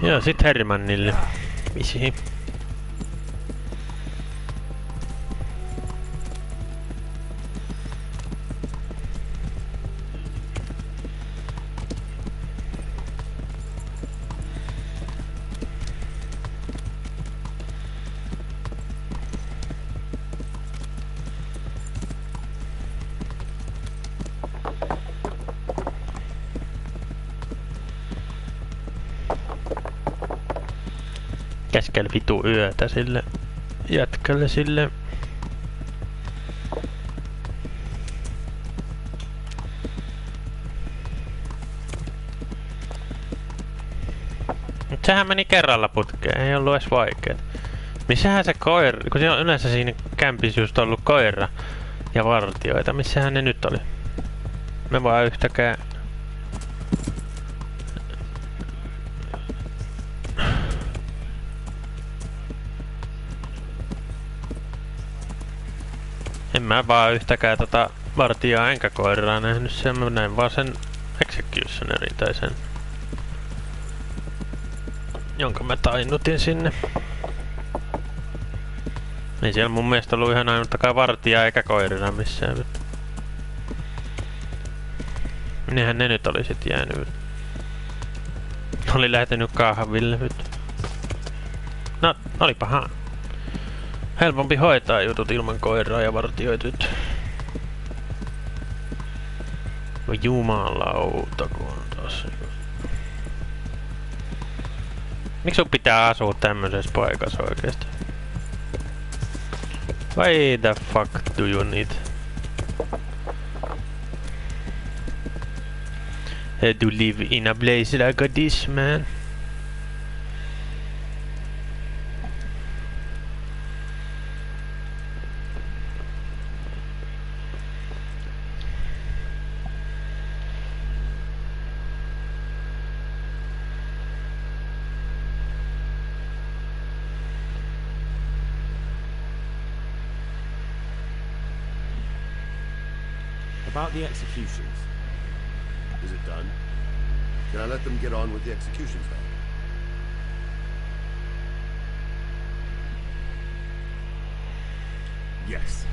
Speaker 1: Joo, sit Hermannille. Misi? Keskellä vitu yötä sille jätkälle sille. Mut sehän meni kerralla putkeen, ei ollut edes vaikeet. Missähän se koira, kun siinä on yleensä siinä kämpissä just ollut koira ja vartioita, missähän ne nyt oli? Me vaan yhtäkään... En mä vaan yhtäkään vartijaa enkä koiraa nähnyt sen, mä näin vaan sen executionerin tai sen, jonka mä tainnutin sinne. Ei siellä mun mielestä ollut ihan ainuttakaan vartijaa eikä koirina missään. Minnehän ne nyt oli sit jäänyt? Oli lähtenyt kahville nyt. No, olipahan helpompi hoitaa jutut ilman koiraa ja vartioitut. Jumalauta, kun on taas... Miksi sun pitää asua tämmöisessä paikassa oikeesti? Why the fuck do you need to live in a place like this, man?
Speaker 3: About the executions.
Speaker 14: Is it done? Can I let them get on with the executions now?
Speaker 3: Yes.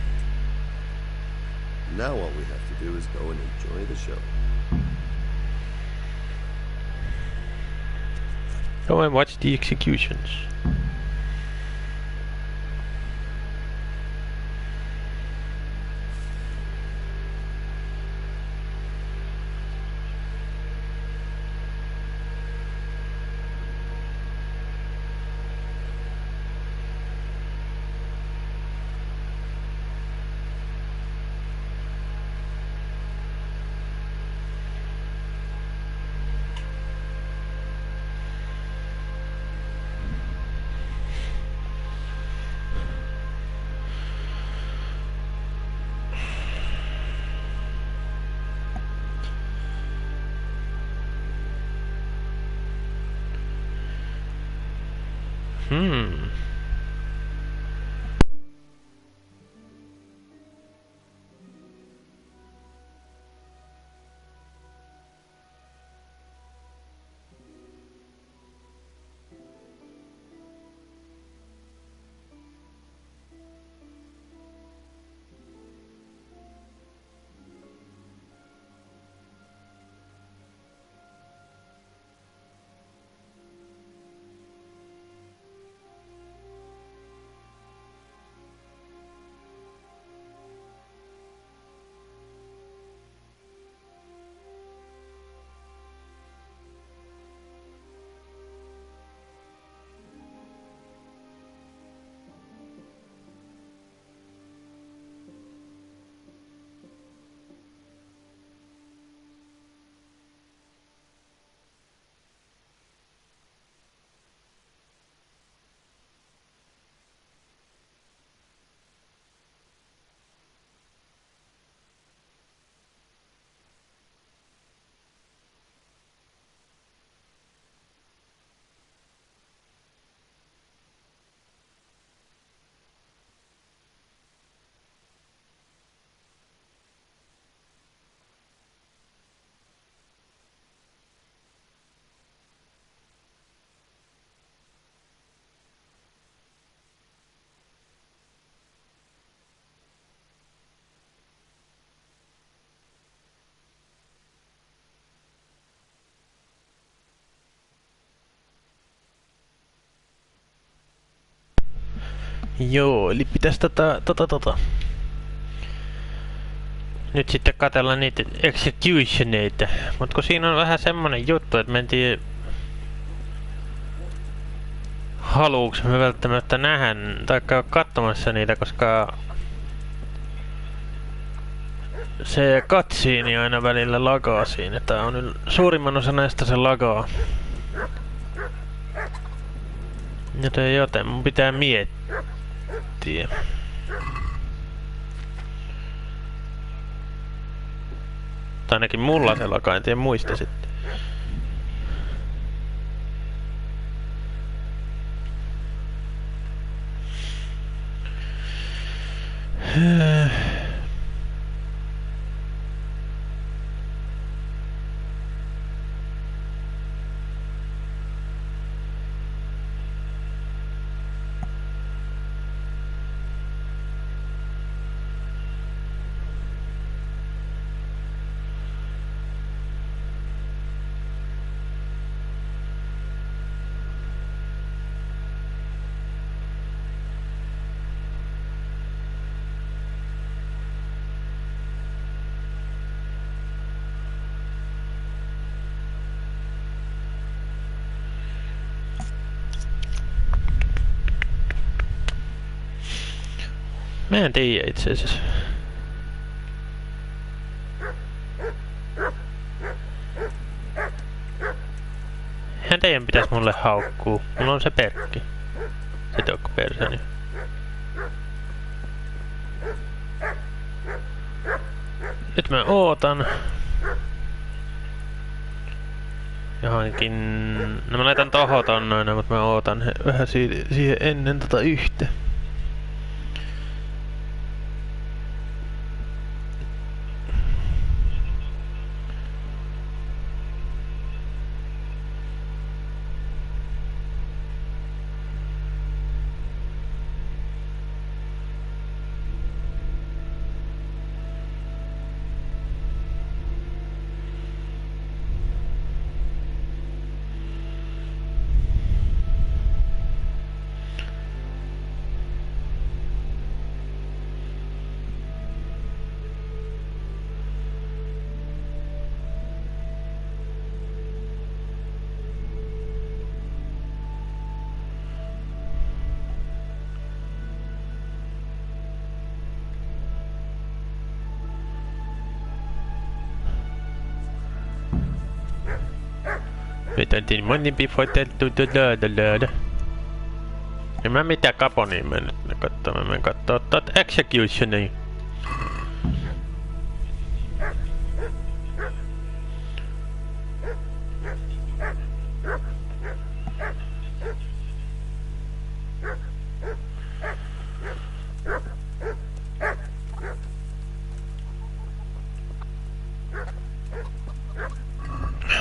Speaker 14: Now all we have to do is go and enjoy the show.
Speaker 1: Go and watch the executions. Joo, eli pitäis nyt sitten katsella niitä executioneita. Mut kun siinä on vähän semmonen juttu, että mentiin... Haluuks me välttämättä nähdä tai käydä katsomassa niitä, koska... Se cutscene aina välillä lagaa siinä. Tää on suurimman osa näistä se lagaa. Joten mun pitää miettiä. Tai ainakin mulla se lakaa, en tiedä muista sitten. Mä en tiedä itse asiassa. Hän teidän pitäis mulle haukkuu. Mulla on se perkki. Se tokko persani. Nyt mä ootan. Johonkin... No mä laitan tohon tonnoina, mut mä ootan vähän siihen ennen yhtä. Vetätin money before the en mä mitään kaponia mennyt kattoo, mä menen kattoo tot executionia.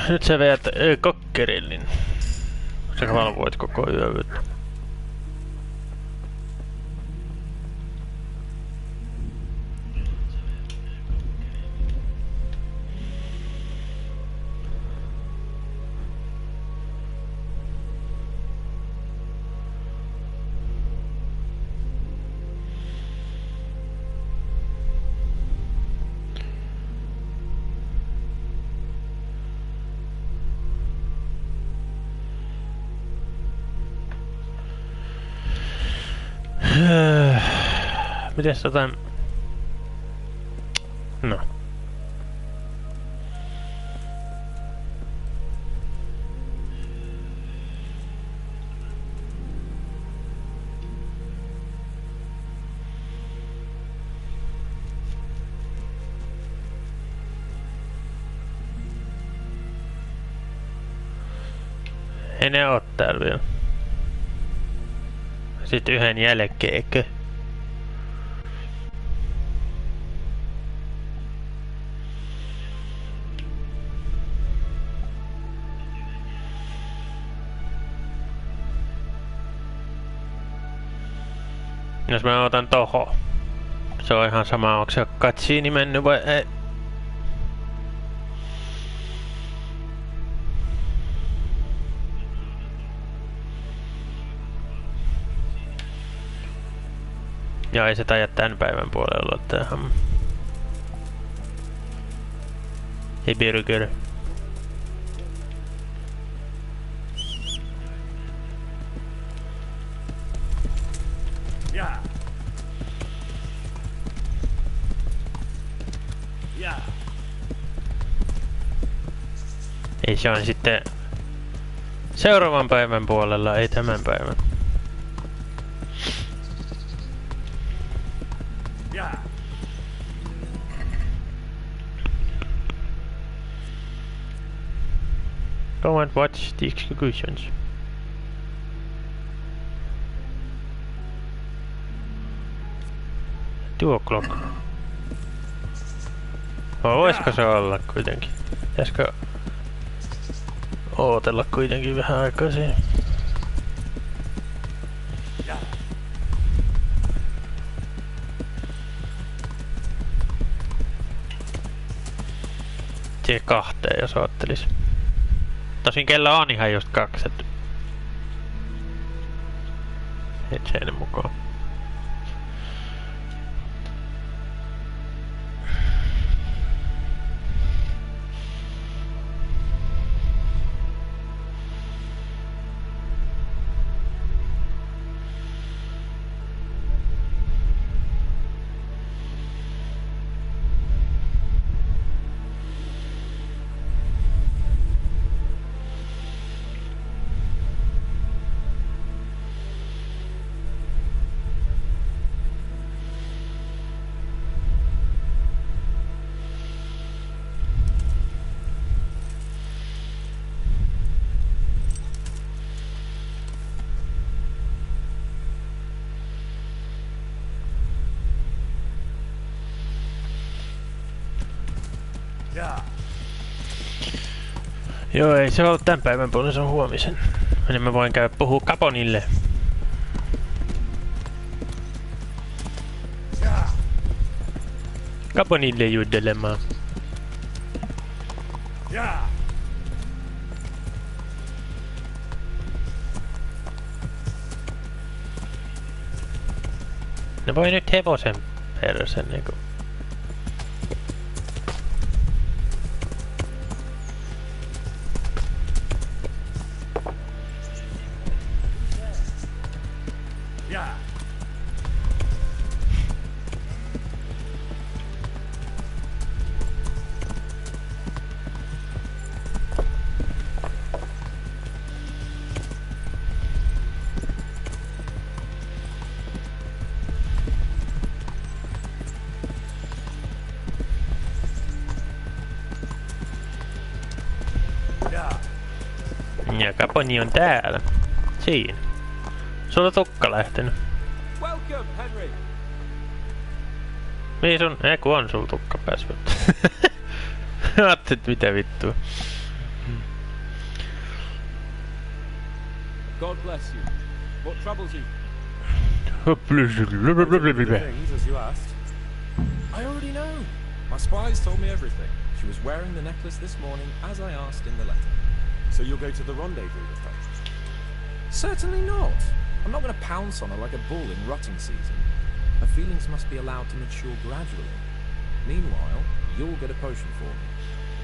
Speaker 1: Nyt sä veät kokkerillin. Sä valvoit koko yön. Mites no. Ei ne oo täällä vielä. Sitten yhden jälkeenkö? Jos mä otan toho. Se on ihan sama, onko se cutscene mennyt vai ei. Ja ei se taida tän päivän puolella tähän. Ei burger.
Speaker 3: Yeah. Yeah.
Speaker 1: Ei se on sitten seuraavan päivän puolella, ei tämän päivän.
Speaker 3: Yeah.
Speaker 1: Go and watch the executions. Two o'clock. Voisiko se olla kuitenkin? Pitäisikö ootella kuitenkin vähän aikaa siihen? Tie kahteen, jos oottelis. Tosin kello on ihan just 2. Et sen mukaan. Joo, ei se ole tän päivän puolella, se on huomisen. Niin mä voin käydä puhua Kaponille. Kaponille juttelemaan. Ne voi nyt hevosen persen niinku. Ja Kaponi on täällä. Siinä. Sulla tukka lähtenyt.
Speaker 8: Welcome, Henry.
Speaker 1: Mihin sun... Ei kun on sulla tukka päässyt. Ajattelit mitä vittua.
Speaker 3: God bless you. What troubles you?
Speaker 11: Things as you asked.
Speaker 16: I already know. My spies told me everything. She was wearing the necklace this morning, as I asked in the letter.
Speaker 11: So you'll go to the rendezvous with her?
Speaker 16: Certainly not. I'm not going to pounce on her like a bull in rutting season. Her feelings must be allowed to mature gradually. Meanwhile, you'll get a potion for me.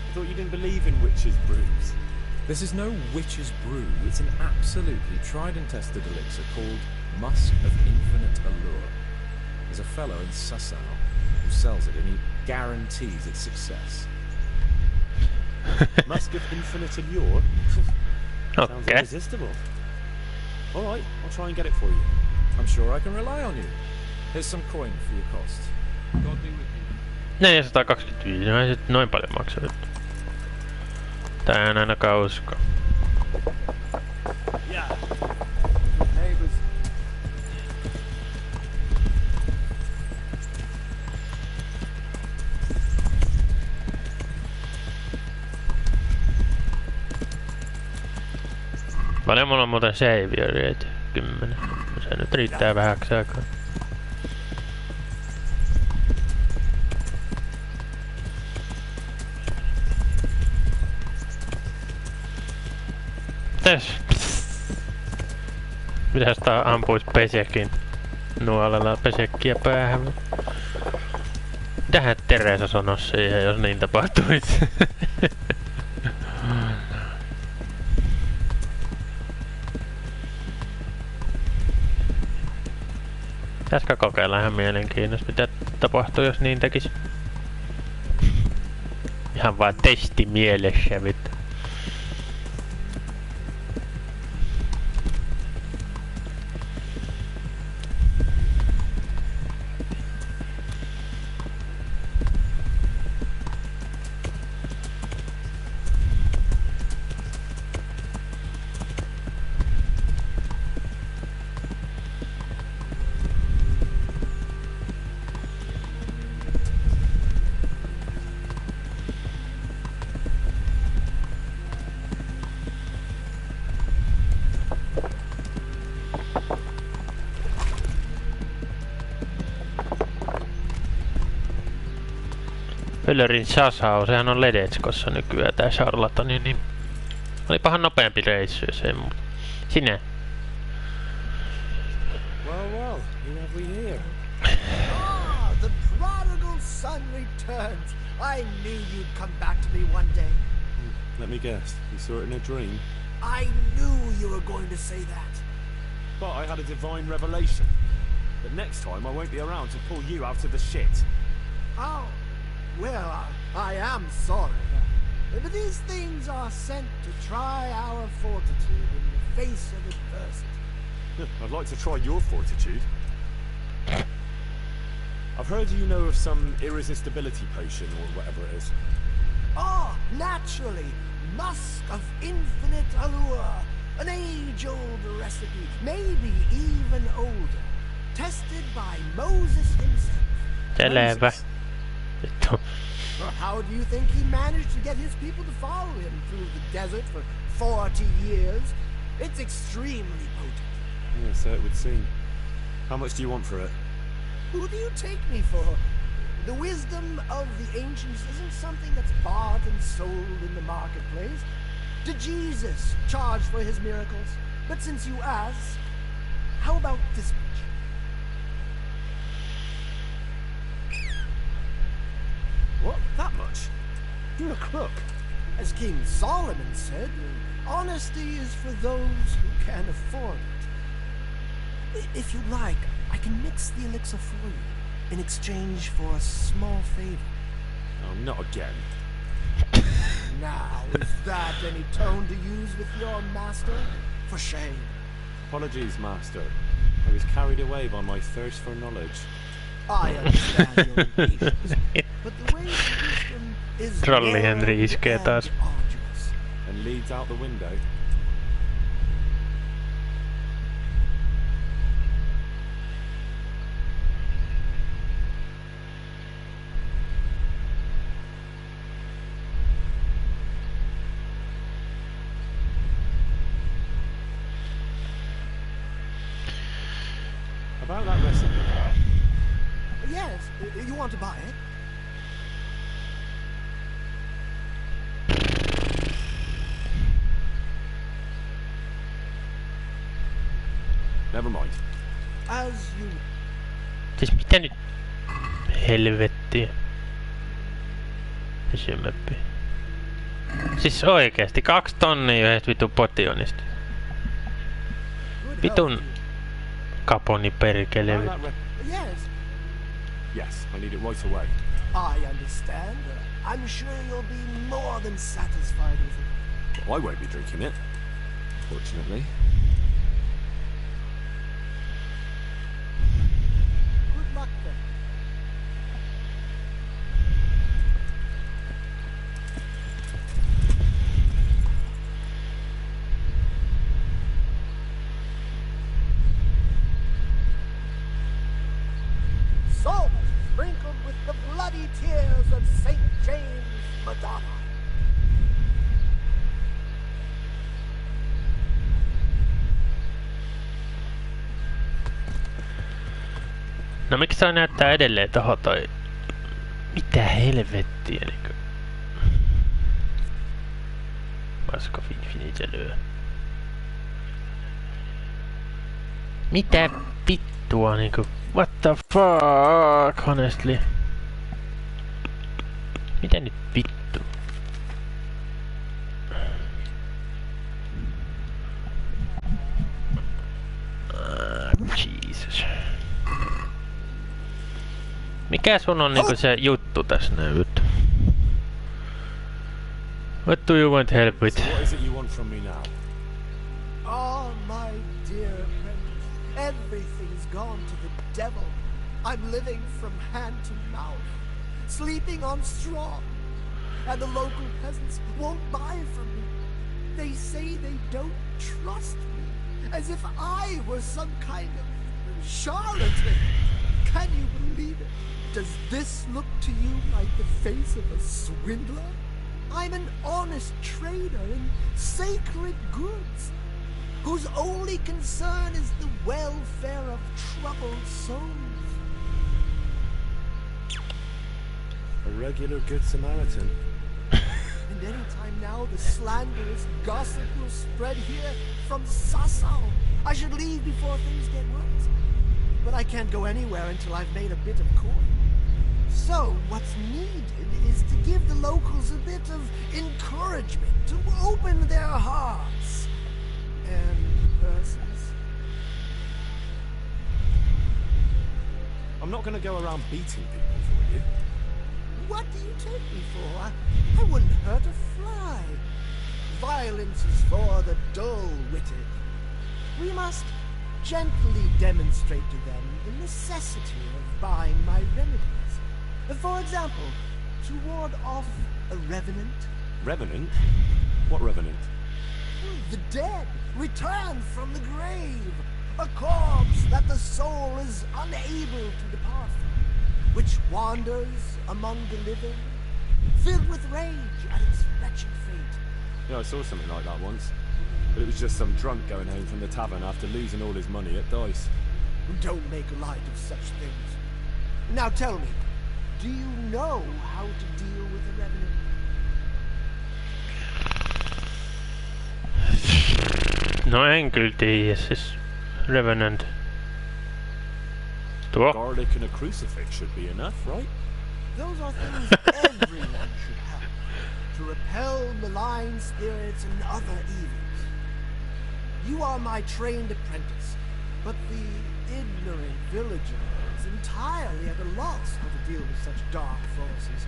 Speaker 11: I thought you didn't believe in witches' brews.
Speaker 16: This is no witch's brew. It's an absolutely tried and tested elixir called Musk of Infinite Allure. There's a fellow in Sussau who sells it and he guarantees its success.
Speaker 11: Musk of Infinite Allure? Sounds irresistible. Alright, I'll try and get it for you.
Speaker 16: I'm sure I can rely on you. Here's some coin for your cost. God be with you.
Speaker 1: 425, no ei sit noin paljon maksa nyt. Tää en ainakaan usko.
Speaker 3: Yeah. Neighbors.
Speaker 1: Paljon mulla on muuten savioreita? 10. Se nyt riittää vähäksi aikaa. Mitäs? Mitäs tää ampuis pesekin? Nuolella pesekkiä päähän. Mitähän Teresa sanoi siihen, jos niin tapahtuisi? Pitäisikö kokeilla ihan mielenkiinnosta, mitä tapahtuu, jos niin tekisi? Ihan vaan testi mielessä, vittu. Pöllerin Sasau, sehän on Ledetskossa nykyään tää charlatani, niin olipahan nopeampi reissu, jos ei muuta. Sinä.
Speaker 3: Well, who have we here?
Speaker 17: Ah, the prodigal son returns. I knew you'd come back to me one day.
Speaker 11: Let me guess, you saw it in a dream?
Speaker 17: I knew you were going to say that.
Speaker 11: But I had a divine revelation. But next time I won't be around to pull you out of the shit.
Speaker 17: Oh. Well, I am sorry. But these things are sent to try our fortitude in the face of adversity.
Speaker 11: I'd like to try your fortitude. I've heard you know of some irresistibility potion or whatever it is.
Speaker 17: Oh, naturally. Musk of Infinite Allure. An age-old recipe, maybe even older. Tested by Moses himself.
Speaker 1: Selvä.
Speaker 17: Well, how do you think he managed to get his people to follow him through the desert for 40 years? It's extremely potent.
Speaker 11: Yeah, so it would seem. How much do you want for it?
Speaker 17: Who do you take me for? The wisdom of the ancients isn't something that's bought and sold in the marketplace. Did Jesus charge for his miracles? But since you ask, how about this much?
Speaker 3: What? That much? You're a crook.
Speaker 17: As King Solomon said, honesty is for those who can afford it. If you'd like, I can mix the elixir for you in exchange for a small favor.
Speaker 11: Oh, not again.
Speaker 17: Now, is that any tone to use with your master? For shame.
Speaker 11: Apologies, master. I was carried away by my thirst for knowledge.
Speaker 17: I understand your impatience, but the way to wisdom is
Speaker 1: Trolli Henry iskee taas.
Speaker 17: arduous.
Speaker 11: And leads out the window.
Speaker 17: to buy it?
Speaker 3: Never mind.
Speaker 17: As you...
Speaker 1: Siis mitä nyt? Helvettiä. Pysymäppi. Siis oikeesti 2 tonnia yhdest vitu potionista. Vitun kaponi perkele.
Speaker 17: Yes.
Speaker 3: Yes, I need it right away.
Speaker 17: I understand. I'm sure you'll be more than satisfied with it.
Speaker 3: Well, I won't be drinking it, fortunately.
Speaker 17: Good luck then. Salt sprinkled with the bloody tears of St. James Madonna.
Speaker 1: No miksi se näyttää edelleen tohon toi... Mitä helvettiä niinku... Vasko Infinite lyö. Mitä vittua niinku... What the fuck, honestly? Mitä nyt vittu? Jesus. Mikä sun on niinku se juttu tässä nyt? What do you want help with?
Speaker 3: So what is it you want from me now?
Speaker 17: Oh, my dear apprentice, everything's gone to the devil. I'm living from hand to mouth, sleeping on straw, and the local peasants won't buy from me. They say they don't trust me, as if I were some kind of charlatan. Can you believe it? Does this look to you like the face of a swindler? I'm an honest trader in sacred goods, whose only concern is the welfare of troubled souls.
Speaker 3: A regular good Samaritan.
Speaker 17: And any time now the slanderous gossip will spread here from Sassau. I should leave before things get worse. But I can't go anywhere until I've made a bit of coin. So, what's needed is to give the locals a bit of encouragement, to open their hearts and purses.
Speaker 3: I'm not going to go around beating people for you.
Speaker 17: What do you take me for? I wouldn't hurt a fly. Violence is for the dull-witted. We must gently demonstrate to them the necessity of buying my remedies. For example, to ward off a revenant.
Speaker 3: Revenant? What revenant?
Speaker 17: The dead, returned from the grave. A corpse that the soul is unable to depart from, which wanders among the living, filled with rage at its wretched fate.
Speaker 3: Yeah, I saw something like that once. But it was just some drunk going home from the tavern after losing all his money at dice.
Speaker 17: Don't make light of such things. Now tell me, do you know how to deal with a revenant?
Speaker 1: No en kyllä tiedä, siis Revenant. Tuo.
Speaker 3: Garlic and a crucifix should be enough, right?
Speaker 17: Those are things everyone should have, to repel malign spirits and other evils. You are my trained apprentice, but the ignorant villager is entirely at a loss how to deal with such dark forces.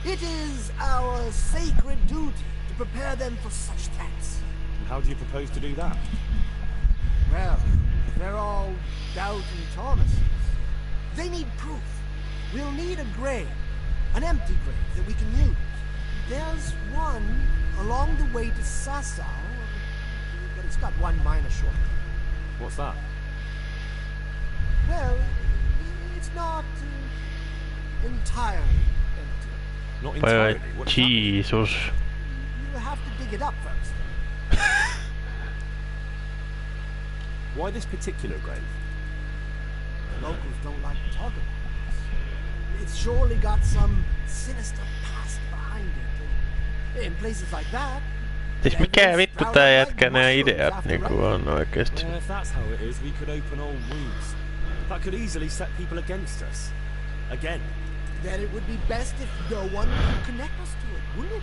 Speaker 17: It is our sacred duty to prepare them for such threats.
Speaker 3: And how do you propose to do that?
Speaker 17: Well, they're all doubting Thomases. They need proof. We'll need a grave, an empty grave that we can use. There's one along the way to Sassau, but it's got one minor shortcut.
Speaker 3: What's that?
Speaker 17: Well, it's not entirely empty.
Speaker 3: Not entirely? What's
Speaker 1: Jesus.
Speaker 17: You have to dig it up first.
Speaker 3: Why this particular grave?
Speaker 17: The locals don't like to talk about this. It's surely got some sinister past behind it. And in places like that,
Speaker 1: Siis mikä vittu tää jätkä nää ideat niinku on oikeesti?
Speaker 3: Yeah, if that's how it is, we could open old wounds. That could easily set people against us. Again.
Speaker 17: Then it would be best if no one could connect us to it, wouldn't it?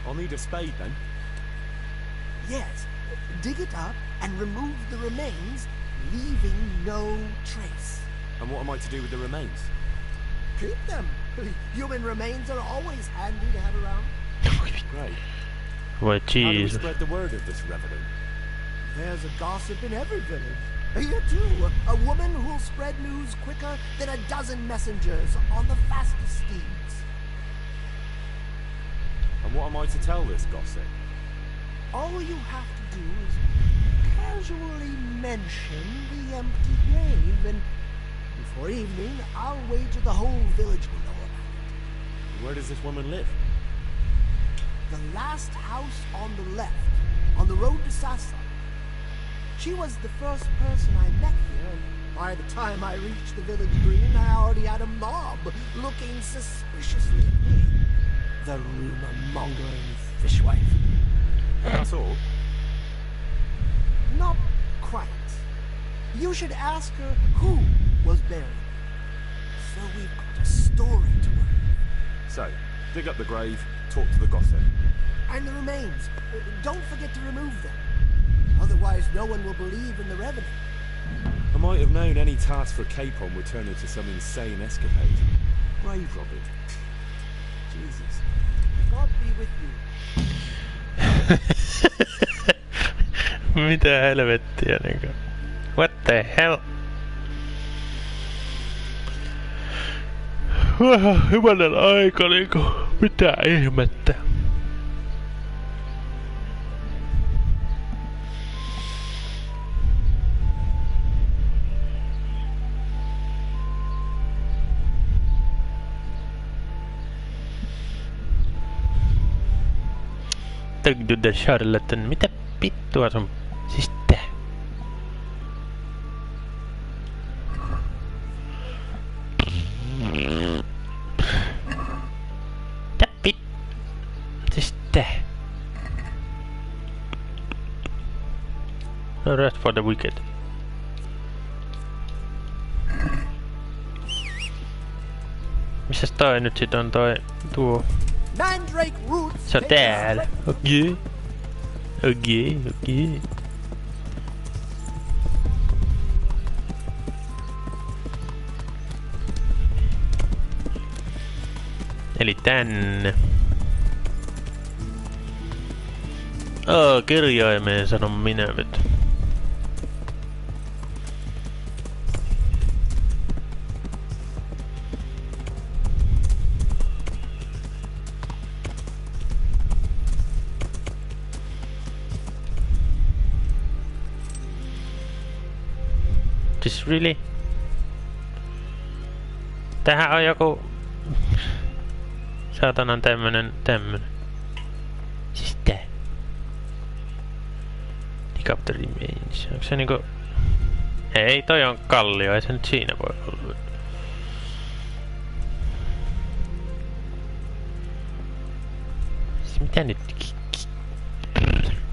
Speaker 3: I'll need a spade then.
Speaker 17: Yes. Dig it up and remove the remains, leaving no trace.
Speaker 3: And what am I to do with the remains?
Speaker 17: Keep them. Human remains are always handy to have around.
Speaker 3: Great.
Speaker 1: Voi
Speaker 3: How do we
Speaker 1: jeez.
Speaker 3: spread the word of this revenue?
Speaker 17: There's a gossip in every village. Here too, a woman who'll spread news quicker than a dozen messengers on the fastest steeds.
Speaker 3: And what am I to tell this gossip?
Speaker 17: All you have to do is casually mention the empty grave, and before evening, I'll wager the whole village will know about it.
Speaker 3: Where does this woman live?
Speaker 17: The last house on the left, on the road to Sasa. She was the first person I met here, and by the time I reached the village green, I already had a mob looking suspiciously at me. The rumor-mongering fishwife.
Speaker 3: That's all?
Speaker 17: Not quite. You should ask her who was buried. So we've got a story to work.
Speaker 3: So, dig up the grave, talk to the gossip.
Speaker 17: And the remains. Don't forget to remove them. Otherwise, no one will believe in the revenue.
Speaker 3: I might have known any task for Capon would turn into some insane escapade. Grave robbing. Jesus.
Speaker 17: God be with you.
Speaker 1: Mitä helvettiä niinku? What the hell? Hyvänen aika niinku. Mitä ihmettä? Täytyy the Charlotte, mitä vittua sun siis tää? Mitä vit... siis tää? No rest for the wicked. Missäs toi nyt sit on toi tuo?
Speaker 17: Mandrake roots.
Speaker 1: Se on täällä. Okei. Okei. Eli tänne. Kirjaimeen sanon minä nyt. Just really? Tähän on joku... saatanan tämmönen. Siis tää. Decapter remains. Onko se niinku... Ei, toi on kallio, ei se nyt siinä voi olla. Siis mitä nyt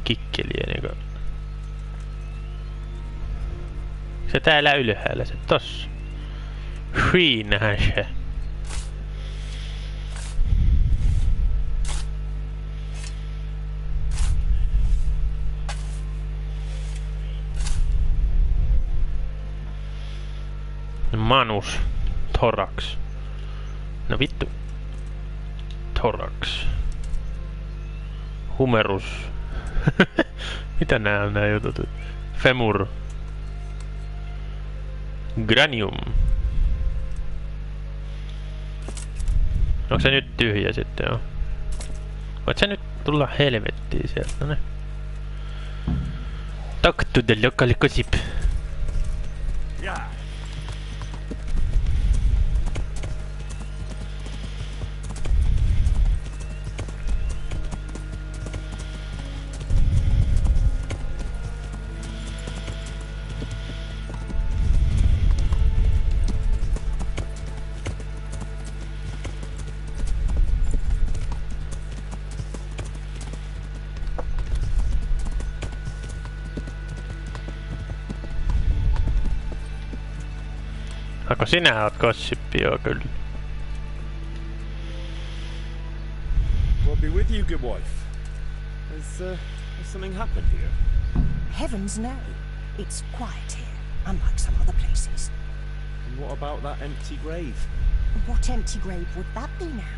Speaker 1: kikkeliä niinku... Se täällä ylhäällä, se tossa. Siinähän se. Manus. Thorax. No vittu. Thorax. Humerus. Mitä nää on nää jutut? Femur. Granium. Onko se nyt tyhjä sitten joo? Voit sä nyt tulla helvettiin sieltä ne? Talk to the local gossip.
Speaker 3: Yeah.
Speaker 1: Onko sinä oot gossippi? Joo, kyllä.
Speaker 11: God be with you, good wife. Has something happened here?
Speaker 5: Heavens no. It's quiet here, unlike some other places.
Speaker 11: And what about that empty grave?
Speaker 5: What empty grave would that be now?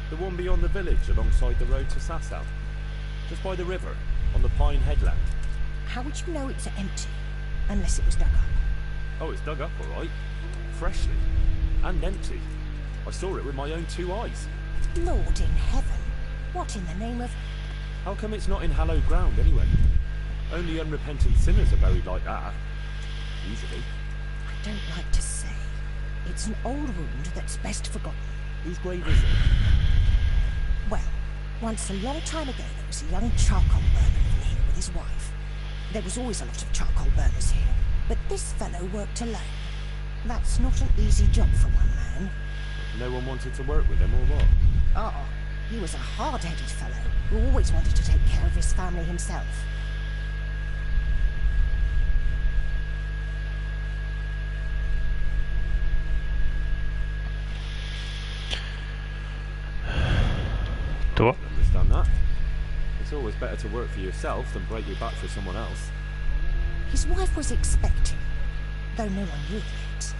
Speaker 11: The one beyond the village, alongside the road to Sasau. Just by the river, on the Pine Headland.
Speaker 5: How would you know it's empty? Unless it was dug up.
Speaker 11: Oh, it's dug up, all right. Freshly. And empty. I saw it with my own 2 eyes.
Speaker 5: Lord in heaven. What in the name of...
Speaker 11: How come it's not in hallowed ground, anyway? Only unrepentant sinners are buried like that. Usually.
Speaker 5: I don't like to say. It's an old wound that's best forgotten.
Speaker 11: Whose grave is it?
Speaker 5: Well, once a long time ago there was a young charcoal burner living here with his wife. There was always a lot of charcoal burners here, but this fellow worked alone. That's not an easy job for one man.
Speaker 11: No one wanted to work with him, or what?
Speaker 5: Oh, he was a hard-headed fellow who always wanted to take care of his family himself.
Speaker 1: Tuo.
Speaker 11: Understand that. It's always better to work for yourself than break your back for someone else.
Speaker 5: His wife was expecting, though no one knew it.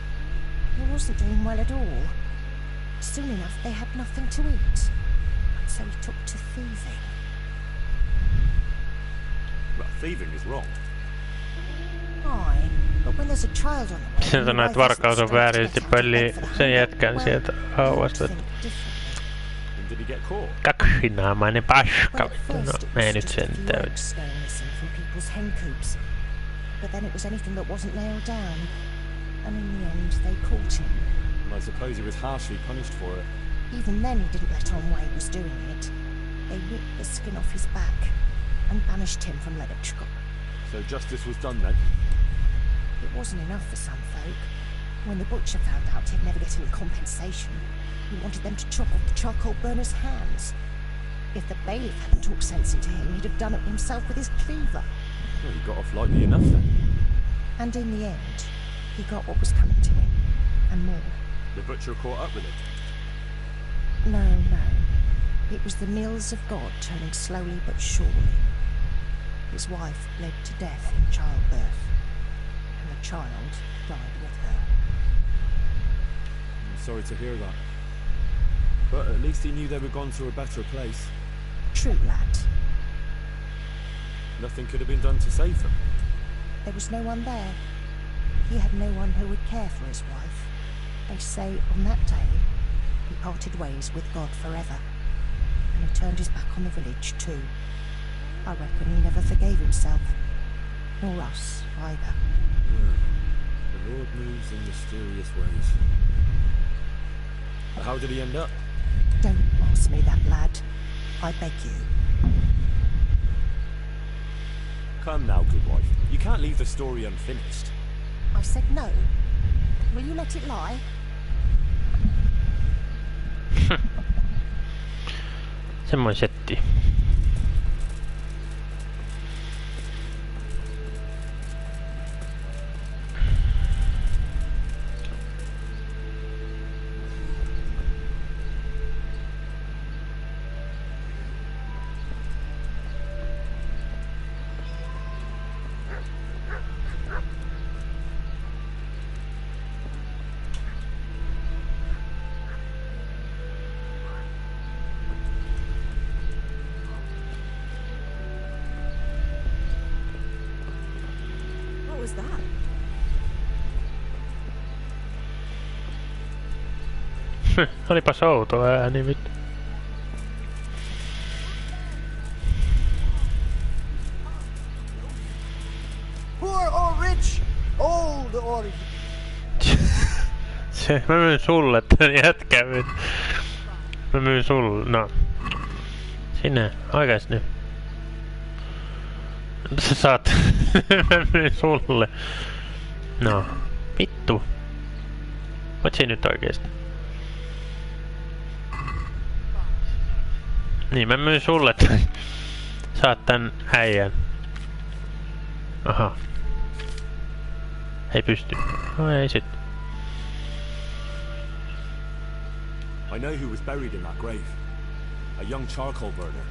Speaker 5: He wasn't doing well at all. Soon enough they had nothing to eat, so he took to thieving.
Speaker 11: Well, thieving is wrong.
Speaker 5: Aye, but when there's a child on the way...
Speaker 1: Sen sanoi, että varkaus on väärin, sitten pölli sen jätkän sieltä hauvasta.
Speaker 11: Did he get caught?
Speaker 1: Kaksinaamainen paska. No, ei nyt sentään.
Speaker 5: But then it was anything that wasn't nailed down. And in the end, they caught him.
Speaker 11: And I suppose he was harshly punished for it.
Speaker 5: Even then, he didn't let on why he was doing it. They ripped the skin off his back and banished him from Leditchko.
Speaker 11: So justice was done then?
Speaker 5: It wasn't enough for some folk. When the butcher found out he'd never get any compensation, he wanted them to chop off the charcoal burner's hands. If the bailiff hadn't talked sense into him, he'd have done it himself with his cleaver.
Speaker 11: Well, he got off lightly enough then.
Speaker 5: And in the end, he got what was coming to him, and more.
Speaker 11: The butcher caught up with it?
Speaker 5: No. It was the mills of God turning slowly but surely. His wife bled to death in childbirth, and the child died with her.
Speaker 11: I'm sorry to hear that. But at least he knew they were gone to a better place.
Speaker 5: True, lad.
Speaker 11: Nothing could have been done to save them.
Speaker 5: There was no one there. He had no one who would care for his wife. They say on that day, he parted ways with God forever. And he turned his back on the village too. I reckon he never forgave himself. Nor us, either.
Speaker 11: The Lord moves in mysterious ways. But how did he end up?
Speaker 5: Don't ask me that, lad. I beg you.
Speaker 11: Come now, good wife. You can't leave the story unfinished.
Speaker 5: I said no. Will you let it lie?
Speaker 1: Semmoinen setti.
Speaker 13: Was that?
Speaker 1: Olipas outo ääni nyt.
Speaker 17: Poor or rich, old or...
Speaker 1: Se, mä myyn sulle tän jätkävyn. Mä myyn sulle, no. Sinä, oikeas nyt. Sä saat. Mä myyn sulle. No, vittu. Oot se nyt oikeesti? Niin, mä myyn sulle tän. Saat tän äijän. Aha. Ei pysty. No ei sit.
Speaker 3: I know who was buried in that grave. A young charcoal burner.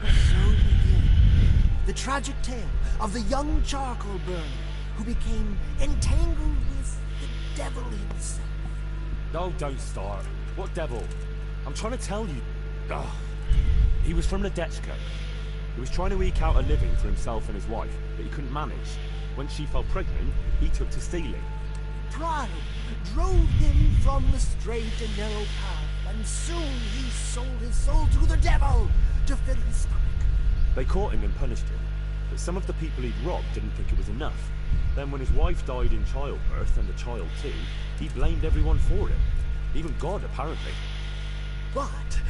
Speaker 17: So begins the tragic tale of the young charcoal burner who became entangled with the devil himself.
Speaker 3: No, don't start. What devil? I'm trying to tell you. Ugh. He was from Ledechko. He was trying to eke out a living for himself and his wife, but he couldn't manage. When she fell pregnant, he took to stealing.
Speaker 17: Pride drove him from the straight and narrow path, and soon he sold his soul to the devil to fill his stomach.
Speaker 3: They caught him and punished him, but some of the people he'd robbed didn't think it was enough. Then when his wife died in childbirth, and the child too, he blamed everyone for it. Even God, apparently.
Speaker 17: But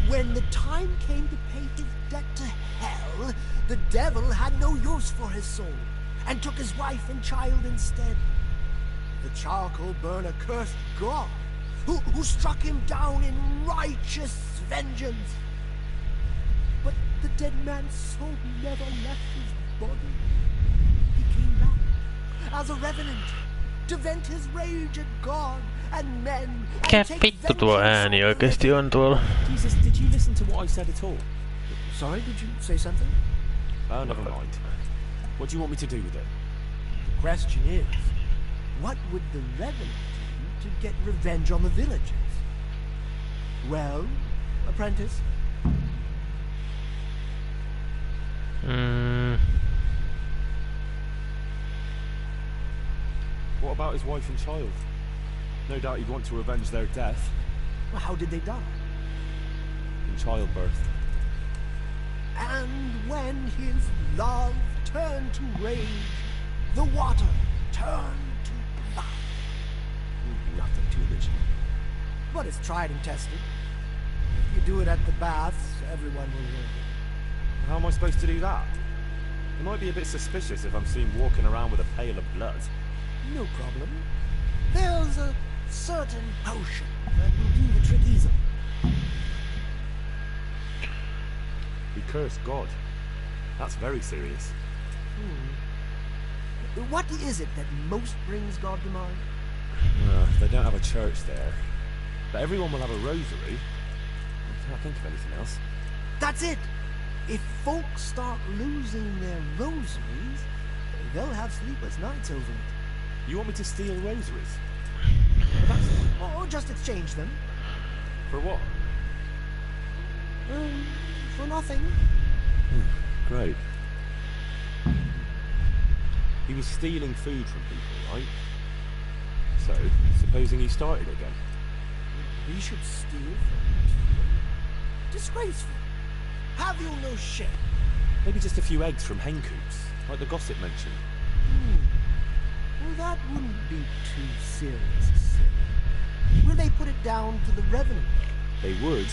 Speaker 17: when the time came to pay his debt to hell, the devil had no use for his soul, and took his wife and child instead. The charcoal burner cursed God, who struck him down in righteous vengeance. But the dead man's soul never left his body. He came back as a revenant to vent his rage at God and men.
Speaker 1: Mikä vittu tuo ääni oikeesti on tuolla?
Speaker 3: Jesus, did you listen to what I said at all?
Speaker 17: Sorry, did you say something?
Speaker 3: Oh, never mind. What do you want me to do with it?
Speaker 17: The question is, what would the revenant do to get revenge on the villagers? Well, apprentice?
Speaker 3: What about his wife and child? No doubt he'd want to revenge their death.
Speaker 17: Well, how did they die?
Speaker 3: In childbirth.
Speaker 17: And when his love turned to rage, the water turned to blood. Nothing too original. But it's tried and tested. If you do it at the baths, everyone will hear it.
Speaker 3: How am I supposed to do that? It might be a bit suspicious if I'm seen walking around with a pail of blood.
Speaker 17: No problem. There's a certain potion that will do the trick easily.
Speaker 3: He cursed God. That's very serious.
Speaker 17: What is it that most brings God to mind?
Speaker 3: They don't have a church there. But everyone will have a rosary. I can't think of anything else.
Speaker 17: That's it! If folks start losing their rosaries, they'll have sleepless nights over it.
Speaker 3: You want me to steal rosaries?
Speaker 17: Or just exchange them.
Speaker 3: For what?
Speaker 17: For nothing.
Speaker 3: Great. He was stealing food from people, right? So, supposing he started again.
Speaker 17: He should steal from people? Disgraceful. Have you no shame?
Speaker 3: Maybe just a few eggs from hen coops, like the gossip mentioned.
Speaker 17: Well, that wouldn't be too serious a sin. Will they put it down to the revenant?
Speaker 3: They would,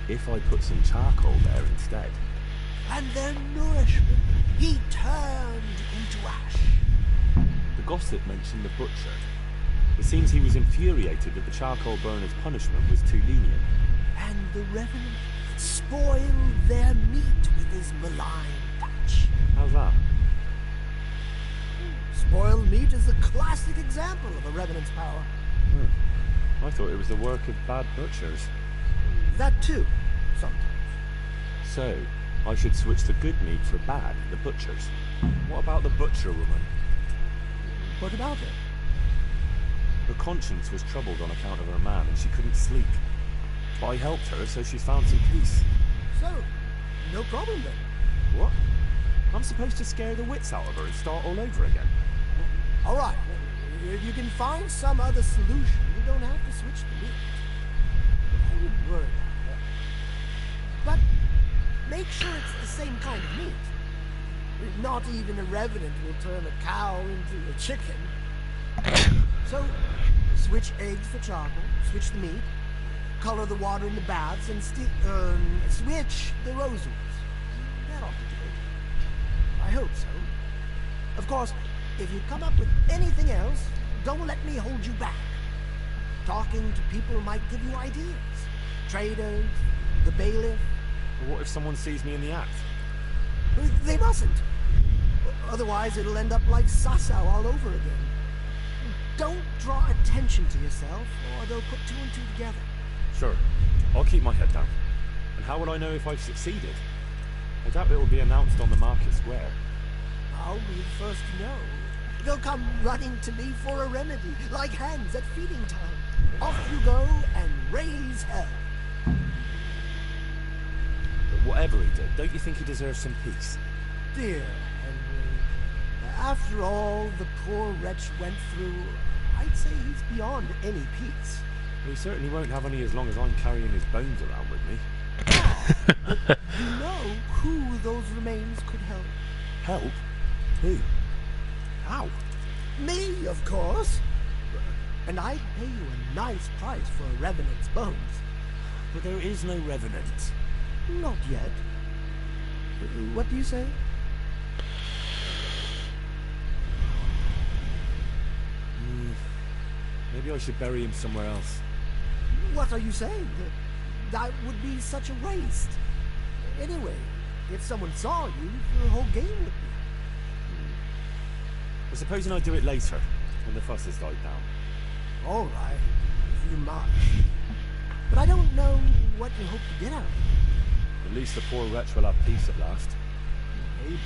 Speaker 3: if I put some charcoal there instead.
Speaker 17: And their nourishment he turned into ash.
Speaker 3: The gossip mentioned the butcher. It seems he was infuriated that the charcoal burner's punishment was too lenient.
Speaker 17: And the revenant spoiled their meat with his malign touch.
Speaker 3: How's that?
Speaker 17: Spoiled meat is a classic example of a revenant's power.
Speaker 3: I thought it was the work of bad butchers.
Speaker 17: That too, sometimes.
Speaker 3: So, I should switch the good meat for bad, the butchers. What about the butcher woman?
Speaker 17: What about her?
Speaker 3: Her conscience was troubled on account of her man, and she couldn't sleep. But I helped her, so she found some peace.
Speaker 17: So, no problem then.
Speaker 3: What? I'm supposed to scare the wits out of her and start all over again?
Speaker 17: All right. If you can find some other solution, you don't have to switch the meat. I wouldn't worry about that. But make sure it's the same kind of meat. Not even a revenant will turn a cow into a chicken. So, switch eggs for charcoal, switch the meat, color the water in the baths, and switch the rosaries. That ought to do it. I hope so. Of course, if you come up with anything else, don't let me hold you back. Talking to people might give you ideas. Traders, the bailiff.
Speaker 3: But what if someone sees me in the act?
Speaker 17: They mustn't. Otherwise, it'll end up like Sasau all over again. Don't draw attention to yourself, or they'll put two and two together.
Speaker 3: Sure. I'll keep my head down. And how will I know if I've succeeded? I doubt it will be announced on the market square.
Speaker 17: I'll be the first to know. They'll come running to me for a remedy, like hens at feeding time. Off you go and raise hell.
Speaker 3: But whatever he did, don't you think he deserves some peace?
Speaker 17: Dear Henry, after all the poor wretch went through, I'd say he's beyond any peace.
Speaker 3: He certainly won't have any as long as I'm carrying his bones around with me.
Speaker 17: You know who those remains could help?
Speaker 3: Help? Who? How?
Speaker 17: Me, of course. And I'd pay you a nice price for a revenant's bones.
Speaker 3: But there is no revenant.
Speaker 17: Not yet. What do you say?
Speaker 3: Maybe I should bury him somewhere else.
Speaker 17: What are you saying? That would be such a waste. Anyway, if someone saw you, the whole game would be.
Speaker 3: But supposing I do it later, when the fuss has died down.
Speaker 17: All right, if you must. But I don't know what you hope to get out of it.
Speaker 3: At least the poor wretch will have peace at last.
Speaker 17: Maybe.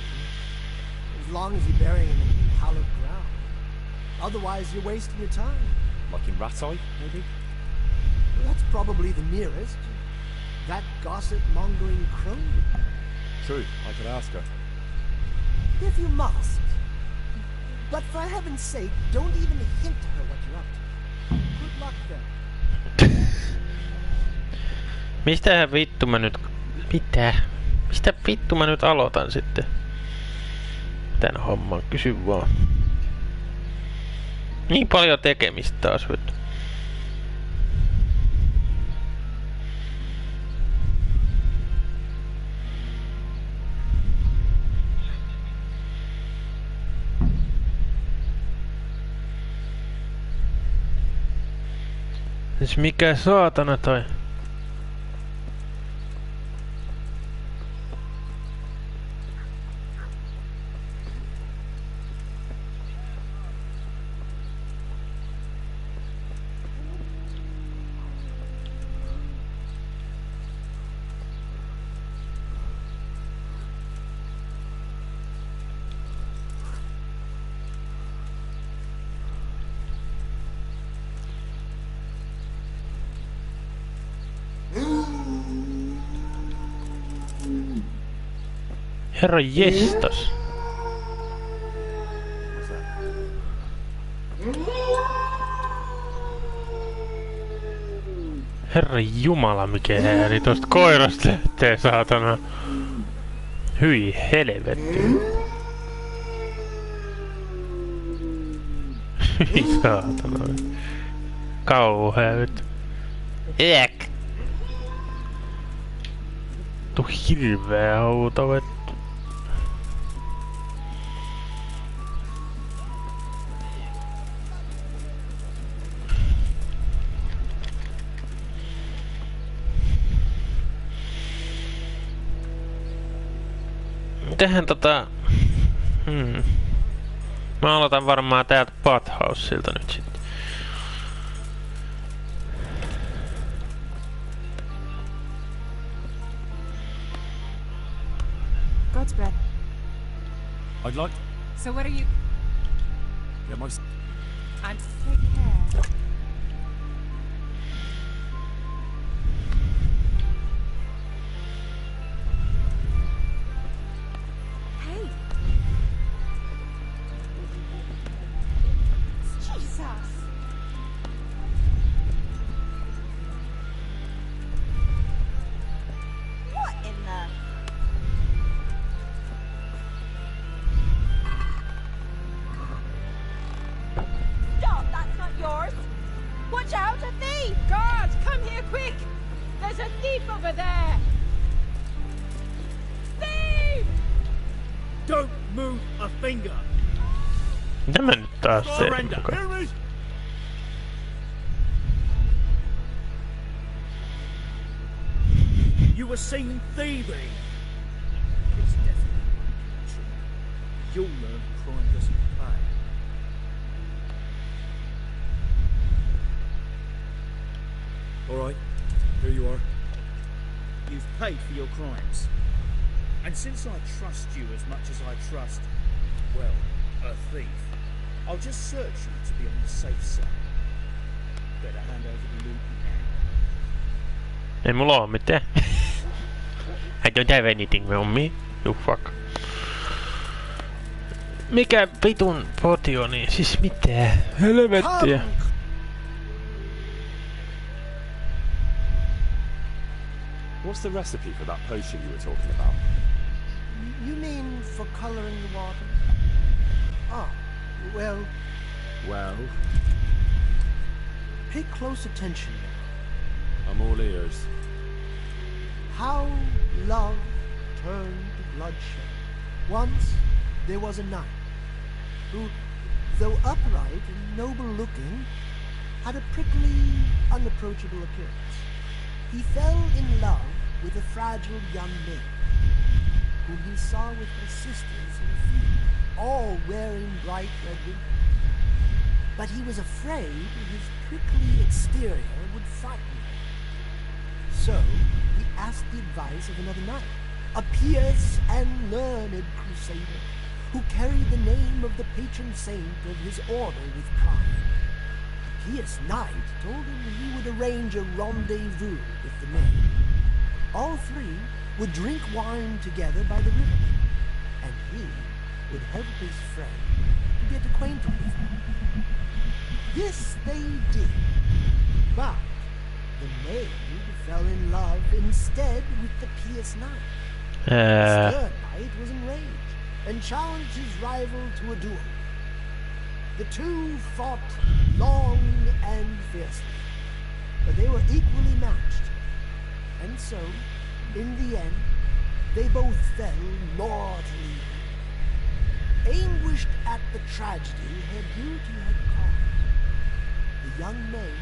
Speaker 17: As long as you bury him in hallowed ground. Otherwise, you're wasting your time.
Speaker 3: Like in Ratai, maybe?
Speaker 17: Well, that's probably the nearest. That gossip-mongering crone.
Speaker 3: True, I could ask her.
Speaker 17: If you must. But for heaven's sake, don't even hint to her what you're up to. Good luck then.
Speaker 1: Mistähän vittu mä nyt... Mitä? Mistä vittu mä nyt aloitan sitten? Tän homman, kysy vaan. Niin paljon tekemistä taas nyt. Siis mikä saatana toi? Herra jestas. Herra jumala, mikä ääni tosta koirasta lähtee, saatana. Hyi helvetti. Hyi saatana. Kauheet. Äk. Tu hirveä huutavet. Mitähän Mä aloitan varmaan täältä Bathhouselta nyt sitten.
Speaker 18: God's breath.
Speaker 3: I'd like...
Speaker 18: So what are you...
Speaker 3: Get my...
Speaker 18: And take care. Hey. Jesus.
Speaker 13: What in the... Stop, that's not yours. Watch out, a thief!
Speaker 18: Guards, come here quick! There's a thief over there! Thief!
Speaker 9: Don't move a finger.
Speaker 1: Mitä mä nyt taas teen?
Speaker 9: Surrender. Hear me? You were seen thieving. It's definitely true. You'll learn crime doesn't pay.
Speaker 3: All right. Here you are.
Speaker 9: You've paid for your crimes. And since I trust you as much as I trust, well, a thief, I'll just search you to be on the safe side. Better hand over the loot now.
Speaker 1: Ei mulla oo mitään. I don't have anything on me. You fuck. Mikä vitun potio niin? Siis mitä? Helvettiä.
Speaker 3: What's the recipe for that potion you were talking about?
Speaker 17: You mean for coloring the water? Ah, well...
Speaker 3: Well?
Speaker 17: Pay close attention now.
Speaker 3: I'm all ears.
Speaker 17: How love turned to bloodshed. Once there was a knight who, though upright and noble-looking, had a prickly, unapproachable appearance. He fell in love with a fragile young maid, whom he saw with her sisters in the field, all wearing bright red ribbons. But he was afraid his prickly exterior would frighten her. So he asked the advice of another knight, a pious and learned crusader, who carried the name of the patron saint of his order with pride. The pious knight told him he would arrange a rendezvous with the maid. All three would drink wine together by the river, and he would help his friend to get acquainted with her. This they did, but the maid fell in love instead with the pious knight. The third knight was enraged and challenged his rival to a duel. The two fought long and fiercely, but they were equally matched. And so, in the end, they both fell mortally. Anguished at the tragedy her beauty had caused, the young maid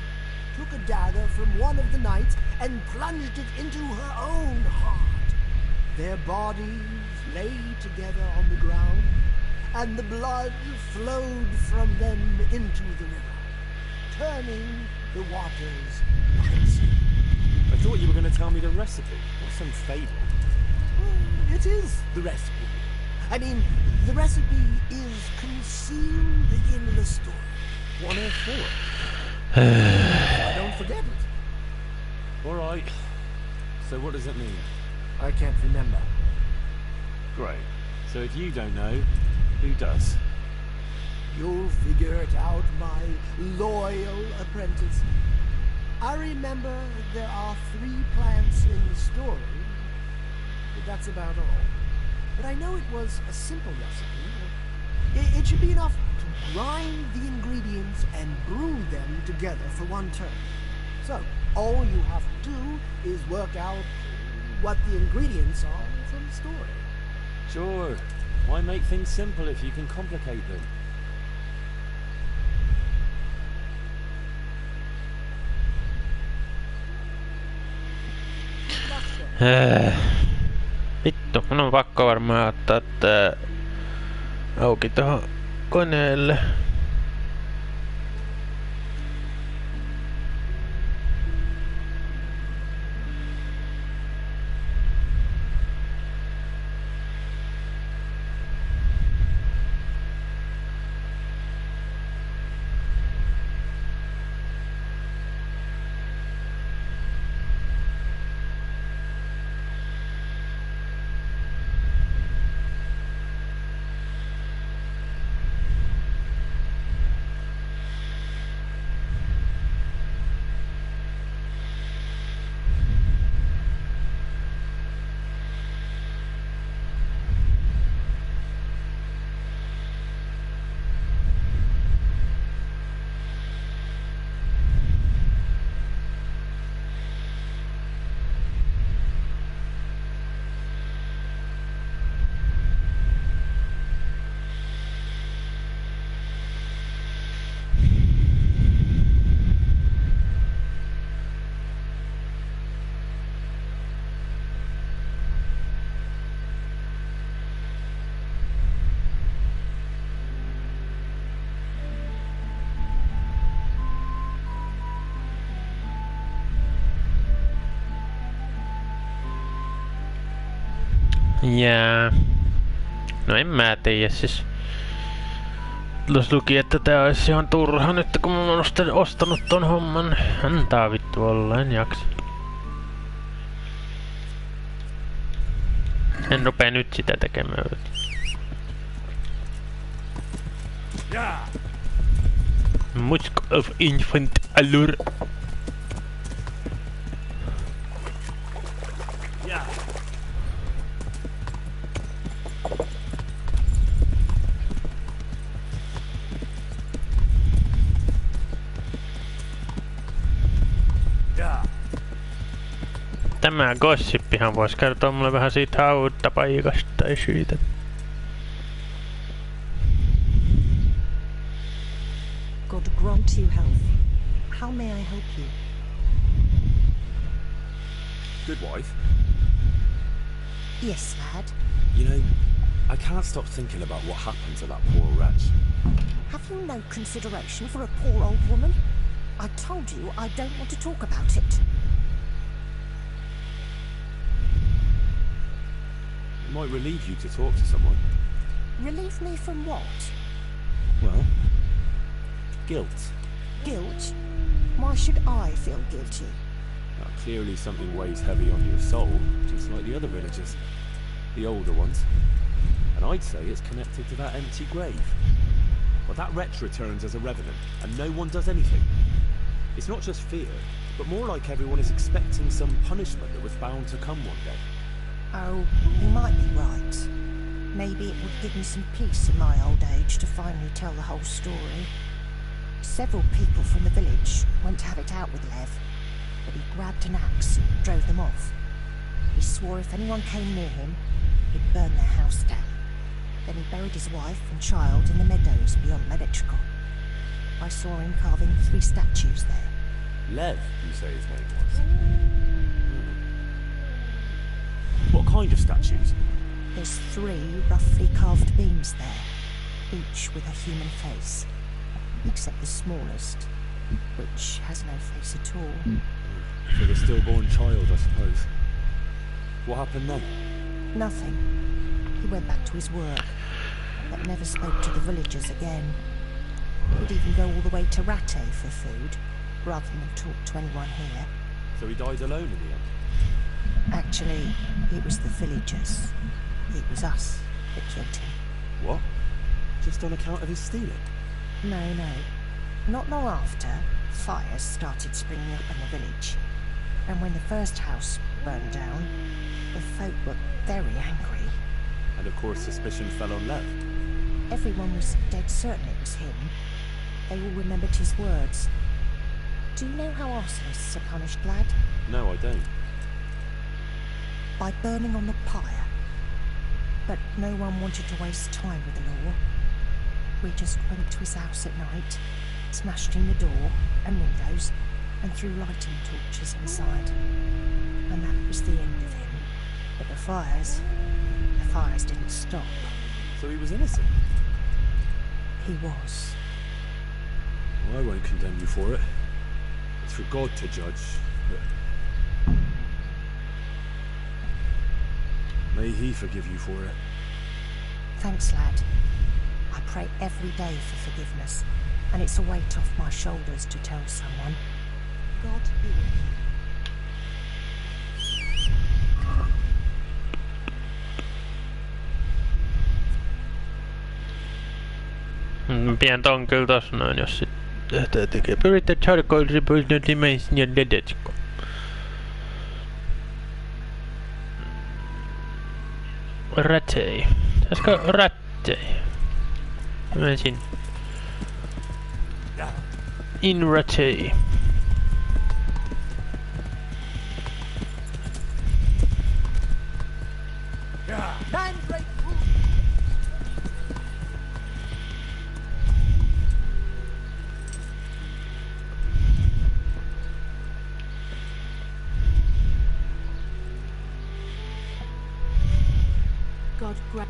Speaker 17: took a dagger from one of the knights and plunged it into her own heart. Their bodies lay together on the ground, and the blood flowed from them into the river, turning the waters icy.
Speaker 3: I thought you were going to tell me the recipe, not some fable.
Speaker 17: Well, it is the recipe. I mean, the recipe is concealed in the story.
Speaker 3: What on earth for?
Speaker 17: Don't forget it.
Speaker 3: All right. So what does it mean?
Speaker 17: I can't remember.
Speaker 3: Great. So if you don't know, who does?
Speaker 17: You'll figure it out, my loyal apprentice. I remember there are 3 plants in the story, but that's about all. But I know it was a simple recipe. It should be enough to grind the ingredients and brew them together for one turn. So, all you have to do is work out what the ingredients are from the story.
Speaker 3: Sure. Why make things simple if you can complicate them?
Speaker 1: Vittu, mun on pakko varmaan ottaa tää auki tohon koneelle. Jää. No en mä tiedä siis. Jos luki, että tää olisi ihan turha nyt, kun mä oon ostanut ton homman. Antaa vittu olla, en jaksa. En rupee nyt sitä tekemään. Musk of infant allure. Tämä gossippihan voisi kertoa mulle vähän siitä haudapaikasta tai siitä.
Speaker 19: God grant you health. How may I help you?
Speaker 3: Good wife.
Speaker 19: Yes, lad.
Speaker 3: You know, I can't stop thinking about what happened to that poor wretch.
Speaker 19: Have you no consideration for a poor old woman? I told you I don't want to talk about it.
Speaker 3: It might relieve you to talk to someone.
Speaker 19: Relieve me from what?
Speaker 3: Well, guilt.
Speaker 19: Guilt? Why should I feel guilty?
Speaker 3: Now, clearly something weighs heavy on your soul, just like the other villagers. The older ones. And I'd say it's connected to that empty grave. Well, that wretch returns as a revenant, and no one does anything. It's not just fear, but more like everyone is expecting some punishment that was bound to come one day.
Speaker 19: Oh, you might be right. Maybe it would give me some peace in my old age to finally tell the whole story. Several people from the village went to have it out with Lev, but he grabbed an axe and drove them off. He swore if anyone came near him, he'd burn their house down. Then he buried his wife and child in the meadows beyond Electrical. I saw him carving 3 statues there.
Speaker 3: Lev, you say his name was? What kind of statues?
Speaker 19: There's 3 roughly carved beams there, each with a human face, except the smallest, which has no face at all.
Speaker 3: For the stillborn child, I suppose. What happened then?
Speaker 19: Nothing. He went back to his work, but never spoke to the villagers again. He'd even go all the way to Ratte for food, rather than talk to anyone here.
Speaker 3: So he died alone in the end?
Speaker 19: Actually, it was the villagers. It was us that killed him.
Speaker 3: What? Just on account of his stealing?
Speaker 19: No. Not long after, fires started springing up in the village. And when the first house burned down, the folk were very angry.
Speaker 3: And of course suspicion fell on Lev.
Speaker 19: Everyone was dead certain it was him. They all remembered his words. Do you know how arsonists are punished, lad?
Speaker 3: No, I don't.
Speaker 19: By burning on the pyre. But no one wanted to waste time with the law. We just went to his house at night, smashed in the door and windows, and threw lighting torches inside. And that was the end of him. But the fires didn't stop.
Speaker 3: So he was innocent?
Speaker 19: He was.
Speaker 3: Well, I won't condemn you for it. It's for God to judge. But may he forgive you for it.
Speaker 19: Thanks, lad. I pray every day for forgiveness, and it's a weight off my shoulders to tell someone. God be with you.
Speaker 1: Pian ton kyllä tossa noin, jos sit tekee. Pyritään charcoal represent dimension ja dedetsko. Rattei. Saisiko rattei? Ensin. In rattei.
Speaker 18: God grant.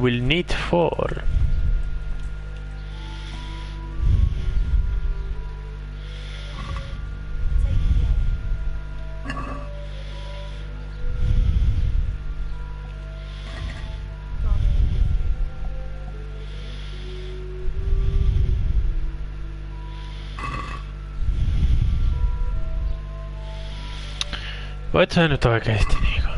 Speaker 1: will need 4. Voit sä nyt oikeesti niinku?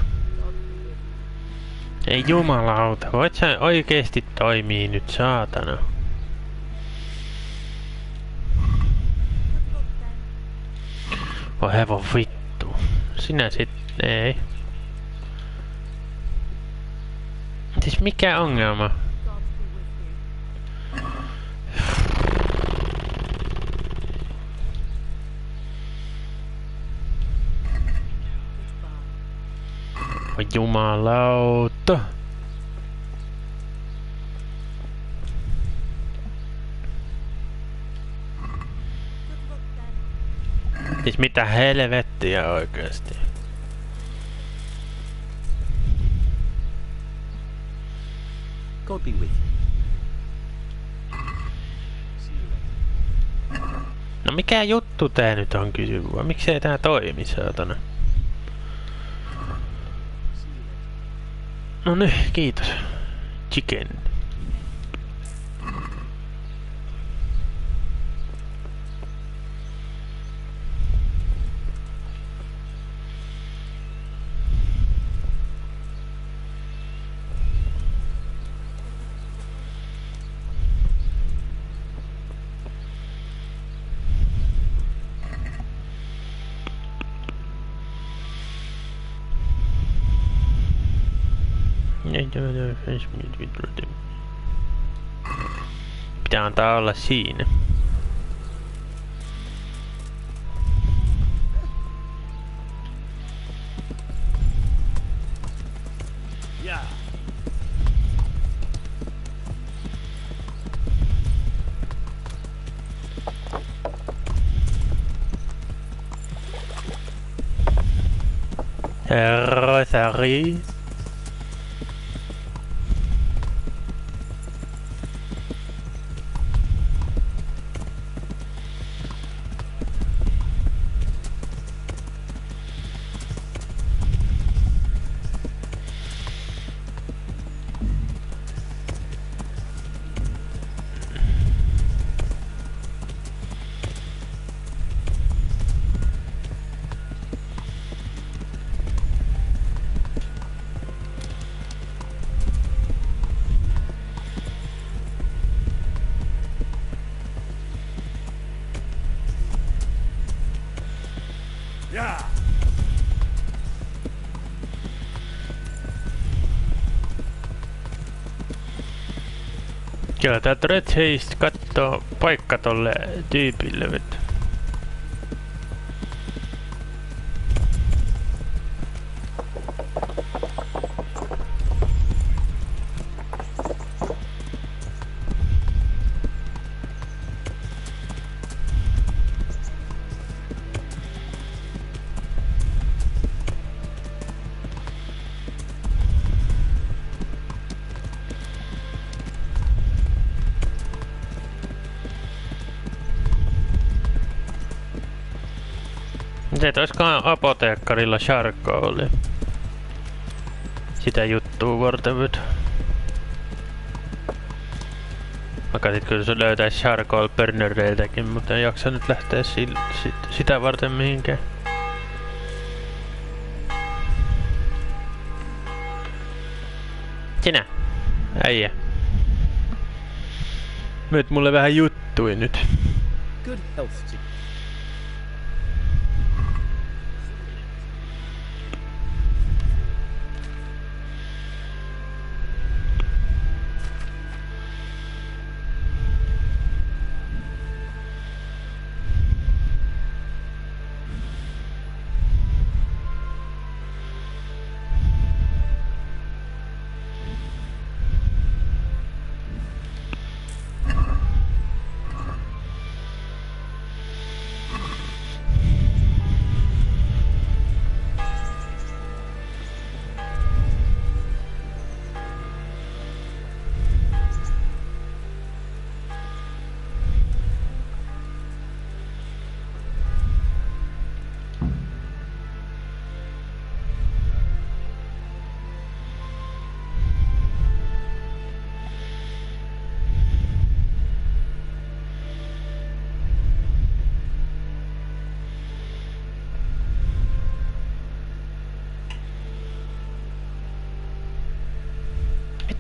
Speaker 1: Ei jumalauta, voit sä oikeesti toimii nyt, saatana? Voi hevon vittu. Sinä sit... ei. Siis mikä ongelma? Voi jumalauta. Siis mitä helvettiä oikeesti?
Speaker 6: God be with you.
Speaker 1: No mikä juttu tää nyt on kysyvä? Miksei tää toimi, saatana? No niin, kiitos. Chicken. Pitää antaa olla siinä. Rosary. Kyllä täältä Red Haste kattoo paikka tolle tyypille nyt. Se olisikohan apoteekkarilla charcoalia. Sitä juttuu varten. Vaikka sit kyllä se löytäis charcoal burnereiltäkin, mutta en jaksa nyt lähteä sitä varten mihinkään. Sinä, äijä. Myöt mulle vähän juttui nyt.
Speaker 9: Good health.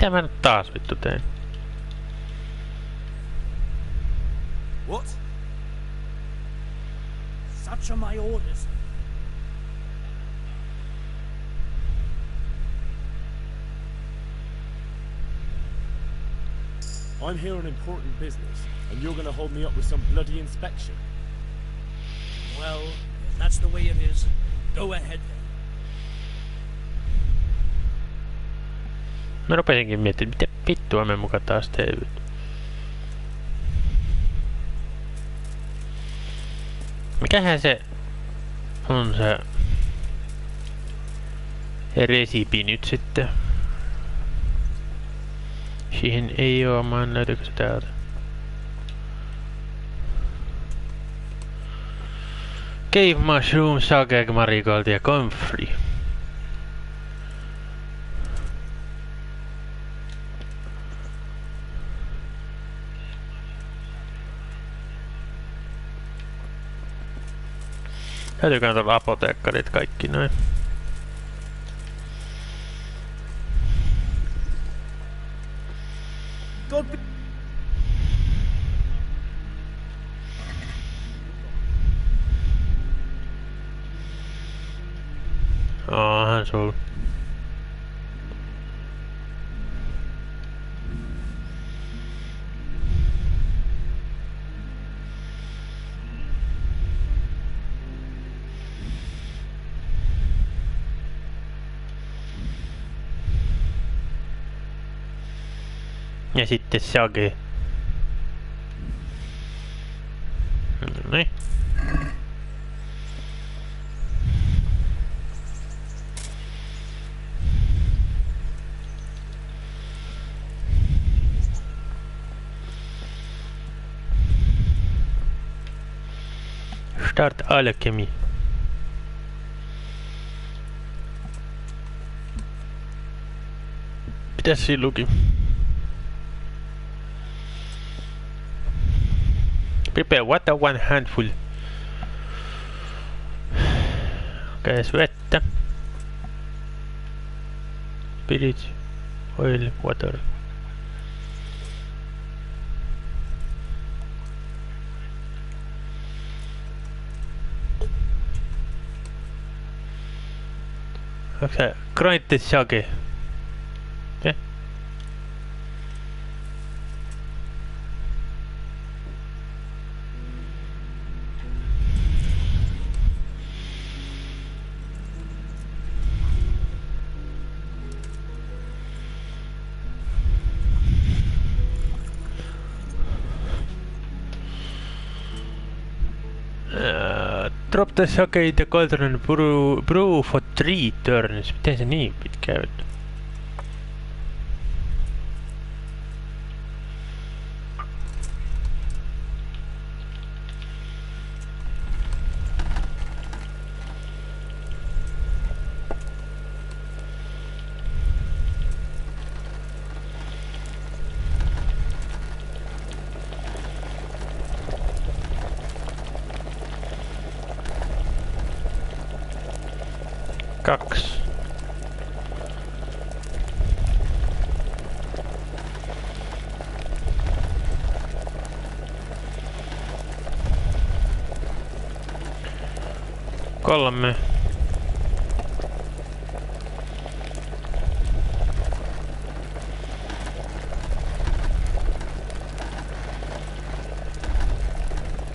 Speaker 1: Mitä mä nyt taas vittu teen?
Speaker 9: What?
Speaker 17: Such are my orders.
Speaker 11: I'm here on important business, and you're gonna hold me up with some bloody inspection.
Speaker 17: Well, if that's the way it is, go ahead then.
Speaker 1: Mä rupesinkin miettimään, mitä vittua me muka taas teemme. Mikähän se on se resipi nyt sitten? Siihen ei oo, mä en löytyykö se täältä. Cave mushroom, sage, marigold ja comfrey. Täytyykään tuolla apoteekkarit kaikki noin. Onhan sul. Ja sitten sage. Noin. Start alchemy. Mitäs siinä luki? Prepare water one handful. Okei, vettä. Spirit, oil, water. Okay, grind the sake. Okay. Drop the sake in the cauldron, brew for 3 turns. Miten se niin pitkään vettä? Kaksi. Kolme.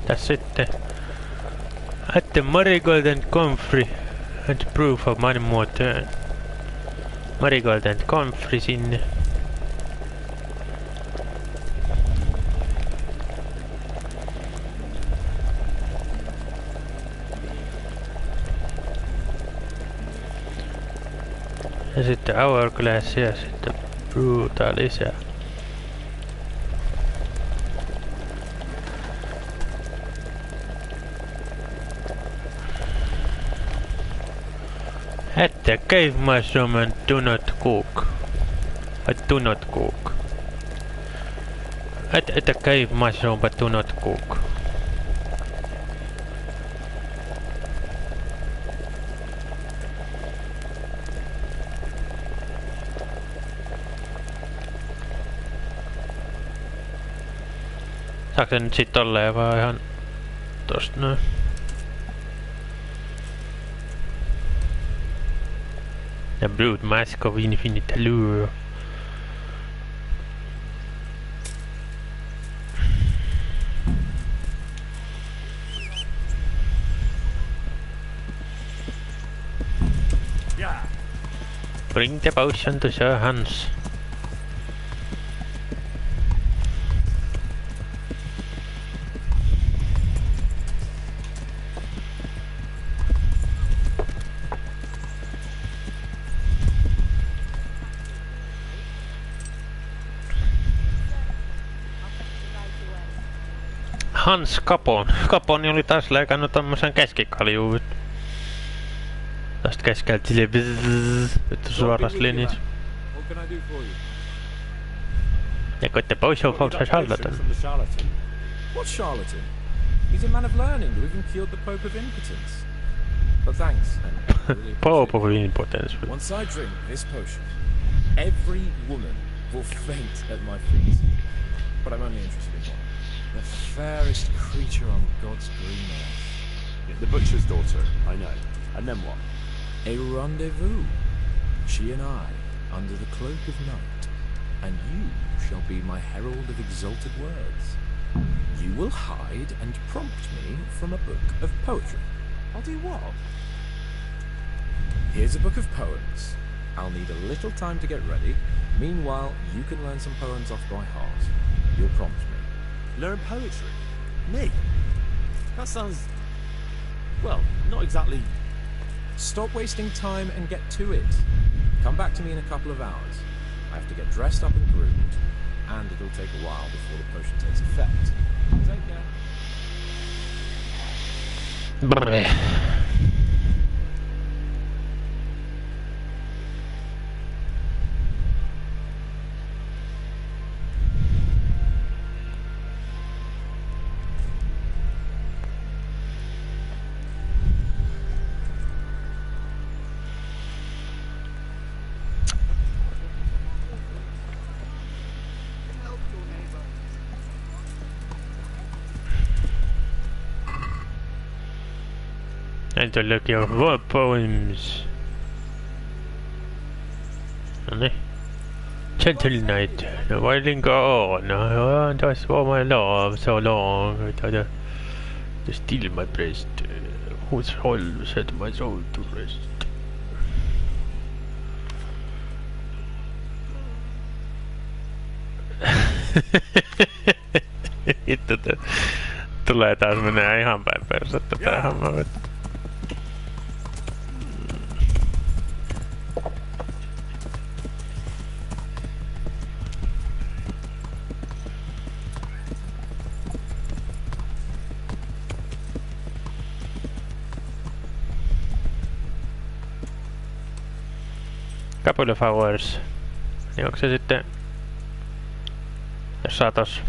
Speaker 1: Tässä sitten. Add the marigold and comfrey. And brew for one more turn. Marigold and comfrey sinne. Ja sitten hourglass ja sitten brewta lisää. Add the cave mushroom and do not cook. Do not cook. Add the cave mushroom but do not cook. Saako se nyt sit tolleen vaan ihan tosta noin? The Brood Mask of Infinite Allure. Bring the potion to Sir Hans. Hans Capon. Caponi oli taas leikannut tommosen keskikaljuu. Tästä keskeltä silleen vittu suoras linjassa. Ja koitte pois on false charlatan.
Speaker 16: What charlatan? He's a man of learning who even cured the Pope of Impotence. But thanks.
Speaker 1: Pope of Impotence.
Speaker 16: Once I drink this potion, every woman will faint at my feet. But I'm only interested in one. The fairest creature on God's green earth.
Speaker 3: Yeah, the butcher's daughter, I know. And then what?
Speaker 16: A rendezvous. She and I, under the cloak of night. And you shall be my herald of exalted words. You will hide and prompt me from a book of poetry.
Speaker 3: I'll do what?
Speaker 16: Here's a book of poems. I'll need a little time to get ready. Meanwhile, you can learn some poems off by heart. You'll prompt me.
Speaker 3: Learn poetry? Me? That sounds... well, not exactly...
Speaker 16: Stop wasting time and get to it. Come back to me in a couple of hours. I have to get dressed up and groomed, and it'll take a while before the potion takes effect. Take care.
Speaker 1: And to look your war poems. Noniin. Gentle night. No wailing go on. No, just for my love so long. To steal my breast. Whose soul set my soul to rest. Hitto tulee taas menee ihan päin persettä tää homma. Couple of hours. Niin onko se sitten... Jos saatos...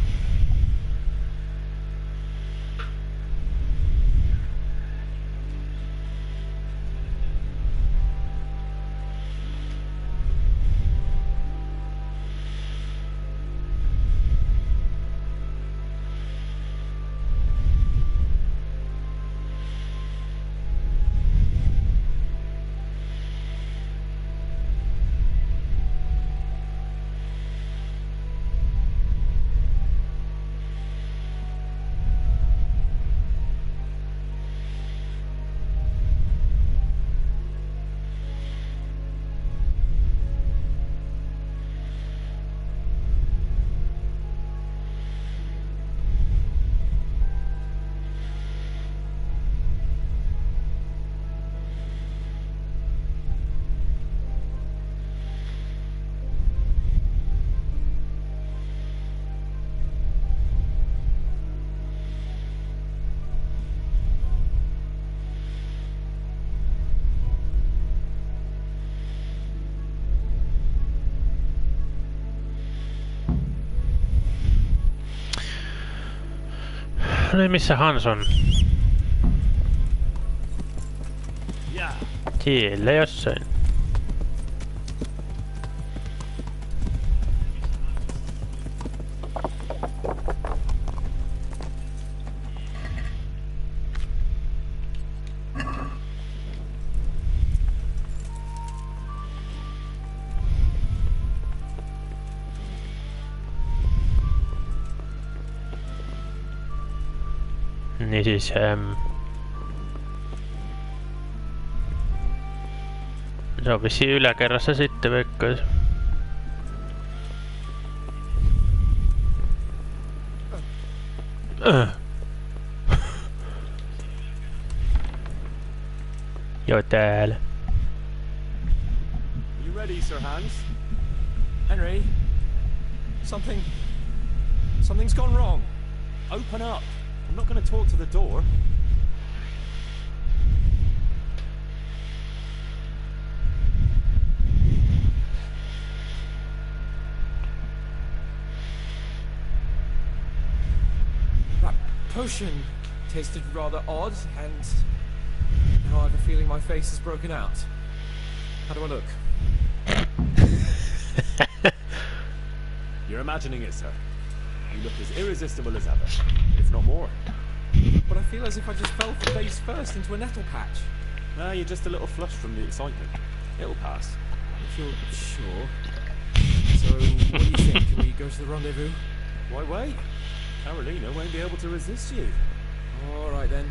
Speaker 1: No niin, missä Hans on? Siellä jossain. Niin siis... se on vissiin yläkerrassa sitten veikkaisi. Joo täällä.
Speaker 3: You ready, Sir Hans?
Speaker 12: Henry, something's gone wrong.
Speaker 3: Open up. I'm not going to talk to the door.
Speaker 12: That potion tasted rather odd, and now I have a feeling my face is broken out. How do I look?
Speaker 3: You're imagining it, sir. You look as irresistible as ever, if not more.
Speaker 12: But I feel as if I just fell face first into a nettle patch.
Speaker 3: Nah, you're just a little flushed from the excitement. It'll pass.
Speaker 12: If you're sure. So, what do you think? Can we go to the rendezvous?
Speaker 3: Why wait? Carolina won't be able to resist you.
Speaker 12: All right then.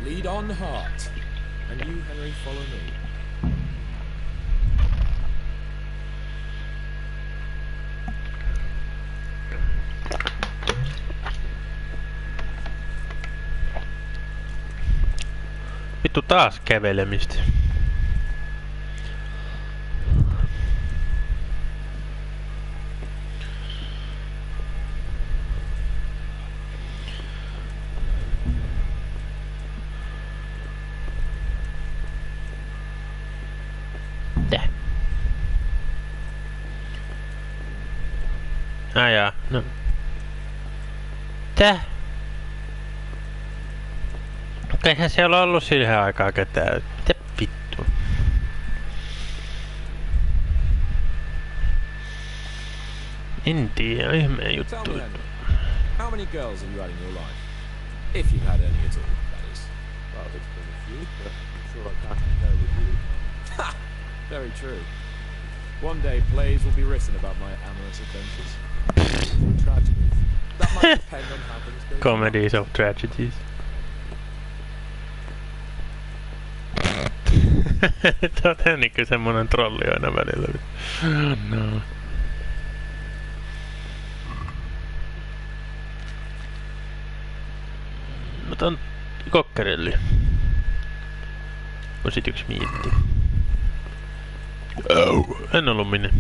Speaker 12: Lead on, heart. And you, Henry, follow me.
Speaker 1: Vittu taas kävelemistä. Tää. Jaa, no. Tää. Eihän siellä ollut siihen aikaa ketään. Mitä vittu? En tiedä, ihmeen juttu.
Speaker 12: Tell me, Henry, how many girls have you had in your life? If you've had any at all, that is.
Speaker 3: Well, it's been a few, but I'm sure I can't compare with you.
Speaker 12: Ha! Very true. One day plays will be written about my amorous adventures. Tragedies. That might depend on how things go.
Speaker 1: Comedies of tragedies. Tää on niinkö semmonen trolli aina välillä. No. Mä otan kokkerelli. On sit yks mietti. En ollu minne.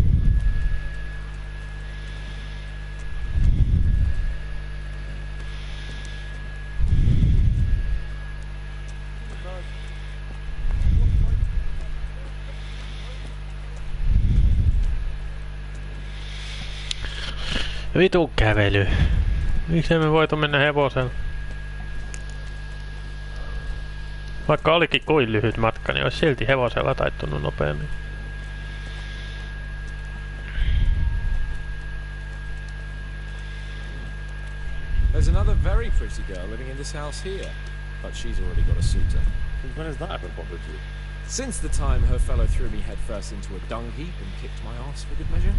Speaker 1: Vitu kävely. Miksei me voitu mennä hevosella? Vaikka olikin kuin lyhyt matka, niin olisi silti hevosella taittunut nopeammin.
Speaker 12: There's another very pretty girl living in this house here, but she's already got a suitor.
Speaker 3: Since when has that ever bothered you?
Speaker 12: Since the time her fellow threw me headfirst into a dung heap and kicked my arse for good measure.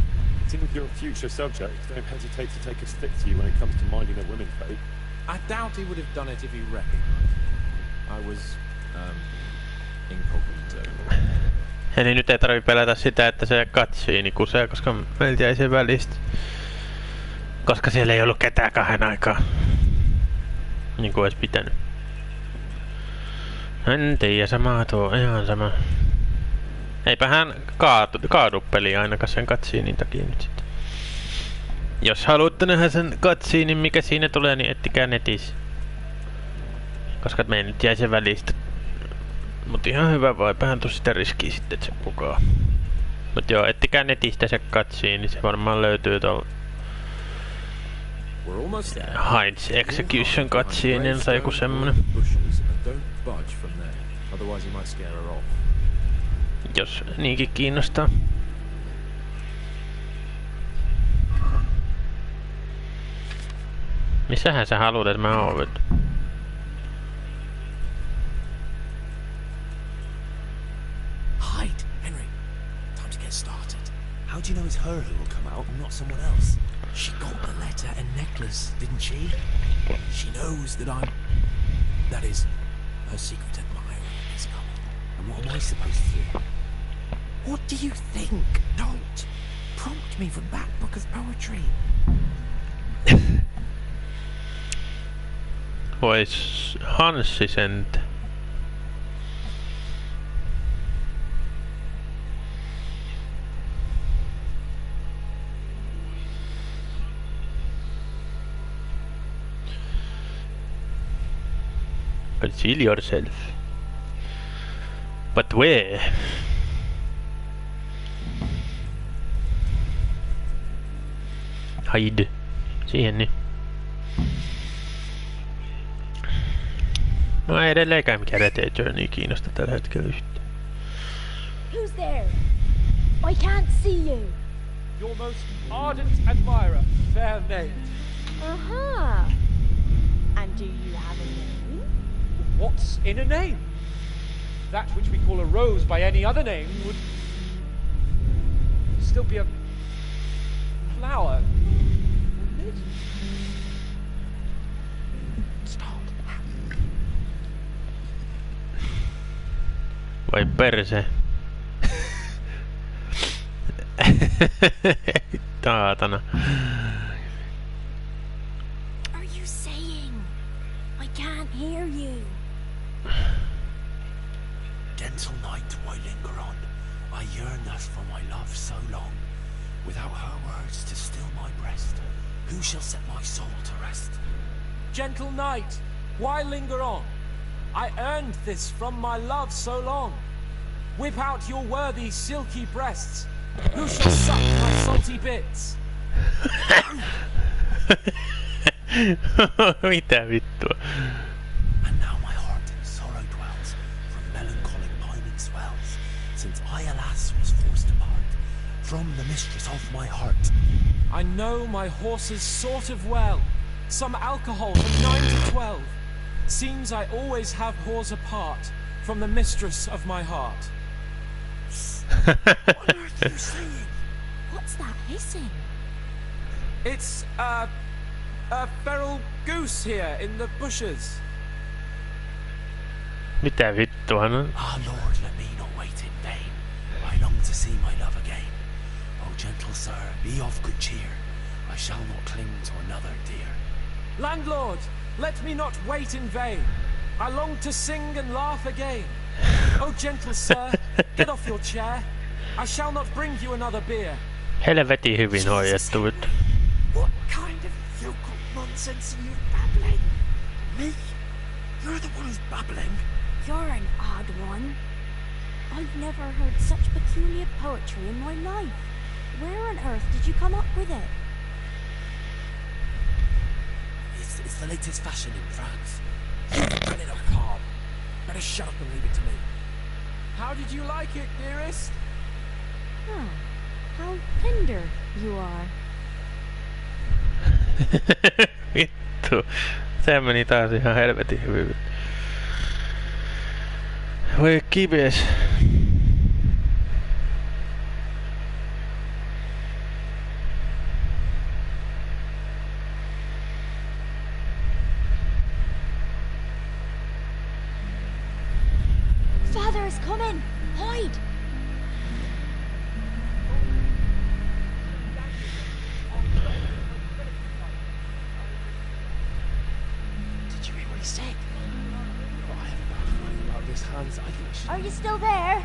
Speaker 3: Seeing your future subjects don't hesitate to take a stick to you when it comes to minding their women's fate.
Speaker 12: I doubt he would have done it if he recognized me. I was, incognito.
Speaker 1: Eli nyt ei tarvi pelätä sitä, että se cutscene kusee, koska meiltä jäi sen välistä. Koska siellä ei ollut ketään kahden aikaa. Niin kuin ois pitänyt. En tiedä, sama tuo, ihan sama. Eipä hän kaadu peliin ainakaan sen cutscenein takia nyt sitten. Jos haluatte nähdä sen cutscenein, mikä siinä tulee, niin ettikää netissä. Koska meidän nyt jäi sen välistä. Mut ihan hyvä vaipähän tuu sitä riskiä sitten, että se pukaa. Mut joo, ettikää netistä se cutscene, niin se varmaan löytyy tuolla Hides Execution cutscene tai joku semmonen. Jos niinkin kiinnostaa. Missähän sä haluat, että mä oon?
Speaker 7: Hide, Henry. Time to get started. How do you know it's her who will come out and not someone else? She got the letter and necklace, didn't she? She knows that I'm...
Speaker 12: That is, her secret admirer is coming. And what am I supposed to do? What do you think? Don't prompt me from that book of poetry.
Speaker 1: Vois Hanssi sent. Conceal yourself. But where? Hide. Siihen niin. No ei edelleenkään mikään Red Dead Journey kiinnosta tällä hetkellä yhtään.
Speaker 18: Who's there? I can't see you.
Speaker 9: Your most ardent admirer, fair maid.
Speaker 18: Uh-huh. And do you have a name?
Speaker 9: What's in a name? That which we call a rose by any other name would still be a flower, wouldn't it?
Speaker 1: Vai perse? Taatana.
Speaker 18: Are you saying? I can't hear you.
Speaker 12: Gentle night, why linger on? I yearn thus for my love so long. Without her words to still my breast, who shall set my soul to rest?
Speaker 9: Gentle night, why linger on? I earned this from my love so long. Whip out your worthy silky breasts. Who shall suck my salty bits?
Speaker 1: Mitä vittua?
Speaker 12: And now my heart in sorrow dwells, from melancholic pining swells, since I alas was forced to part from the mistress of my heart.
Speaker 9: I know my horses sort of well. Some alcohol from 9 to 12. Seems I always have whores apart from the mistress of my heart.
Speaker 12: What on earth are you saying?
Speaker 18: What's that hissing?
Speaker 9: It's a feral goose here in the bushes.
Speaker 1: Mitä vittua no?
Speaker 12: Ah, Lord, let me not wait in vain. I long to see my love again. Oh, gentle sir, be of good cheer. I shall not cling to another dear.
Speaker 9: Landlord, let me not wait in vain. I long to sing and laugh again. Oh, gentle sir, get off your chair. I shall not bring you another beer.
Speaker 1: Helvetin hyvin hoidettu.
Speaker 12: What kind of yokel nonsense are you babbling? Me? You're the one who's babbling.
Speaker 18: You're an odd one. I've never heard such peculiar poetry in my life. Where on earth did you come up with it?
Speaker 12: It's the latest fashion in France. Get it off, Cobb. Better shut up and leave it to me.
Speaker 9: How did you like it, dearest?
Speaker 18: Oh, how tender you are.
Speaker 1: Vittu. Se meni taas ihan helvetin hyvin. Voi kives.
Speaker 18: Father is coming! Hide!
Speaker 12: Did you hear what he said? Oh, I have a bad feeling about this, Hans. I think we should...
Speaker 18: Are you still there?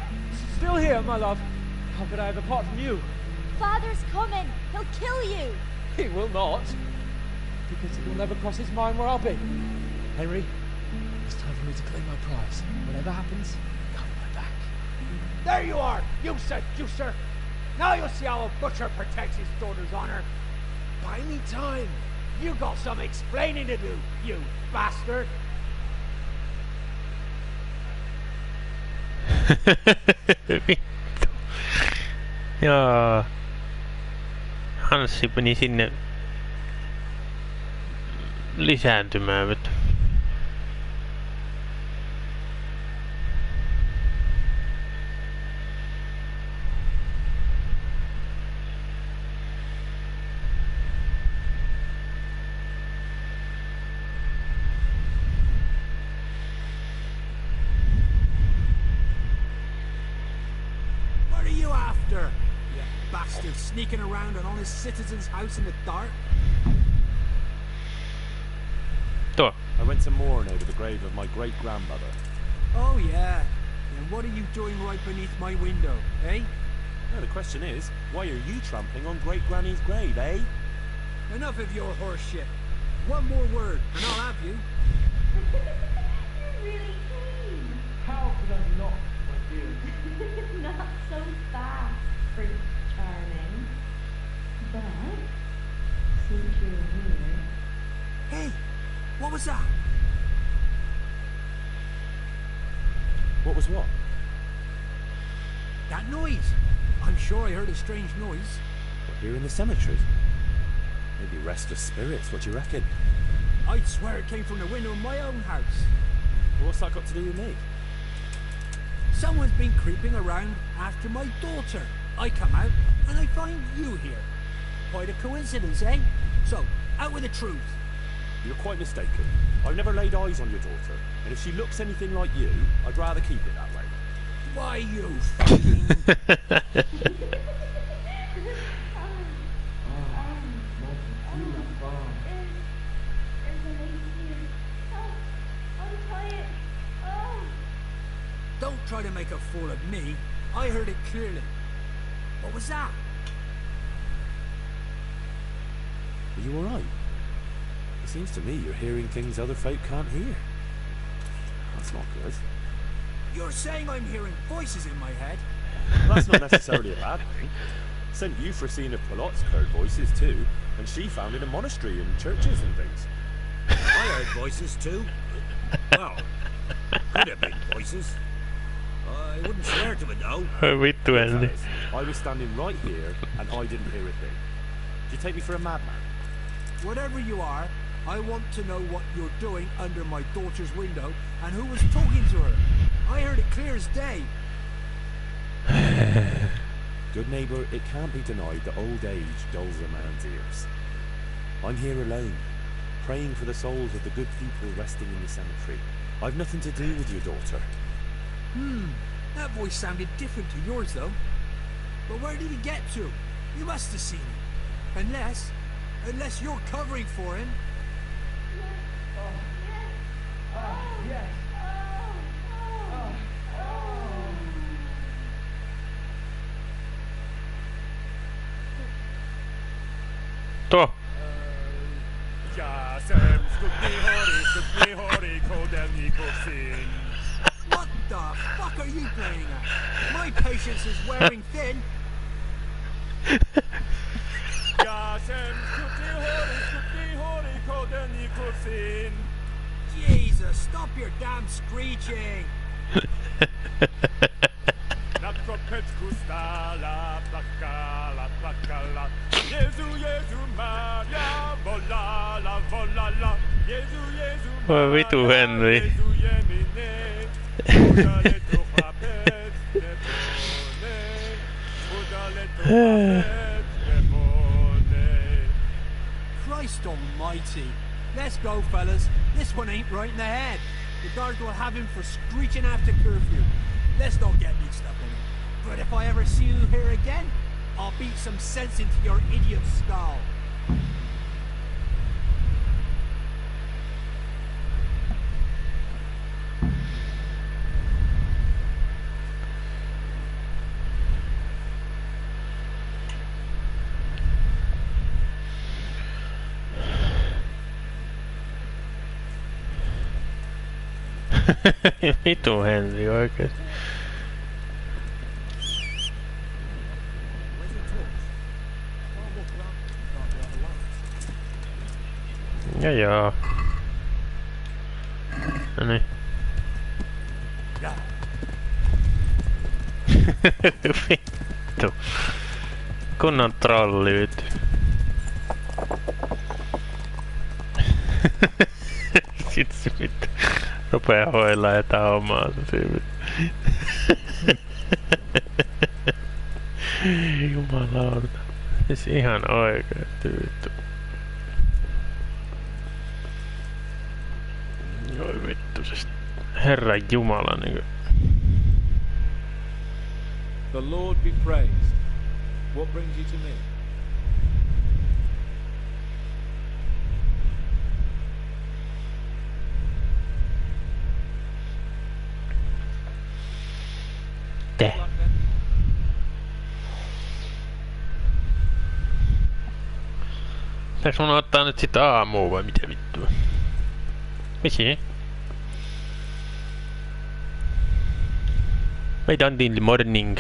Speaker 9: Still here, my love. How could I have apart from you?
Speaker 18: Father's coming! He'll kill you!
Speaker 9: He will not. Because it will never cross his mind where I'll be. Henry, it's time for me to claim my prize. Whatever happens, cover my back.
Speaker 17: There you are, you seducer! Now you'll see how a butcher protects his daughter's honor. Buy me time. You got some explaining to do, you bastard.
Speaker 1: Vittu. Jaa. Hanssi meni sinne lisääntymään vittu.
Speaker 17: sneaking around an honest citizen's house in the dark?
Speaker 3: I went to mourn over the grave of my great-grandmother.
Speaker 17: Oh, yeah. And what are you doing right beneath my window, eh?
Speaker 3: No, the question is, why are you trampling on Great-Granny's grave, eh?
Speaker 17: Enough of your horse shit. One more word, and I'll have you.
Speaker 18: You're really keen.
Speaker 9: How could I not, my dear?
Speaker 18: Not so fast, Prince Charming. But, since you're here...
Speaker 17: Hey, what was that?
Speaker 3: What was what?
Speaker 17: That noise. I'm sure I heard a strange noise.
Speaker 3: What, here in the cemetery? Maybe restless spirits, what do you reckon?
Speaker 17: I'd swear it came from the window of my own house.
Speaker 3: What's that got to do with me?
Speaker 17: Someone's been creeping around after my daughter. I come out, and I find you here. Quite a coincidence, eh? So, out with the truth.
Speaker 3: You're quite mistaken. I've never laid eyes on your daughter, and if she looks anything like you, I'd rather keep it that way.
Speaker 17: Why, you fucking... Don't try to make a fool of me. I heard it clearly. What was that?
Speaker 3: Are you alright? It seems to me you're hearing things other folk can't hear. That's not good.
Speaker 17: You're saying I'm hearing voices in my head?
Speaker 3: Well, that's not necessarily a bad thing. Sent you for seeing if Polot's heard voices too, and she found in a monastery and churches and things.
Speaker 7: I heard voices too. Well, could have been voices. I wouldn't swear to it though.
Speaker 1: Vittu Andy.
Speaker 3: I was standing right here and I didn't hear a thing. Did you take me for a madman?
Speaker 17: Whatever you are, I want to know what you're doing under my daughter's window and who was talking to her. I heard it clear as day.
Speaker 3: Good neighbour, it can't be denied that old age dulls a man's ears. I'm here alone, praying for the souls of the good people resting in the cemetery. I've nothing to do with your daughter.
Speaker 17: That voice sounded different to yours though. But where did he get to? You must have seen him. Unless you're covering for him.
Speaker 9: Yes.
Speaker 1: Tuo.
Speaker 17: What the fuck are you playing at? My patience is wearing thin. Jesus, stop your damn screeching.
Speaker 1: Voi vitu Henry.
Speaker 17: Christ almighty. Let's go, fellas. This one ain't right in the head. The guards will have him for screeching after curfew. Let's not get mixed up in it. But if I ever see you here again, I'll beat some sense into your idiot skull.
Speaker 1: Vitu Henry oikeesti. Joo. Noniin. Vittu. Kunnon trolli vittu. Sit se vittu. Rupee hoilaa jotain omaansa siinä. Jumalauta. Siis ihan oikeesti vittu. Oi vittu siis. Herran Jumala niinku.
Speaker 9: The Lord be praised.
Speaker 16: What brings you to me?
Speaker 1: Pitääks mun ottaa nyt sit aamua vai mitä vittua? Miksi? I done in the morning.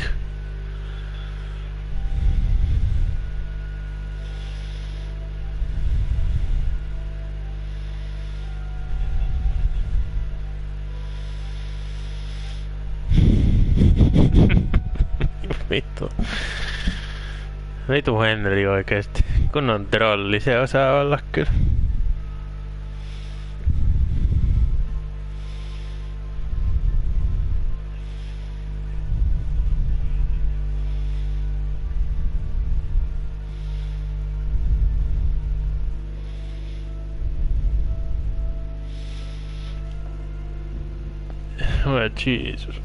Speaker 1: Vittu. Vitu Henry oikeesti. Kun on trolli, se osaa olla kyllä. Oh, Jesus.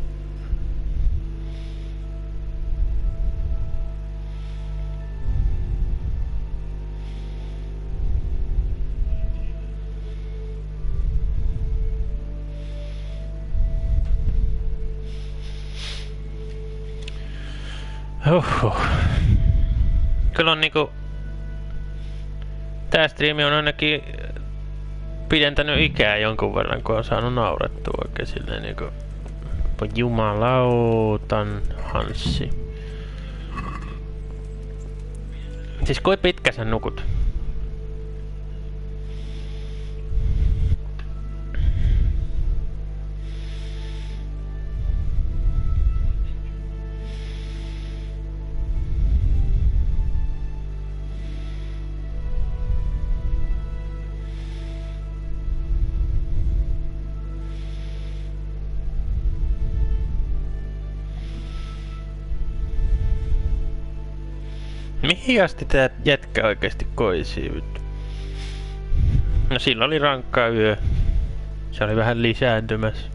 Speaker 1: Kyllä on niinku... Tää striimi on ainakin pidentänyt ikää jonkun verran, kun on saanut naurettua oikein silleen niinku... Jumalautan Hanssi. Siis kui pitkä sä nukut? Mihin asti tää jätkä oikeesti koisii vittu? No sillä oli rankkaa yö. Se oli vähän lisääntymässä.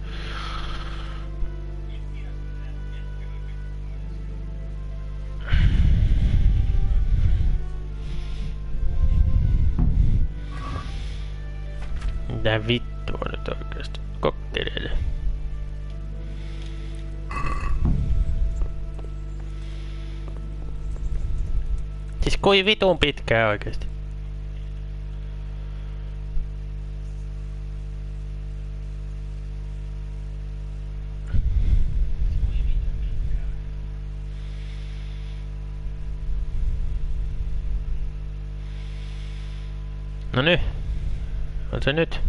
Speaker 1: Mitä vittua nyt oikeesti? Kokkeleille. Siis kui vitun pitkää oikeesti? No nyt. On se nyt.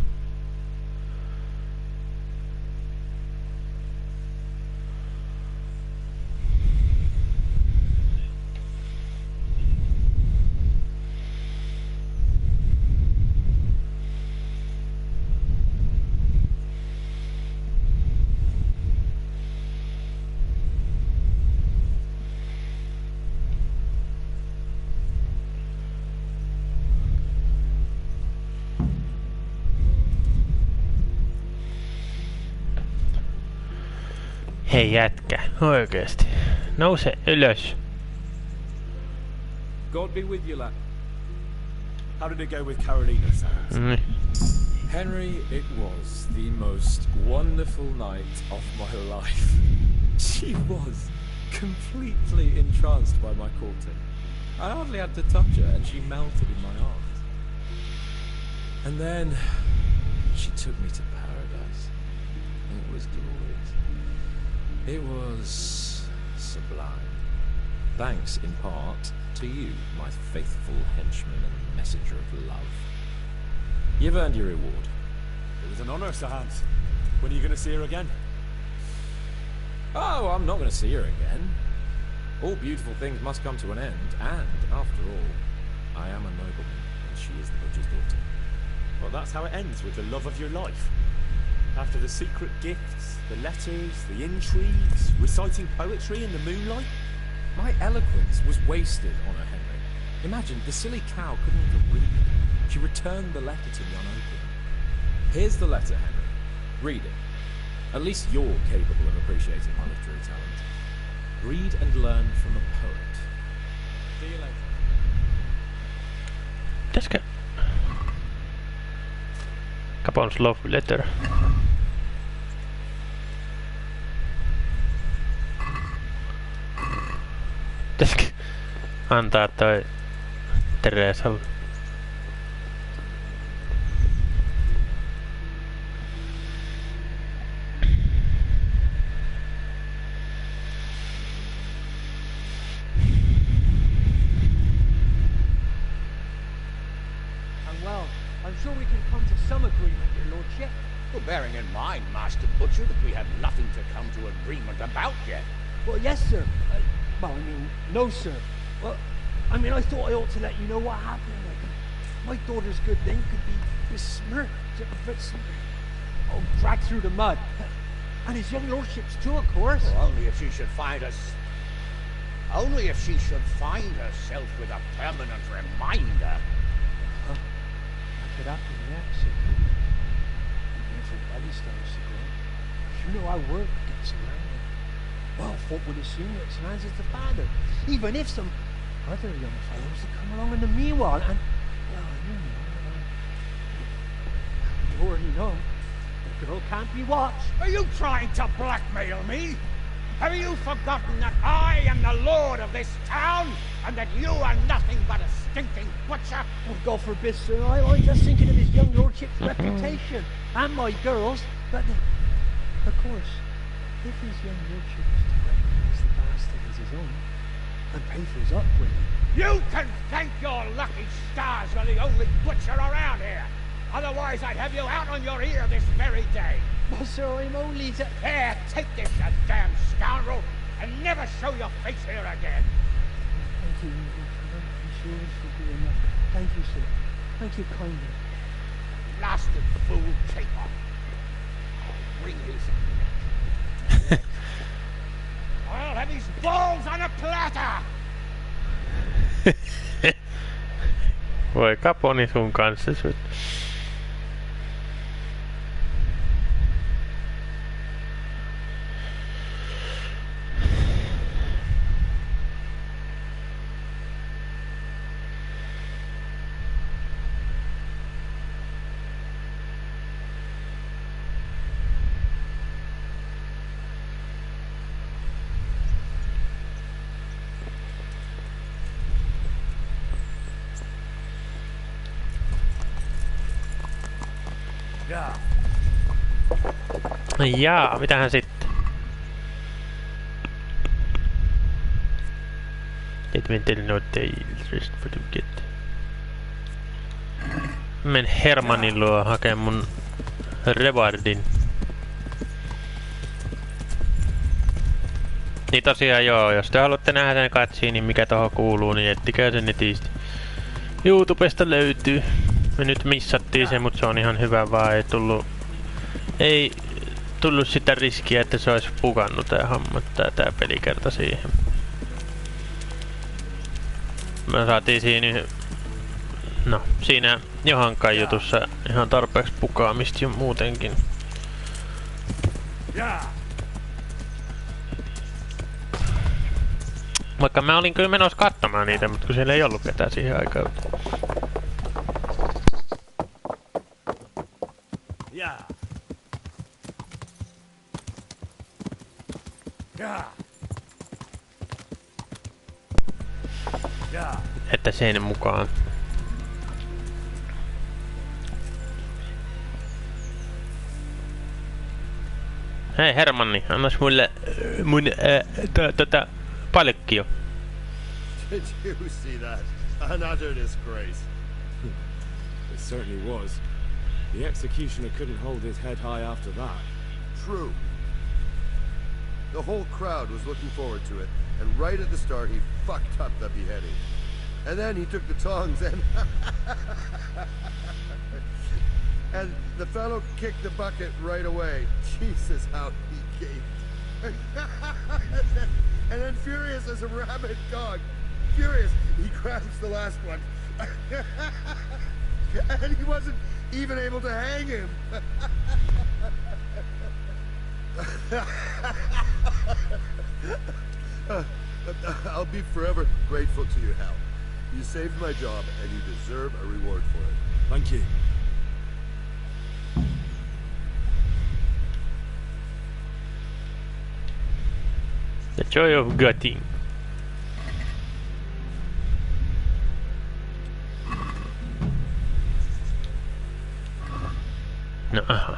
Speaker 1: Hei jätkä, oikeesti. Nouse ylös.
Speaker 16: God be with you, lad.
Speaker 3: How did it go with Carolina, Sam?
Speaker 16: Henry, it was the most wonderful night of my life. She was completely entranced by my courting. I hardly had to touch her and she melted in my arms. And then she took me to paradise. It was glorious. It was sublime. Thanks in part to you, my faithful henchman and messenger of love. You've earned your reward.
Speaker 3: It was an honor, Sir Hans. When are you going to see her again?
Speaker 16: Oh, I'm not going to see her again. All beautiful things must come to an end, and, after all, I am a nobleman, and she is the butcher's daughter.
Speaker 3: Well, that's how it ends, with the love of your life. After the secret gifts, the letters, the intrigues, reciting poetry in the moonlight.
Speaker 16: My eloquence was wasted on her, Henry. Imagine, the silly cow couldn't even read. She returned the letter to me unopened. Here's the letter, Henry. Read it. At least you're capable of appreciating my literary talent. Read and learn from a poet.
Speaker 4: See you later.
Speaker 1: Pitäisikö? Capons love letter. Pitäisikö antaa toi Teresalle?
Speaker 17: I'm sure we can come to some agreement, your lordship.
Speaker 20: Well, bearing in mind, Master Butcher, that we have nothing to come to agreement about yet.
Speaker 17: Well, yes, sir. Well, I mean, no, sir. Well, I mean, I thought I ought to let you know what happened. My daughter's good name could be besmirched, dragged through the mud. And his young lordship's too, of course.
Speaker 20: Well, only if she should find us... Only if she should find herself with a permanent reminder.
Speaker 17: Could happen, yeah, sir. Everybody starts to go. You know how work gets around. Well, folk would assume that Sans is the father, even if some other young fellows had come along in the meanwhile, and, well, you already know, the girl can't be watched.
Speaker 20: Are you trying to blackmail me? Have you forgotten that I am the lord of this town, and that you are nothing but a stinking butcher?
Speaker 17: Oh, God forbid, sir. I'm just thinking of his young lordship's reputation, and my girl's. But, of course, if his young lordship is to recognize the bastard as his own, and pay for his upbringing...
Speaker 20: You can thank your lucky stars you're the only butcher around here. Otherwise, I'd have you out on your ear this very day.
Speaker 17: Well, sir, I'm only to...
Speaker 20: Here, take this, you damn scoundrel, and never show your face here again.
Speaker 17: Thank you. I'm sure this will be enough. Thank you, sir. Thank you kindly.
Speaker 20: Blasted fool caper. I'll bring you some. I'll have his balls on a platter.
Speaker 1: Voi Caponi sun kanssa syt. Jaa, mitähän sitten? Adventure no tales, rest for the get. Men Hermanin luo hakee mun rewardin. Niin tosiaan joo, jos te haluatte nähdä sen cutscene, niin mikä tohon kuuluu, niin ettikää sen netistä. YouTubesta löytyy. Me nyt missattiin se, mutta se on ihan hyvä vaan, ei tullut sitä riskiä, että se olisi pukannut tää homma, tää pelikerta siihen. Me saatiin siinä Johankan jutussa ihan tarpeeksi pukaamista jo muutenkin. Vaikka mä olin kyllä menossa katsomaan niitä, mutta kun siellä ei ollut ketään siihen aikaan. Että sen mukaan. Hei Hermanni, annas mulle mun palkkio.
Speaker 14: Did you see that? Another disgrace.
Speaker 11: It certainly was. The executioner couldn't hold his head high after that.
Speaker 14: True. The whole crowd was looking forward to it, and right at the start he fucked up the beheading. And then he took the tongs and... and the fellow kicked the bucket right away. Jesus, how he gaped. And then furious as a rabid dog, furious, he grabs the last one. And he wasn't even able to hang him. I'll be forever grateful to you, Hal. You saved my job, and you deserve a reward for it.
Speaker 3: Thank you.
Speaker 1: The joy of gutting. No, aha.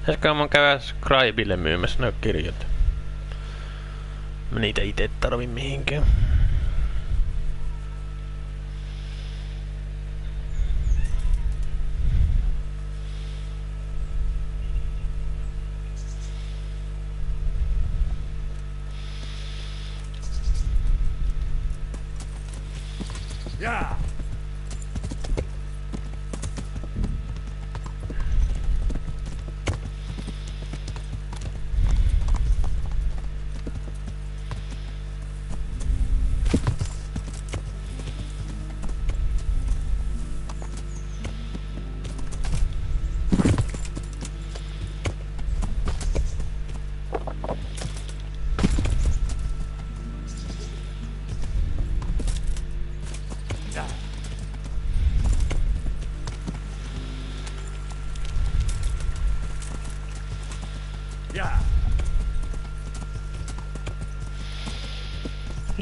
Speaker 1: Pitäisikö mun käydä Scribelle myymässä nuo kirjat? Mä niitä ite tarvii mihinkään.
Speaker 3: Yeah.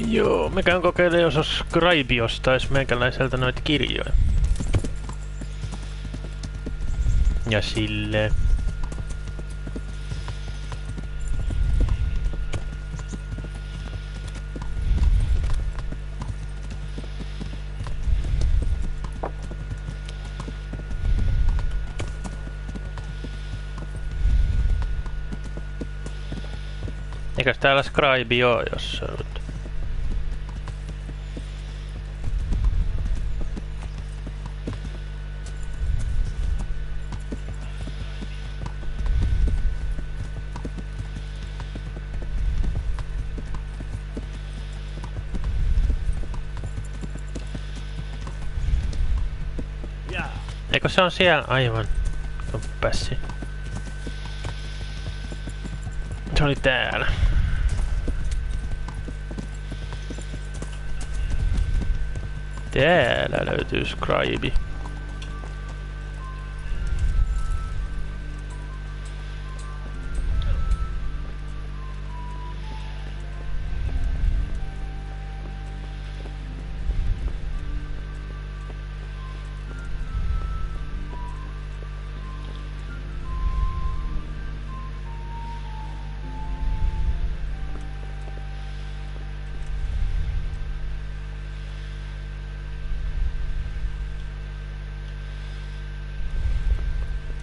Speaker 1: Joo, mä käyn kokeilemaan, jos Scribe ostais meikäläiseltä noita kirjoja. Ja silleen. Eikös täällä Scribe oo jossain? Eikö se on siellä aivan? Päässi. Se oli täällä. Täällä löytyy Scribe.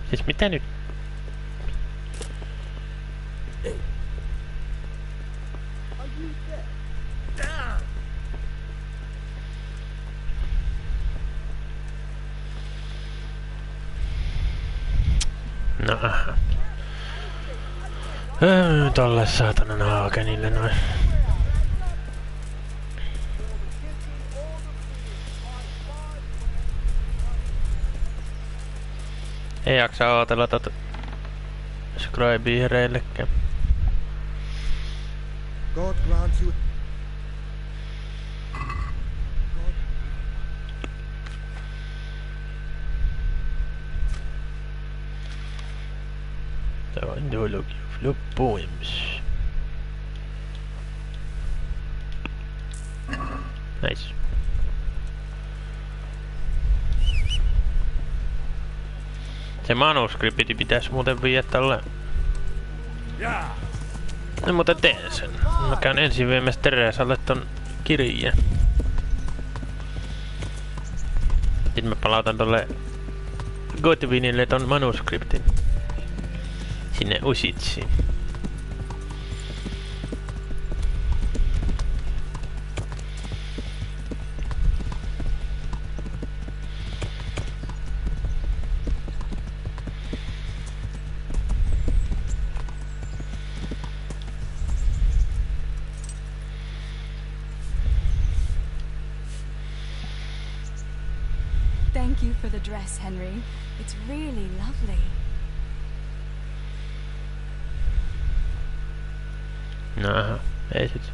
Speaker 1: Siis mitä nyt? No aha. Tolle saatanan haakenille noin. Ei jaksa ootella tota Scribe hereillekään.
Speaker 15: God grant you.
Speaker 1: The Anthology of Love Poems. Nice. Se manuskripti pitäisi muuten viedä tälle. No mutta teen sen. Mä käyn ensin viemässä Teresalle ton kirjeen. Sitten mä palautan tolle Godwinille ton manuskriptin. Sinne Usitsiin.
Speaker 21: Thank you for the dress, Henry. It's really lovely.
Speaker 1: Aha, ei sit.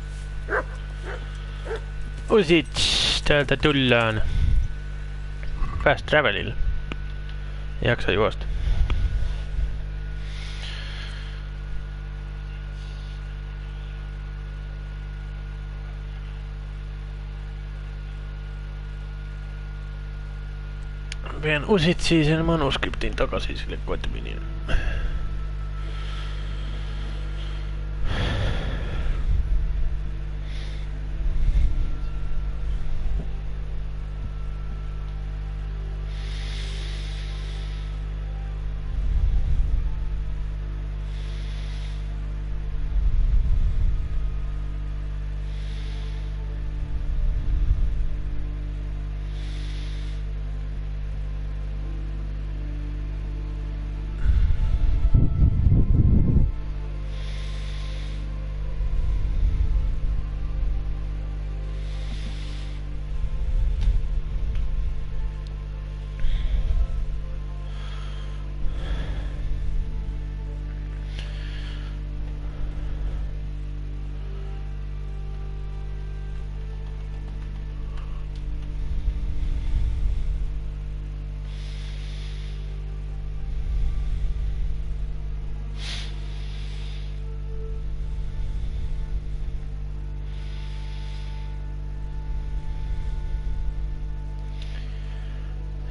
Speaker 1: Usits, täältä tullaan. Fast travelilla. Jaksa juosta. Vien Usitsiin sen manuskriptin takaisin sille koettiminiin.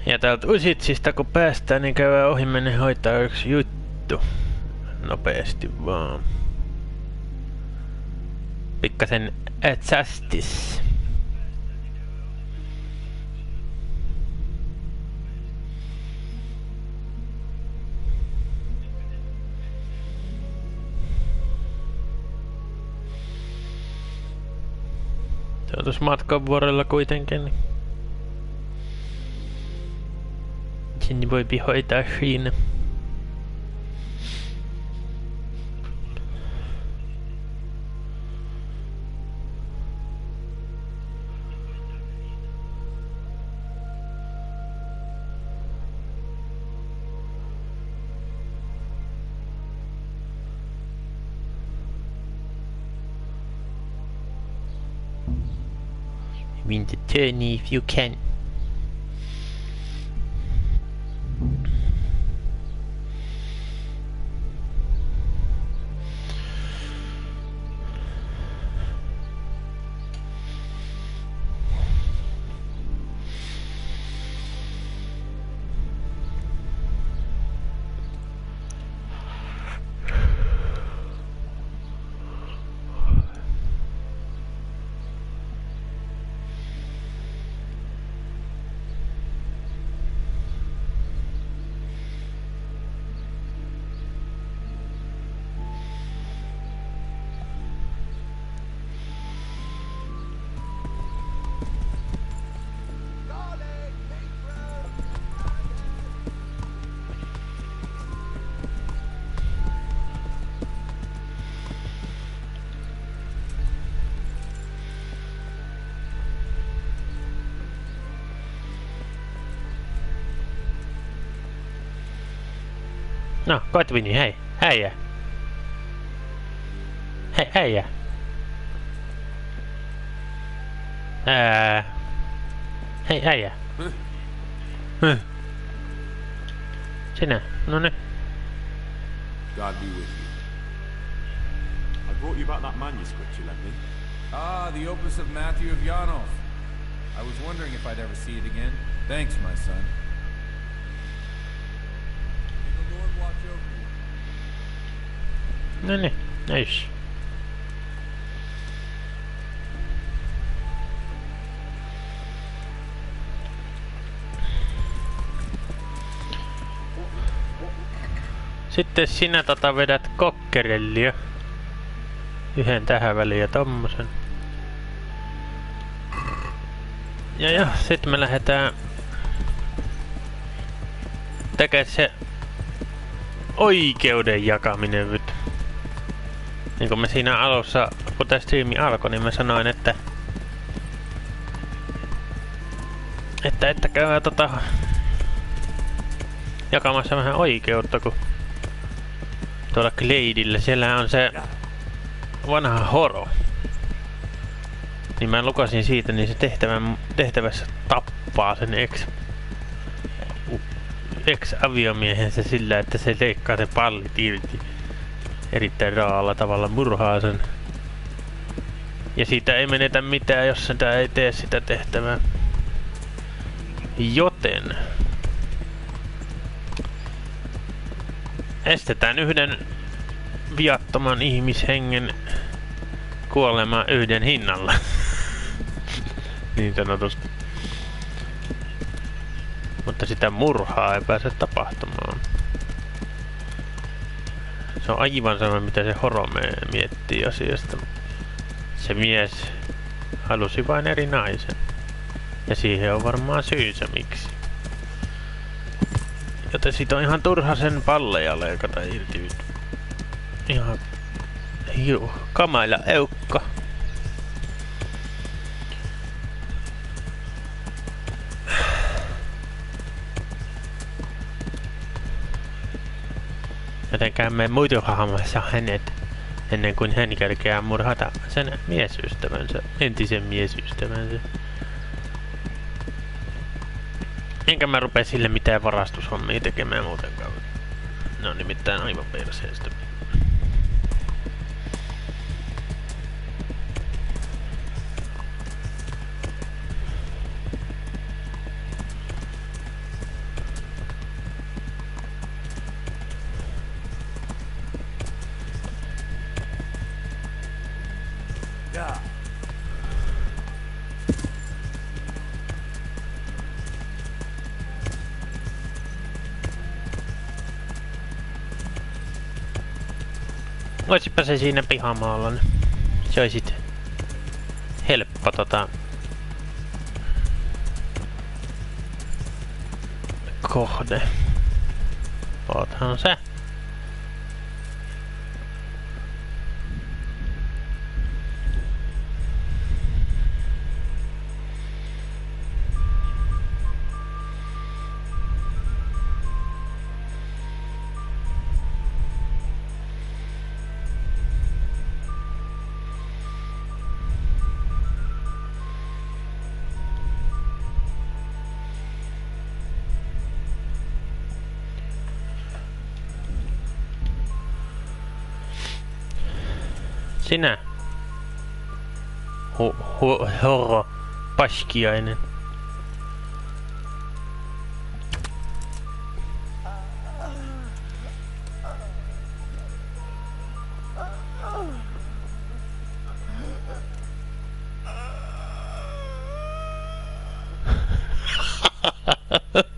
Speaker 1: Ja täältä Usitsista kun päästään, niin käydään ohi mennä hoitaa yksi juttu. Nopeasti vaan. Pikkasen adjustis. Se on tuossa matkan vuorella kuitenkin. Sen voi hoitaa siinä. Win the journey if you can. No, Kotvini, hei, äijä. Hei, äijä. Hei, äijä. Sinä, no ne.
Speaker 3: God be with you. I brought you back that manuscript you lent me.
Speaker 22: Ah, the opus of Matthew of Yanov. I was wondering if I'd ever see it again. Thanks, my son.
Speaker 1: No niin, nice. Sitten sinä vedät kokkerellia. Yhden tähän väliin ja tommosen. Ja sit me lähdetään tekemään se oikeuden jakaminen nyt. Niin kuin mä siinä alussa, kun tää striimi alkoi, niin mä sanoin, että käydään jakamassa vähän oikeutta, kun tuolla Gladeillä siellä on se vanha horo. Niin mä lukasin siitä, niin se tehtävässä tappaa sen ex-aviomiehensä sillä, että se leikkaa se pallit irti. Erittäin raalla tavalla murhaa sen. Ja siitä ei menetä mitään, jos sitä ei tee sitä tehtävää. Joten estetään yhden viattoman ihmishengen kuolema yhden hinnalla. Niin sanotusti. Mutta sitä murhaa ei pääse tapahtumaan. Se on aivan sama, mitä se horo miettii asiasta. Se mies halusi vain eri naisen. Ja siihen on varmaan syysä miksi. Joten siitä on ihan turha sen palleja leikata irti. Ihan kamala eukka. Jotenkään me muituhahmossa hänet ennen kuin hän kerkeää murhata sen miesystävänsä, entisen miesystävänsä. Enkä mä rupea sille mitään varastushommia tekemään muutenkaan. Ne on nimittäin aivan perseestä. Voisipä se siinä pihamaalla. Se olisi sit helppo kohde. Oothan se. Sinä. Horro. Paskiainen.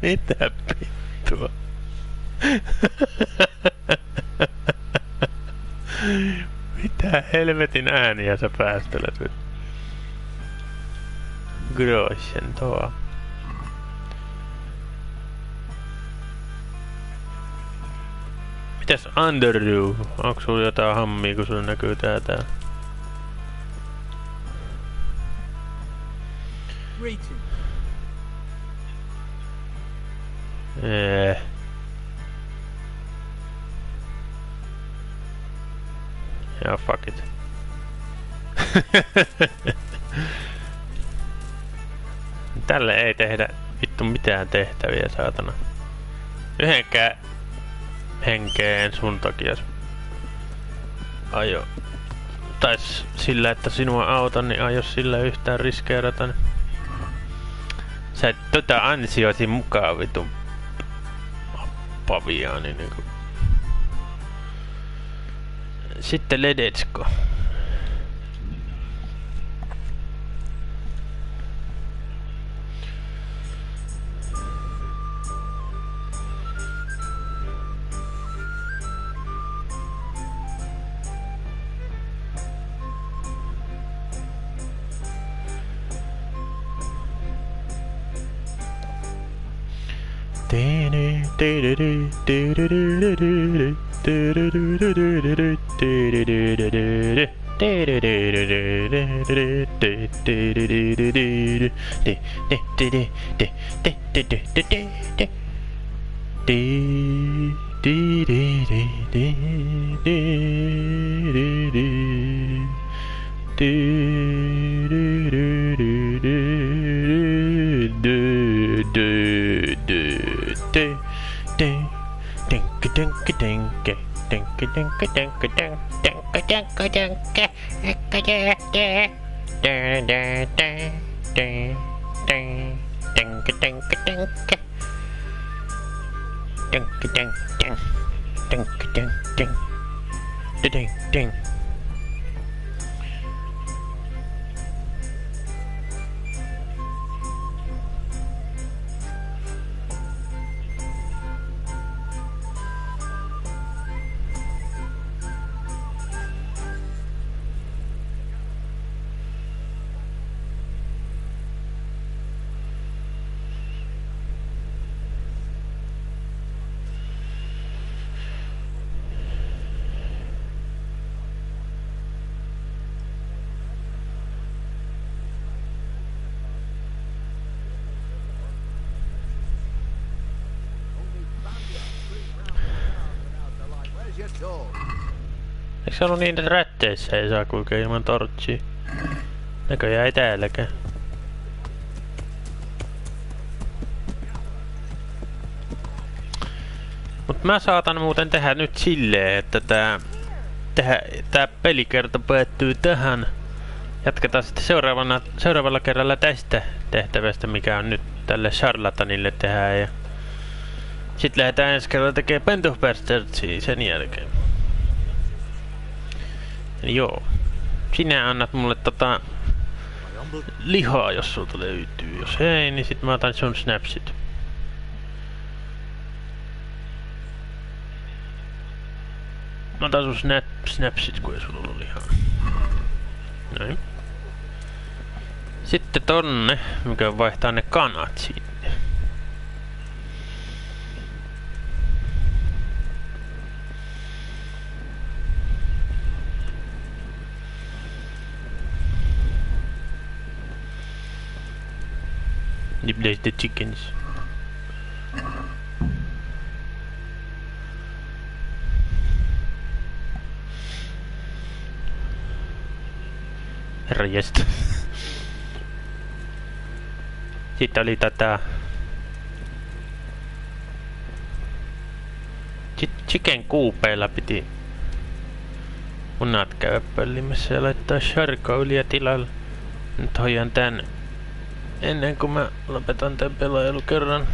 Speaker 1: Mitä vittua? Mitä helvetin ääniä sä päästelet nyt? Groschen tuo. Mitäs Underdo? Onko sulla jotain hammia, kun sulla näkyy tää? Yeah, fuck it. Tälle ei tehdä vittu mitään tehtäviä, saatana. Yhdenkään henkeen sun takia ajo. Tai sillä, että sinua autan, niin aio sillä yhtään riskeerata. Niin. Sä et ansioisi mukaan vittu paviaani niinku. Sitten Ledetsko. Eikö se ollut niin, että rätteissä ei saa kulkea ilman tortsia? Näköjään ei täälläkään. Mut mä saatan muuten tehdä nyt silleen, että tää pelikerta päättyy tähän. Jatketaan sitten seuraavalla kerralla tästä tehtävästä, mikä on nyt tälle charlatanille tehdään. Ja sit lähdetään ensi kerralla tekemään Band of Bastardsia sen jälkeen. Eli joo. Sinä annat mulle lihaa, jos sulta löytyy. Jos ei, niin sit mä otan sun snapsit. Mä otan sun snapsit, kun ei sulla ollut lihaa. Noin. Sitten tonne, mikä vaihtaa ne kanat sinne. Replace the chickens. Herranjestas. Sitten oli chicken kuupeilla piti munat käydä pöllimässä ja laittaa charcoalia tilalle. Nyt hoidan tän ennen kuin mä lopetan tän pelailukerran.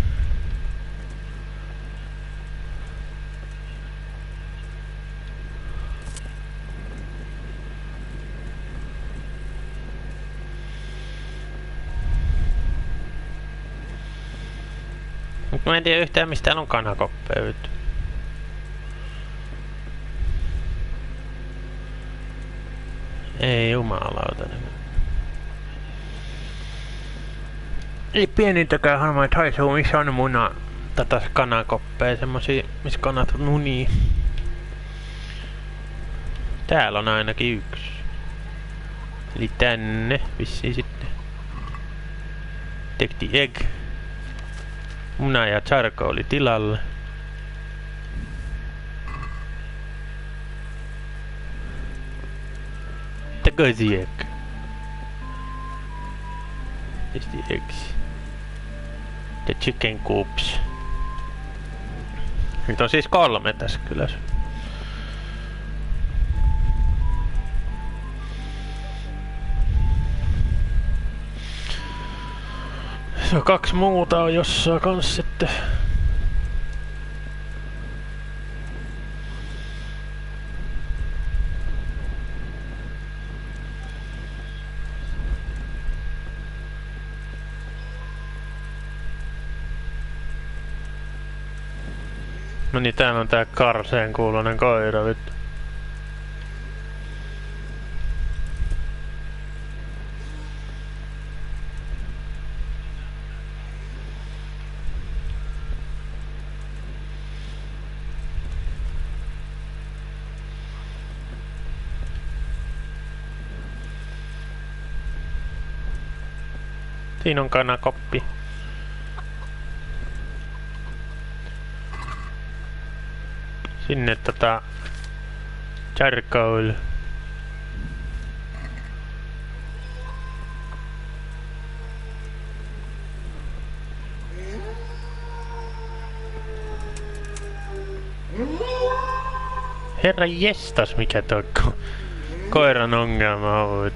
Speaker 1: Mut mä en tiedä yhtään mistä täällä on kanakoppeja nyt. Ei jumalauta. Ei pienintäkään harmaa haisuu, missä on muna kanakoppeja, semmosia, missä kanat nunii. Täällä on ainakin yksi. Eli tänne, vissiin sitten. Take the egg. Muna ja charcoali tilalle. Take the egg. Is the eggs. The chicken coops. Nyt on siis 3 tässä kylässä. No 2 muuta on jossain kans sitten. No niin, täällä on tää karseen kuulonen koira vittu. Siinä on kanakoppi. Sinne charcoal. Herra jestas, mikä toi koiran ongelma on.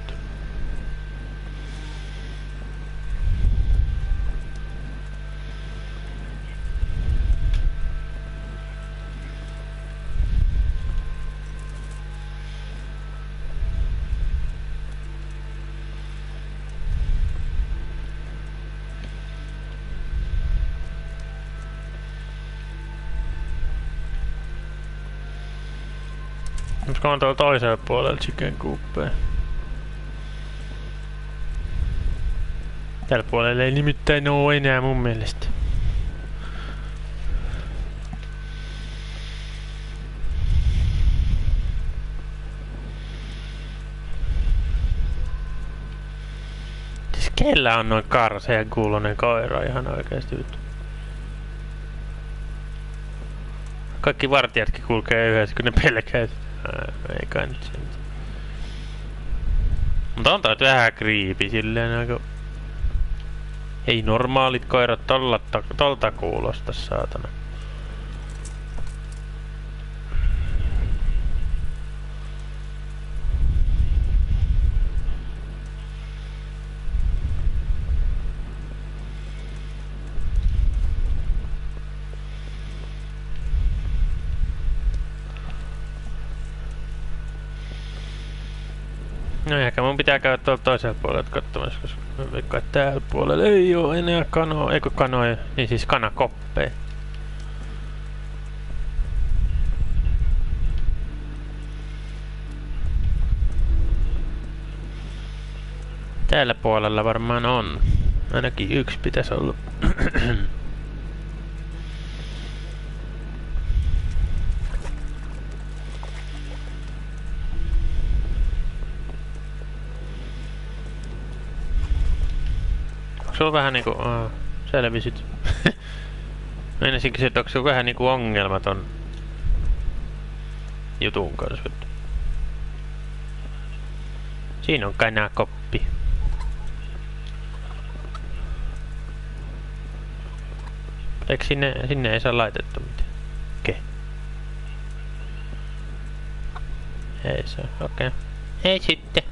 Speaker 1: Onko on tuolla toisella puolella chicken coopea? Tällä puolella ei nimittäin oo enää mun mielestä. Siis kellä on noin karseen kuulonen koira ihan oikeesti? Kaikki vartijatkin kulkee yhdessä, kun ne pelkää. Ei kai nyt sen. Mutta on toi vähän creepy silleen aika... Ei normaalit koirat tolta kuulosta, saatana. No ehkä mun pitää käydä tuolta toisella puolella katsomassa, koska mä veikkaan, että täällä puolella ei oo enää kanoja, eikö kanoja, niin siis kanakoppeja. Täällä puolella varmaan on. Ainakin yksi pitäisi olla. Se on vähän niinku... selvisit. Meinasin kysyä, että onko se vähän niinku ongelmaton jutun kanssa. Siinä on kanakoppi. Eikö sinne ei saa laitettu mitään? Okei. Ei saa, okei. Ei sitten.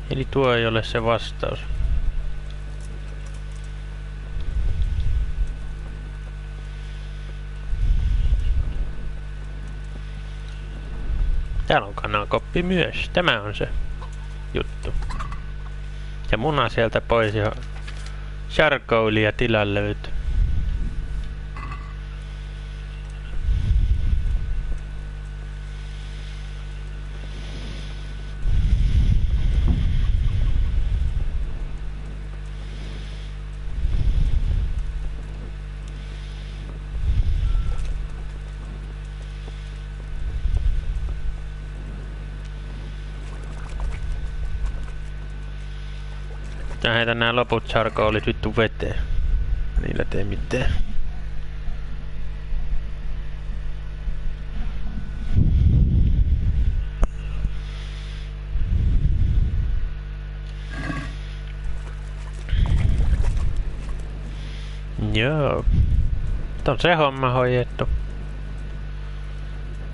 Speaker 1: Eli tuo ei ole se vastaus. Täällä on kanakoppi myös. Tämä on se juttu. Ja muna sieltä pois ja charcoalia tilalle löytyy. Tää heitä nää loput charcoalit vittu veteen. Niillä tee mitään. Joo. On se homma hoidettu.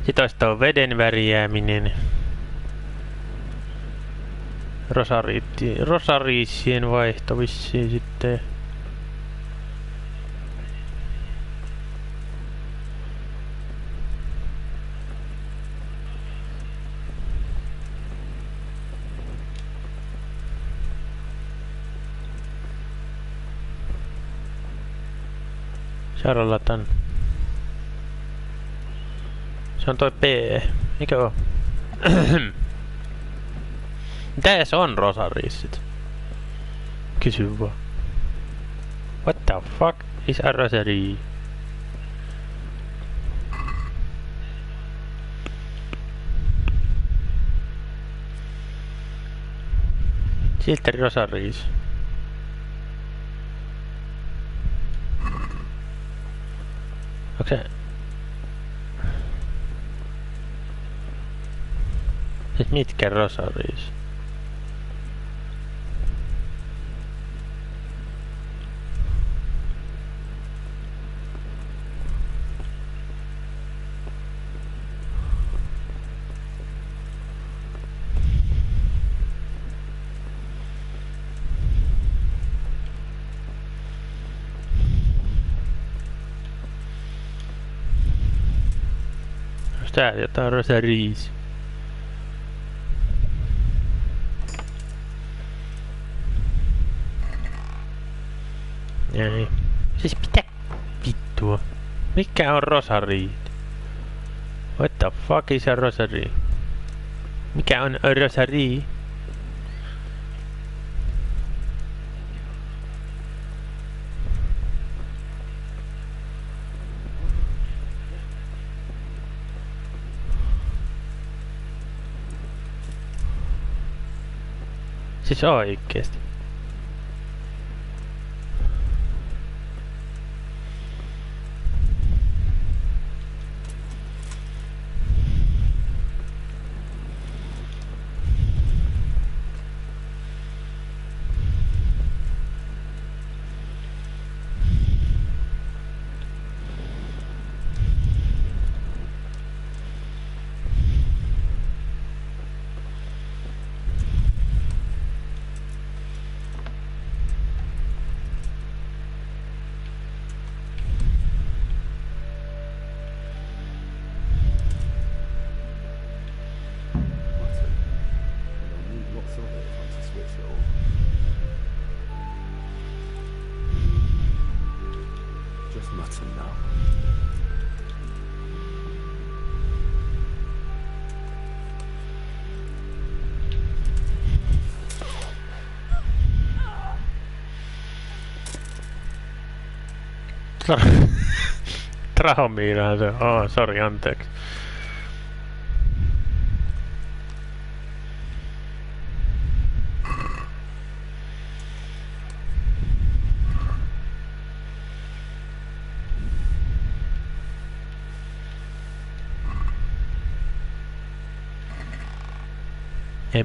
Speaker 1: Sitten olisi tuo veden värjääminen. Rosariissien vaihto vissiin sitten. Charlatan. Se on toi P. Mikä on? Mitä se on rosariissit? Kysy vaan. What the fuck is a rosary? Siltä rosariis. Onko se... Siis mitkä rosaries? Tää jotain rosaries. Ei. Siis mitä vittua? Mikä on rosariit? What the fuck is a rosary? Mikä on rosary? Siis oikeesti. Trahomiinahan se on. Sori, anteeksi.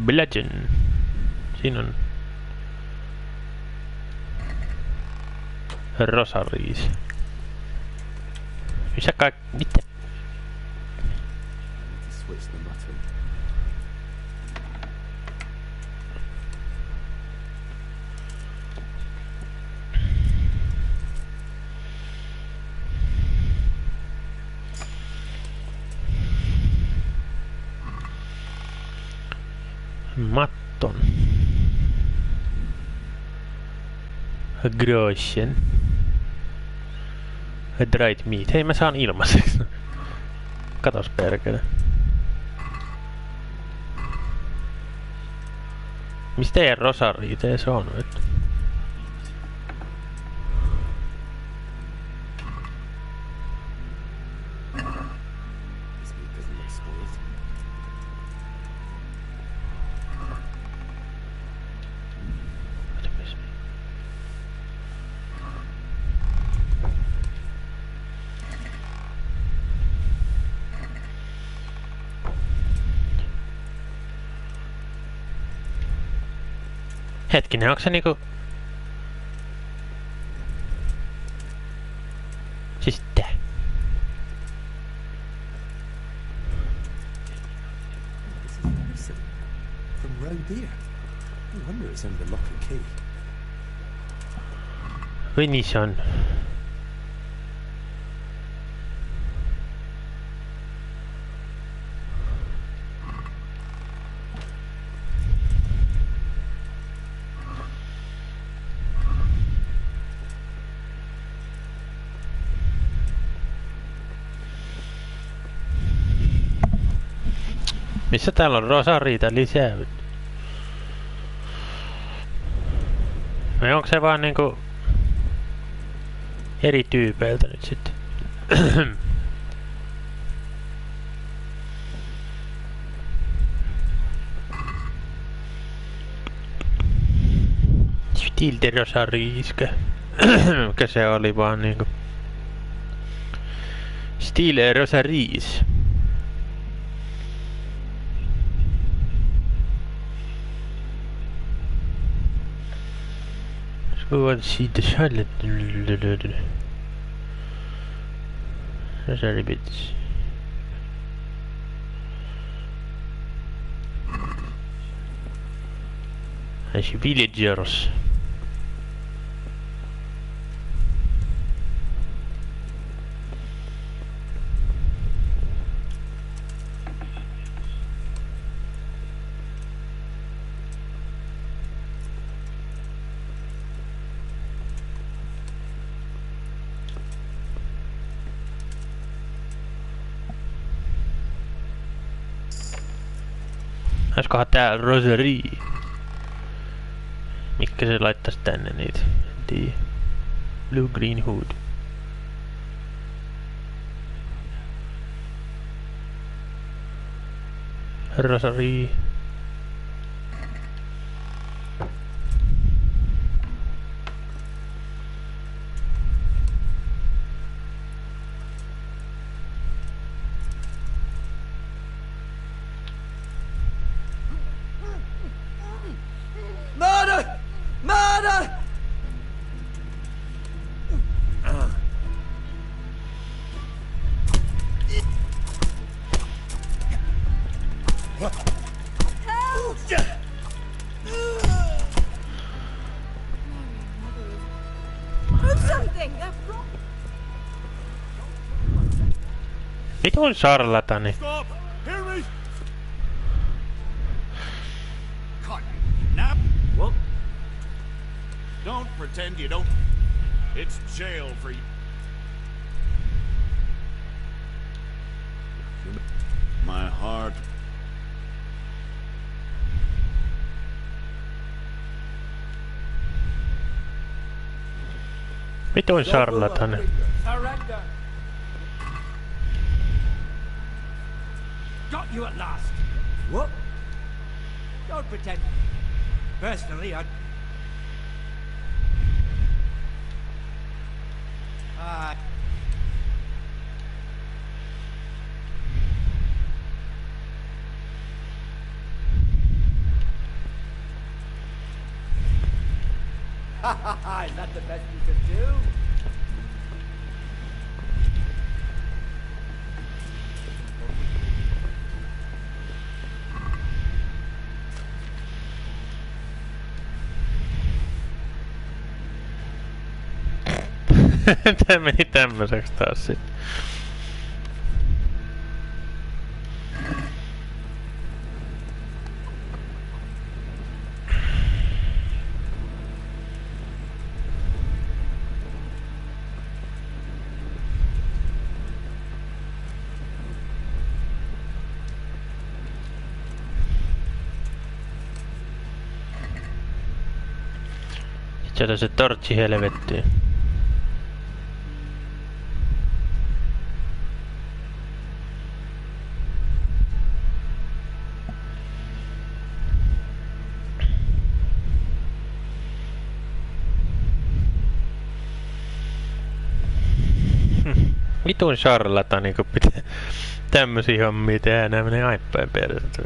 Speaker 1: Bludgeon. Siinä on rosaries. Missä mitä?
Speaker 3: Switch the button.
Speaker 1: Matton. Groschen. Dried meat. Hei, mä saan ilmaiseksi. Katos perkele. Mistä teidän rosariiteja se on nyt? Hetkinen, onko se niinku... Siis tää?
Speaker 12: From round there. No wonder it's under lock and key.
Speaker 1: Finnish. Missä täällä on rosariita lisää? Vai onko se vaan niinku eri tyypeiltä nyt sitten? Stilde rosariiska. Mikä se oli vaan niinku? Stile rosariis. Go and see the silent Sorry bits. I see villagers. Olisikohan tää Rosary? Mikä se laittais tänne niitä? En tiedä. Blue Green Hood. Rosary.
Speaker 17: Murder! Murder!
Speaker 18: Do something! They're wrong.
Speaker 1: Vitun sarlatani.
Speaker 20: Stop! Hear me! Caught you. Kidnapped? What? Don't pretend you don't. It's jail for you. My heart.
Speaker 1: Vitun sarlatani.
Speaker 5: Surrender! Got you at last! What? Don't pretend. Personally, I'd... Is that the best you could do?
Speaker 1: Tää meni tämmöseks taas sit. Sieltä se tortsi helvettiin. Vitun charlatani, kun pitää tämmösiä hommia tehdä, nää menee aippäin persettä.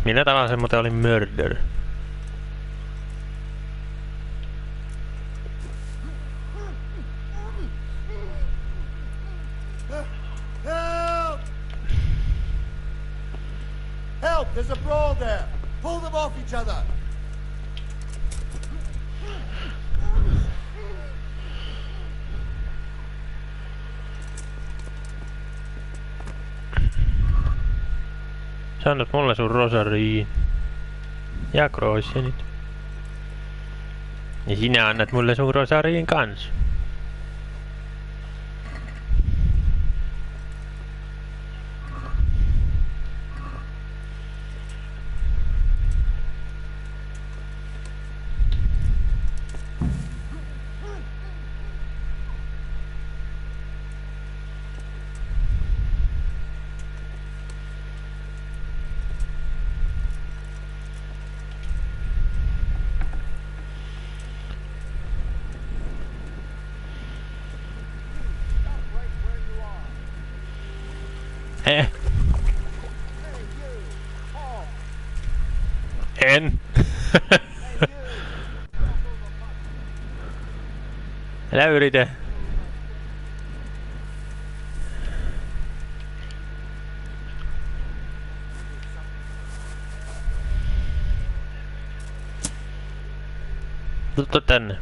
Speaker 1: Minä tavalla se muuten oli murder.
Speaker 17: Help! Help! There's a brawl there! Pull them off each other!
Speaker 1: Sä annat mulle sun rosariin. Ja kroissenit. Ja sinä annat mulle sun rosariin kans. Älä yritä. Tutta tänne.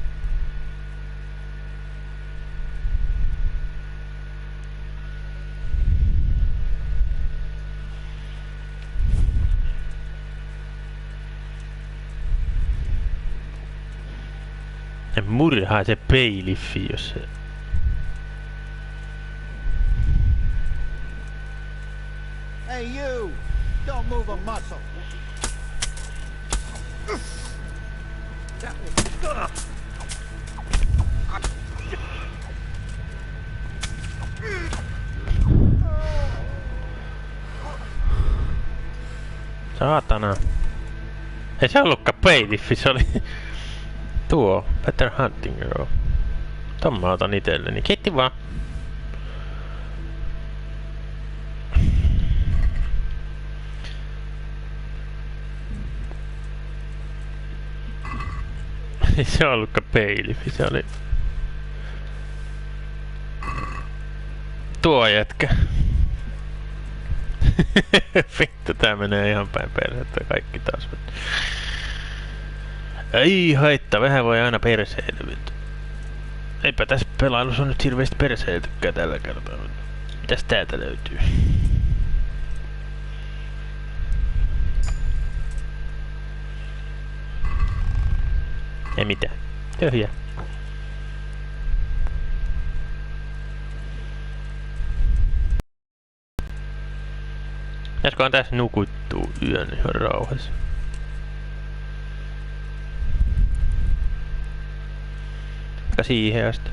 Speaker 1: Ja murhaa se peiliffi, jos se...
Speaker 20: Hey, you! Don't move a muscle. That was...
Speaker 1: Saatana. Ei se ollutkaan peiliffi, se oli... Tuo, Better Hunting Girl. Ton mä otan itelleni. Kiitti vaan. Ei se ollutkaan peiliffi, se oli... Tuo jätkä. Vittu, tää menee ihan päin persettä kaikki taas. Ei haittaa, vähän voi aina perseillä vittu. Eipä tässä pelailussa on nyt hirveesti perseiltykään tällä kertaa. Mitäs täältä löytyy? Ei mitään. Tyhjä. Pitäisikö tässä nukuttuu yön ihan rauhassa? Aika siihen asti.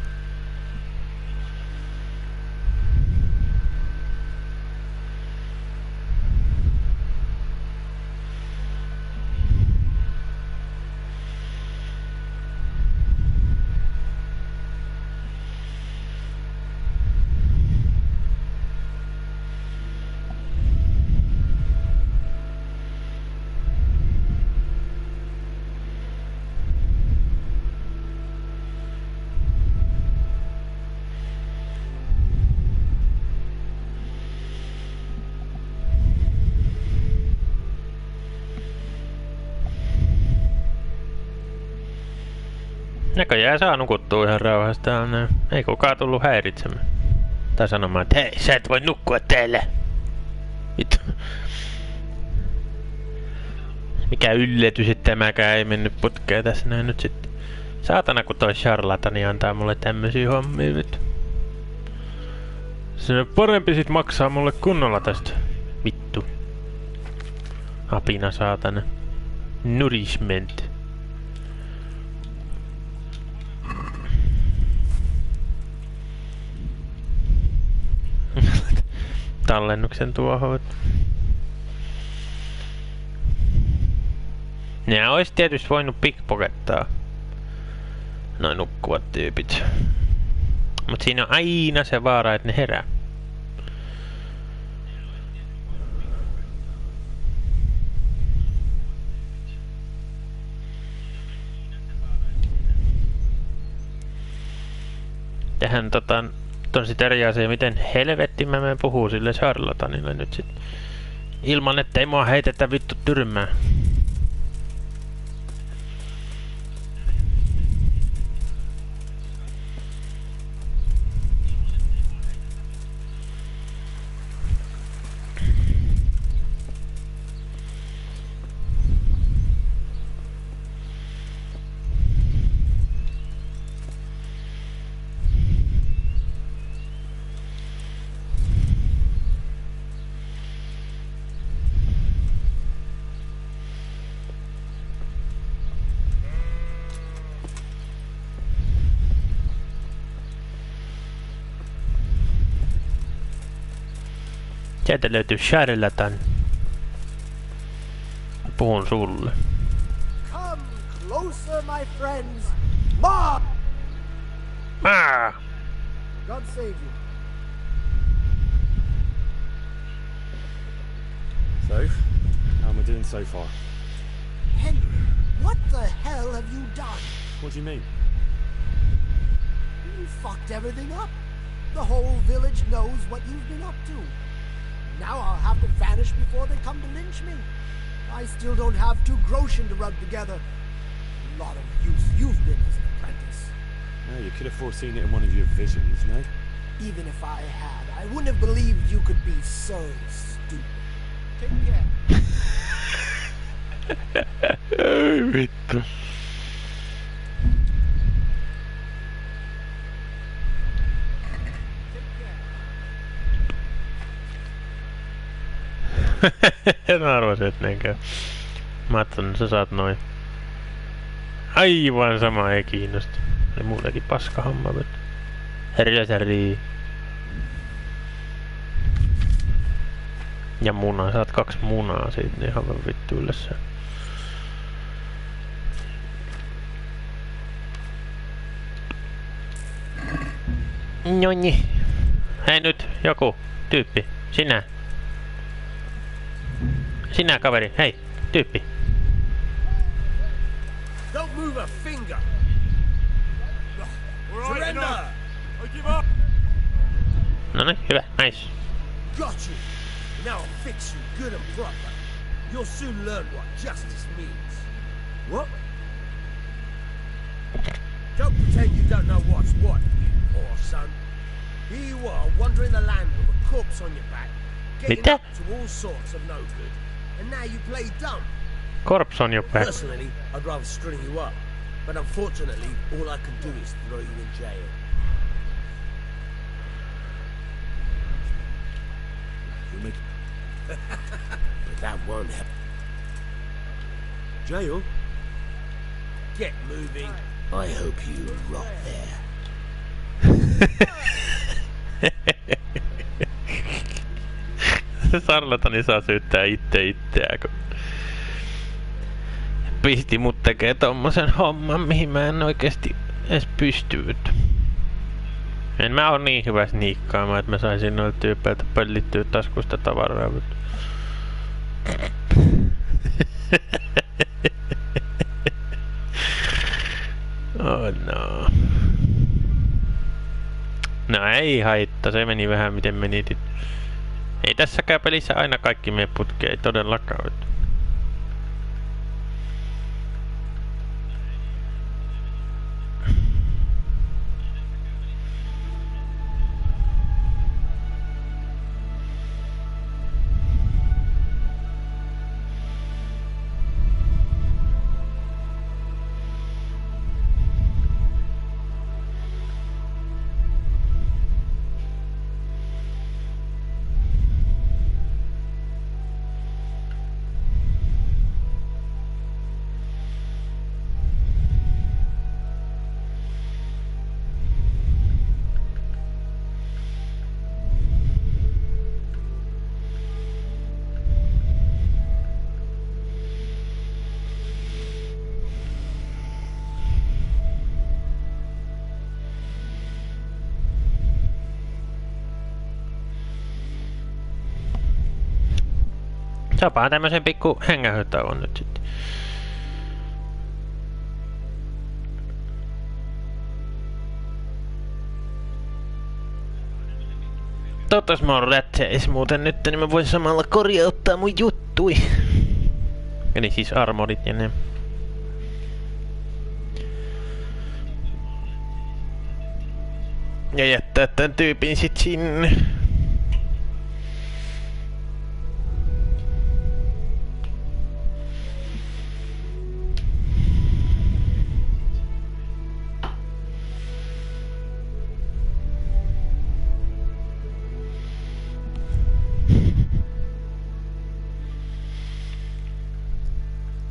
Speaker 1: Näköjään saa nukuttua ihan rauhasta. Ei kukaan tullut häiritsemään. Tai sanomaan, että hei, sä et voi nukkua täällä. Vittu. Mikä yllätys, että tämäkään ei mennyt putkeen tässä näin nyt sitten. Saatana kun toi charlatani antaa mulle tämmösiä hommia vittu. Se on parempi sit maksaa mulle kunnolla tästä. Vittu. Apina saatana. Nourishment. Tallennuksen tuohon. Nää ois tietysti voinut pickpockettaa. Noin nukkuvat tyypit. Mut siinä on aina se vaara, että ne herää. Tähän on sit eri asia, miten helvettiin mä menen puhuu sille charlatanille nyt sit. Ilman ettei mua heitetä vittu tyrmään. Sieltä löytyy charlatan. Puhun sulle.
Speaker 17: Come closer, my friends. Mob! God save you.
Speaker 11: So, how am I doing so far?
Speaker 17: Henry, what the hell have you done?
Speaker 11: What do you mean?
Speaker 17: You fucked everything up. The whole village knows what you've been up to. Now I'll have to vanish before they come to lynch me. I still don't have 2 groschen to rub together. A lot of use you've been as an apprentice.
Speaker 11: Yeah, you could have foreseen it in one of your visions, no?
Speaker 17: Even if I had, I wouldn't have believed you could be so stupid. Take care.
Speaker 1: Vittu. En arvasin, että näinkö. Mä ajattelin, että sä saat noin. Aivan sama, ei kiinnosta. Oli muutenkin paskahomma, mutta... Herjäsärii. Ja muna, saat 2 munaa siitä, niin ihan vittu yllessä. Nonni. Hei nyt, joku tyyppi. Sinä. Sinä kaveri, hei, tyyppi.
Speaker 7: Don't move a finger.
Speaker 20: Surrender! I give up!
Speaker 1: Noniin, hyvä, nice.
Speaker 7: Got you. Now I'll fix you good and proper. You'll soon learn what justice means. What? Don't pretend you don't know what's what, you poor son. Here you are, wandering the land with a corpse on your back, getting up to all sorts of no good, and now you play dumb.
Speaker 1: Corpse on your back.
Speaker 7: Personally, I'd rather string you up, but unfortunately, all I can do is throw you in jail.
Speaker 11: You make...
Speaker 7: But that won't help.
Speaker 11: Jail?
Speaker 7: Get moving. I hope you rot there.
Speaker 1: Sarlatani saa syyttää itseään, kun pisti mut tekee tommosen homman, mihin mä en oikeesti edes pystynyt. En mä oo niin hyvä sniikkaamaan, että mä saisin noilta tyypeiltä pöllittyä taskusta tavaraa, mutta... Oh no. No ei haittaa, se meni vähän miten meni. Ei tässäkään pelissä aina kaikki mene putkeen, ei todellakaan. Saapaa tämmösen pikku hengähytauon nyt sitten. Toivottavasti mä oon rätseis muuten nyt, niin mä voin samalla korjauttaa mun juttui. Eli siis armorit ja ne. Ja jättää tän tyypin sit sinne.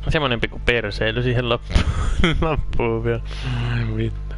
Speaker 1: Semmonen pikku perseily siihen loppuun vielä. Ai vittu.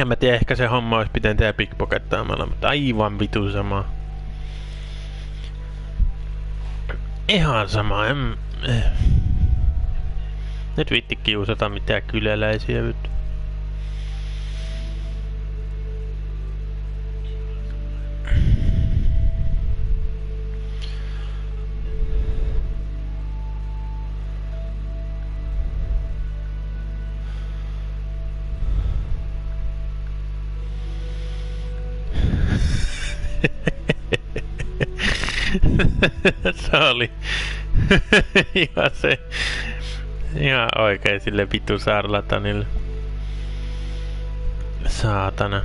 Speaker 1: En mä tiedä, ehkä se homma olisi pitänyt tehdä pickpockettaamalla, mutta aivan vitu sama. Ihan sama, Nyt viitti kiusata mitään kyläläisiä nyt. Se oli ihan se ihan oikein sille vittu sarlatanille. Saatana.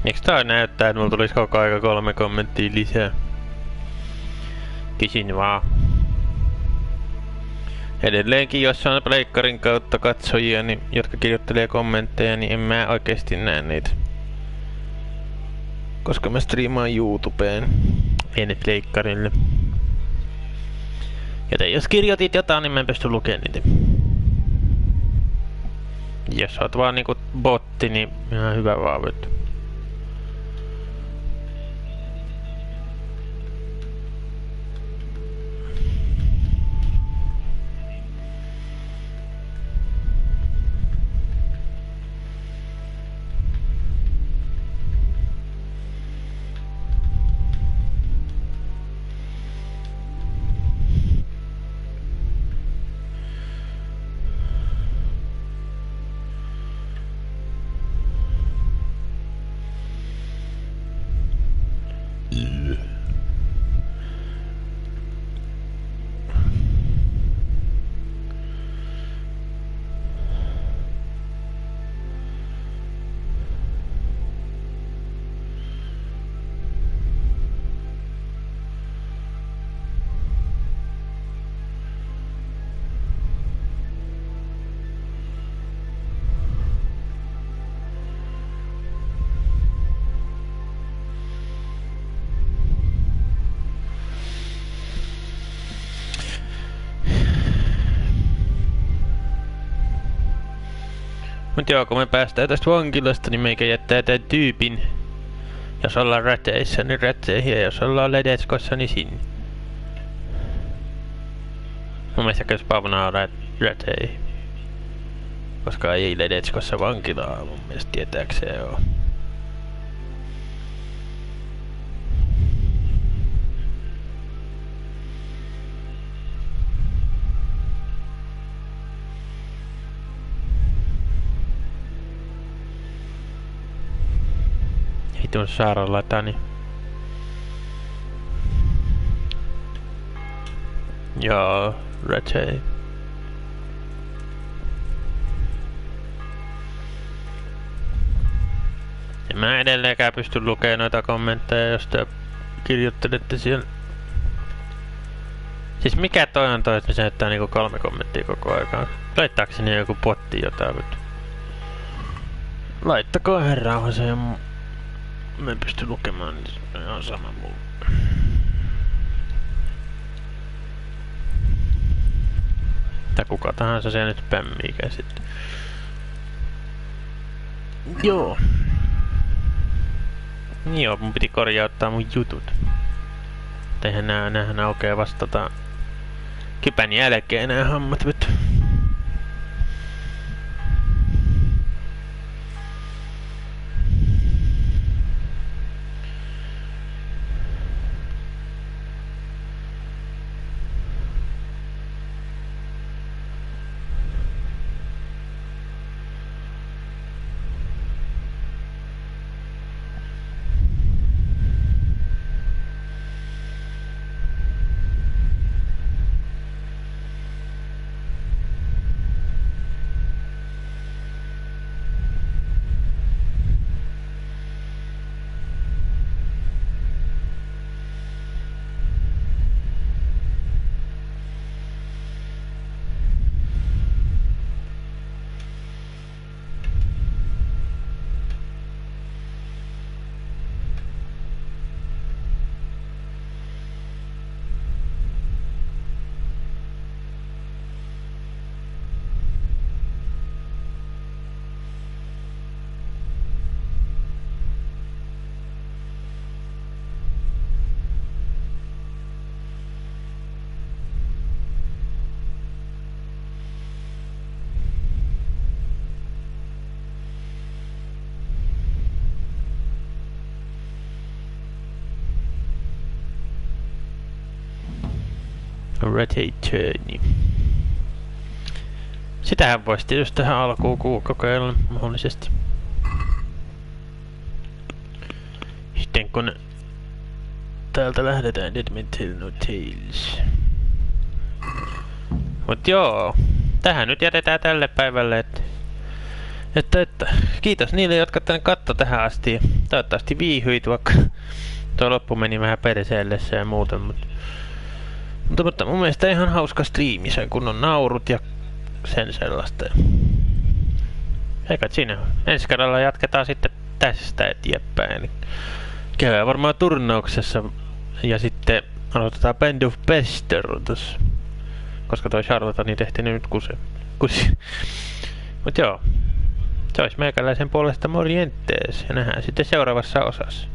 Speaker 1: Miks tää näyttää, että mulla tulisi koko aika 3 kommenttia lisää? Kysyn vaan. Edelleenkin, jos on pleikkarin kautta katsojia, niin, jotka kirjoittelee kommentteja, niin en mä oikeesti näe niitä. Koska mä striimaan YouTubeen, en pleikkarille. Joten jos kirjoitit jotain, niin mä en pysty lukemaan niitä. Jos oot vaan niinku botti, niin ihan hyvä vaan vittu. Mut joo, kun me päästään tästä vankilasta, niin meikä jättää tän tyypin. Jos ollaan räteissä, niin räteihin, ja jos ollaan Ledetskossa, niin sinne. Mun mielestä kyllä spavnaa räteihin. Koska ei Ledetskossa vankilaa, mun mielestä tietääkseen oo. Vitun saaralatani. Joo, Ratchet. En mä edelleenkään pysty lukemaan noita kommentteja, jos te kirjoittelette siellä. Siis mikä toi on toi, että se näyttää niinku 3 kommenttia koko aikaan? Laittaako sinne joku potti jotain? Laittakaa ihan rauhassa ja mä en pysty lukemaan, niin se on ihan sama mulla. Tai kuka tahansa se nyt spämmiikään sitten. Joo. Joo, mun piti korjauttaa mun jutut. Eihän näähän aukeaa vastata kypän jälkeen nää hommat vittu. Return. Sitähän voisi tietysti tähän alkuun kokeilla mahdollisesti. Sitten kun täältä lähdetään Dead Tell No Tales. Mut joo, tähän nyt jätetään tälle päivälle, että kiitos niille, jotka tänne katto tähän asti. Toivottavasti viihyit, vaikka tuo loppu meni vähän perseellessä ja muuten, mutta mun mielestä ihan hauska striimi, sen kun on naurut ja sen sellaista. Eikä siinä. Ensi kerralla jatketaan sitten tästä eteenpäin. Käydään varmaan turnauksessa ja sitten aloitetaan Band of Besterus. Koska toi Charlotteni tehtiin nyt kusi. Mut joo. Se olisi meikäläisen puolesta morjentes ja nähdään sitten seuraavassa osassa.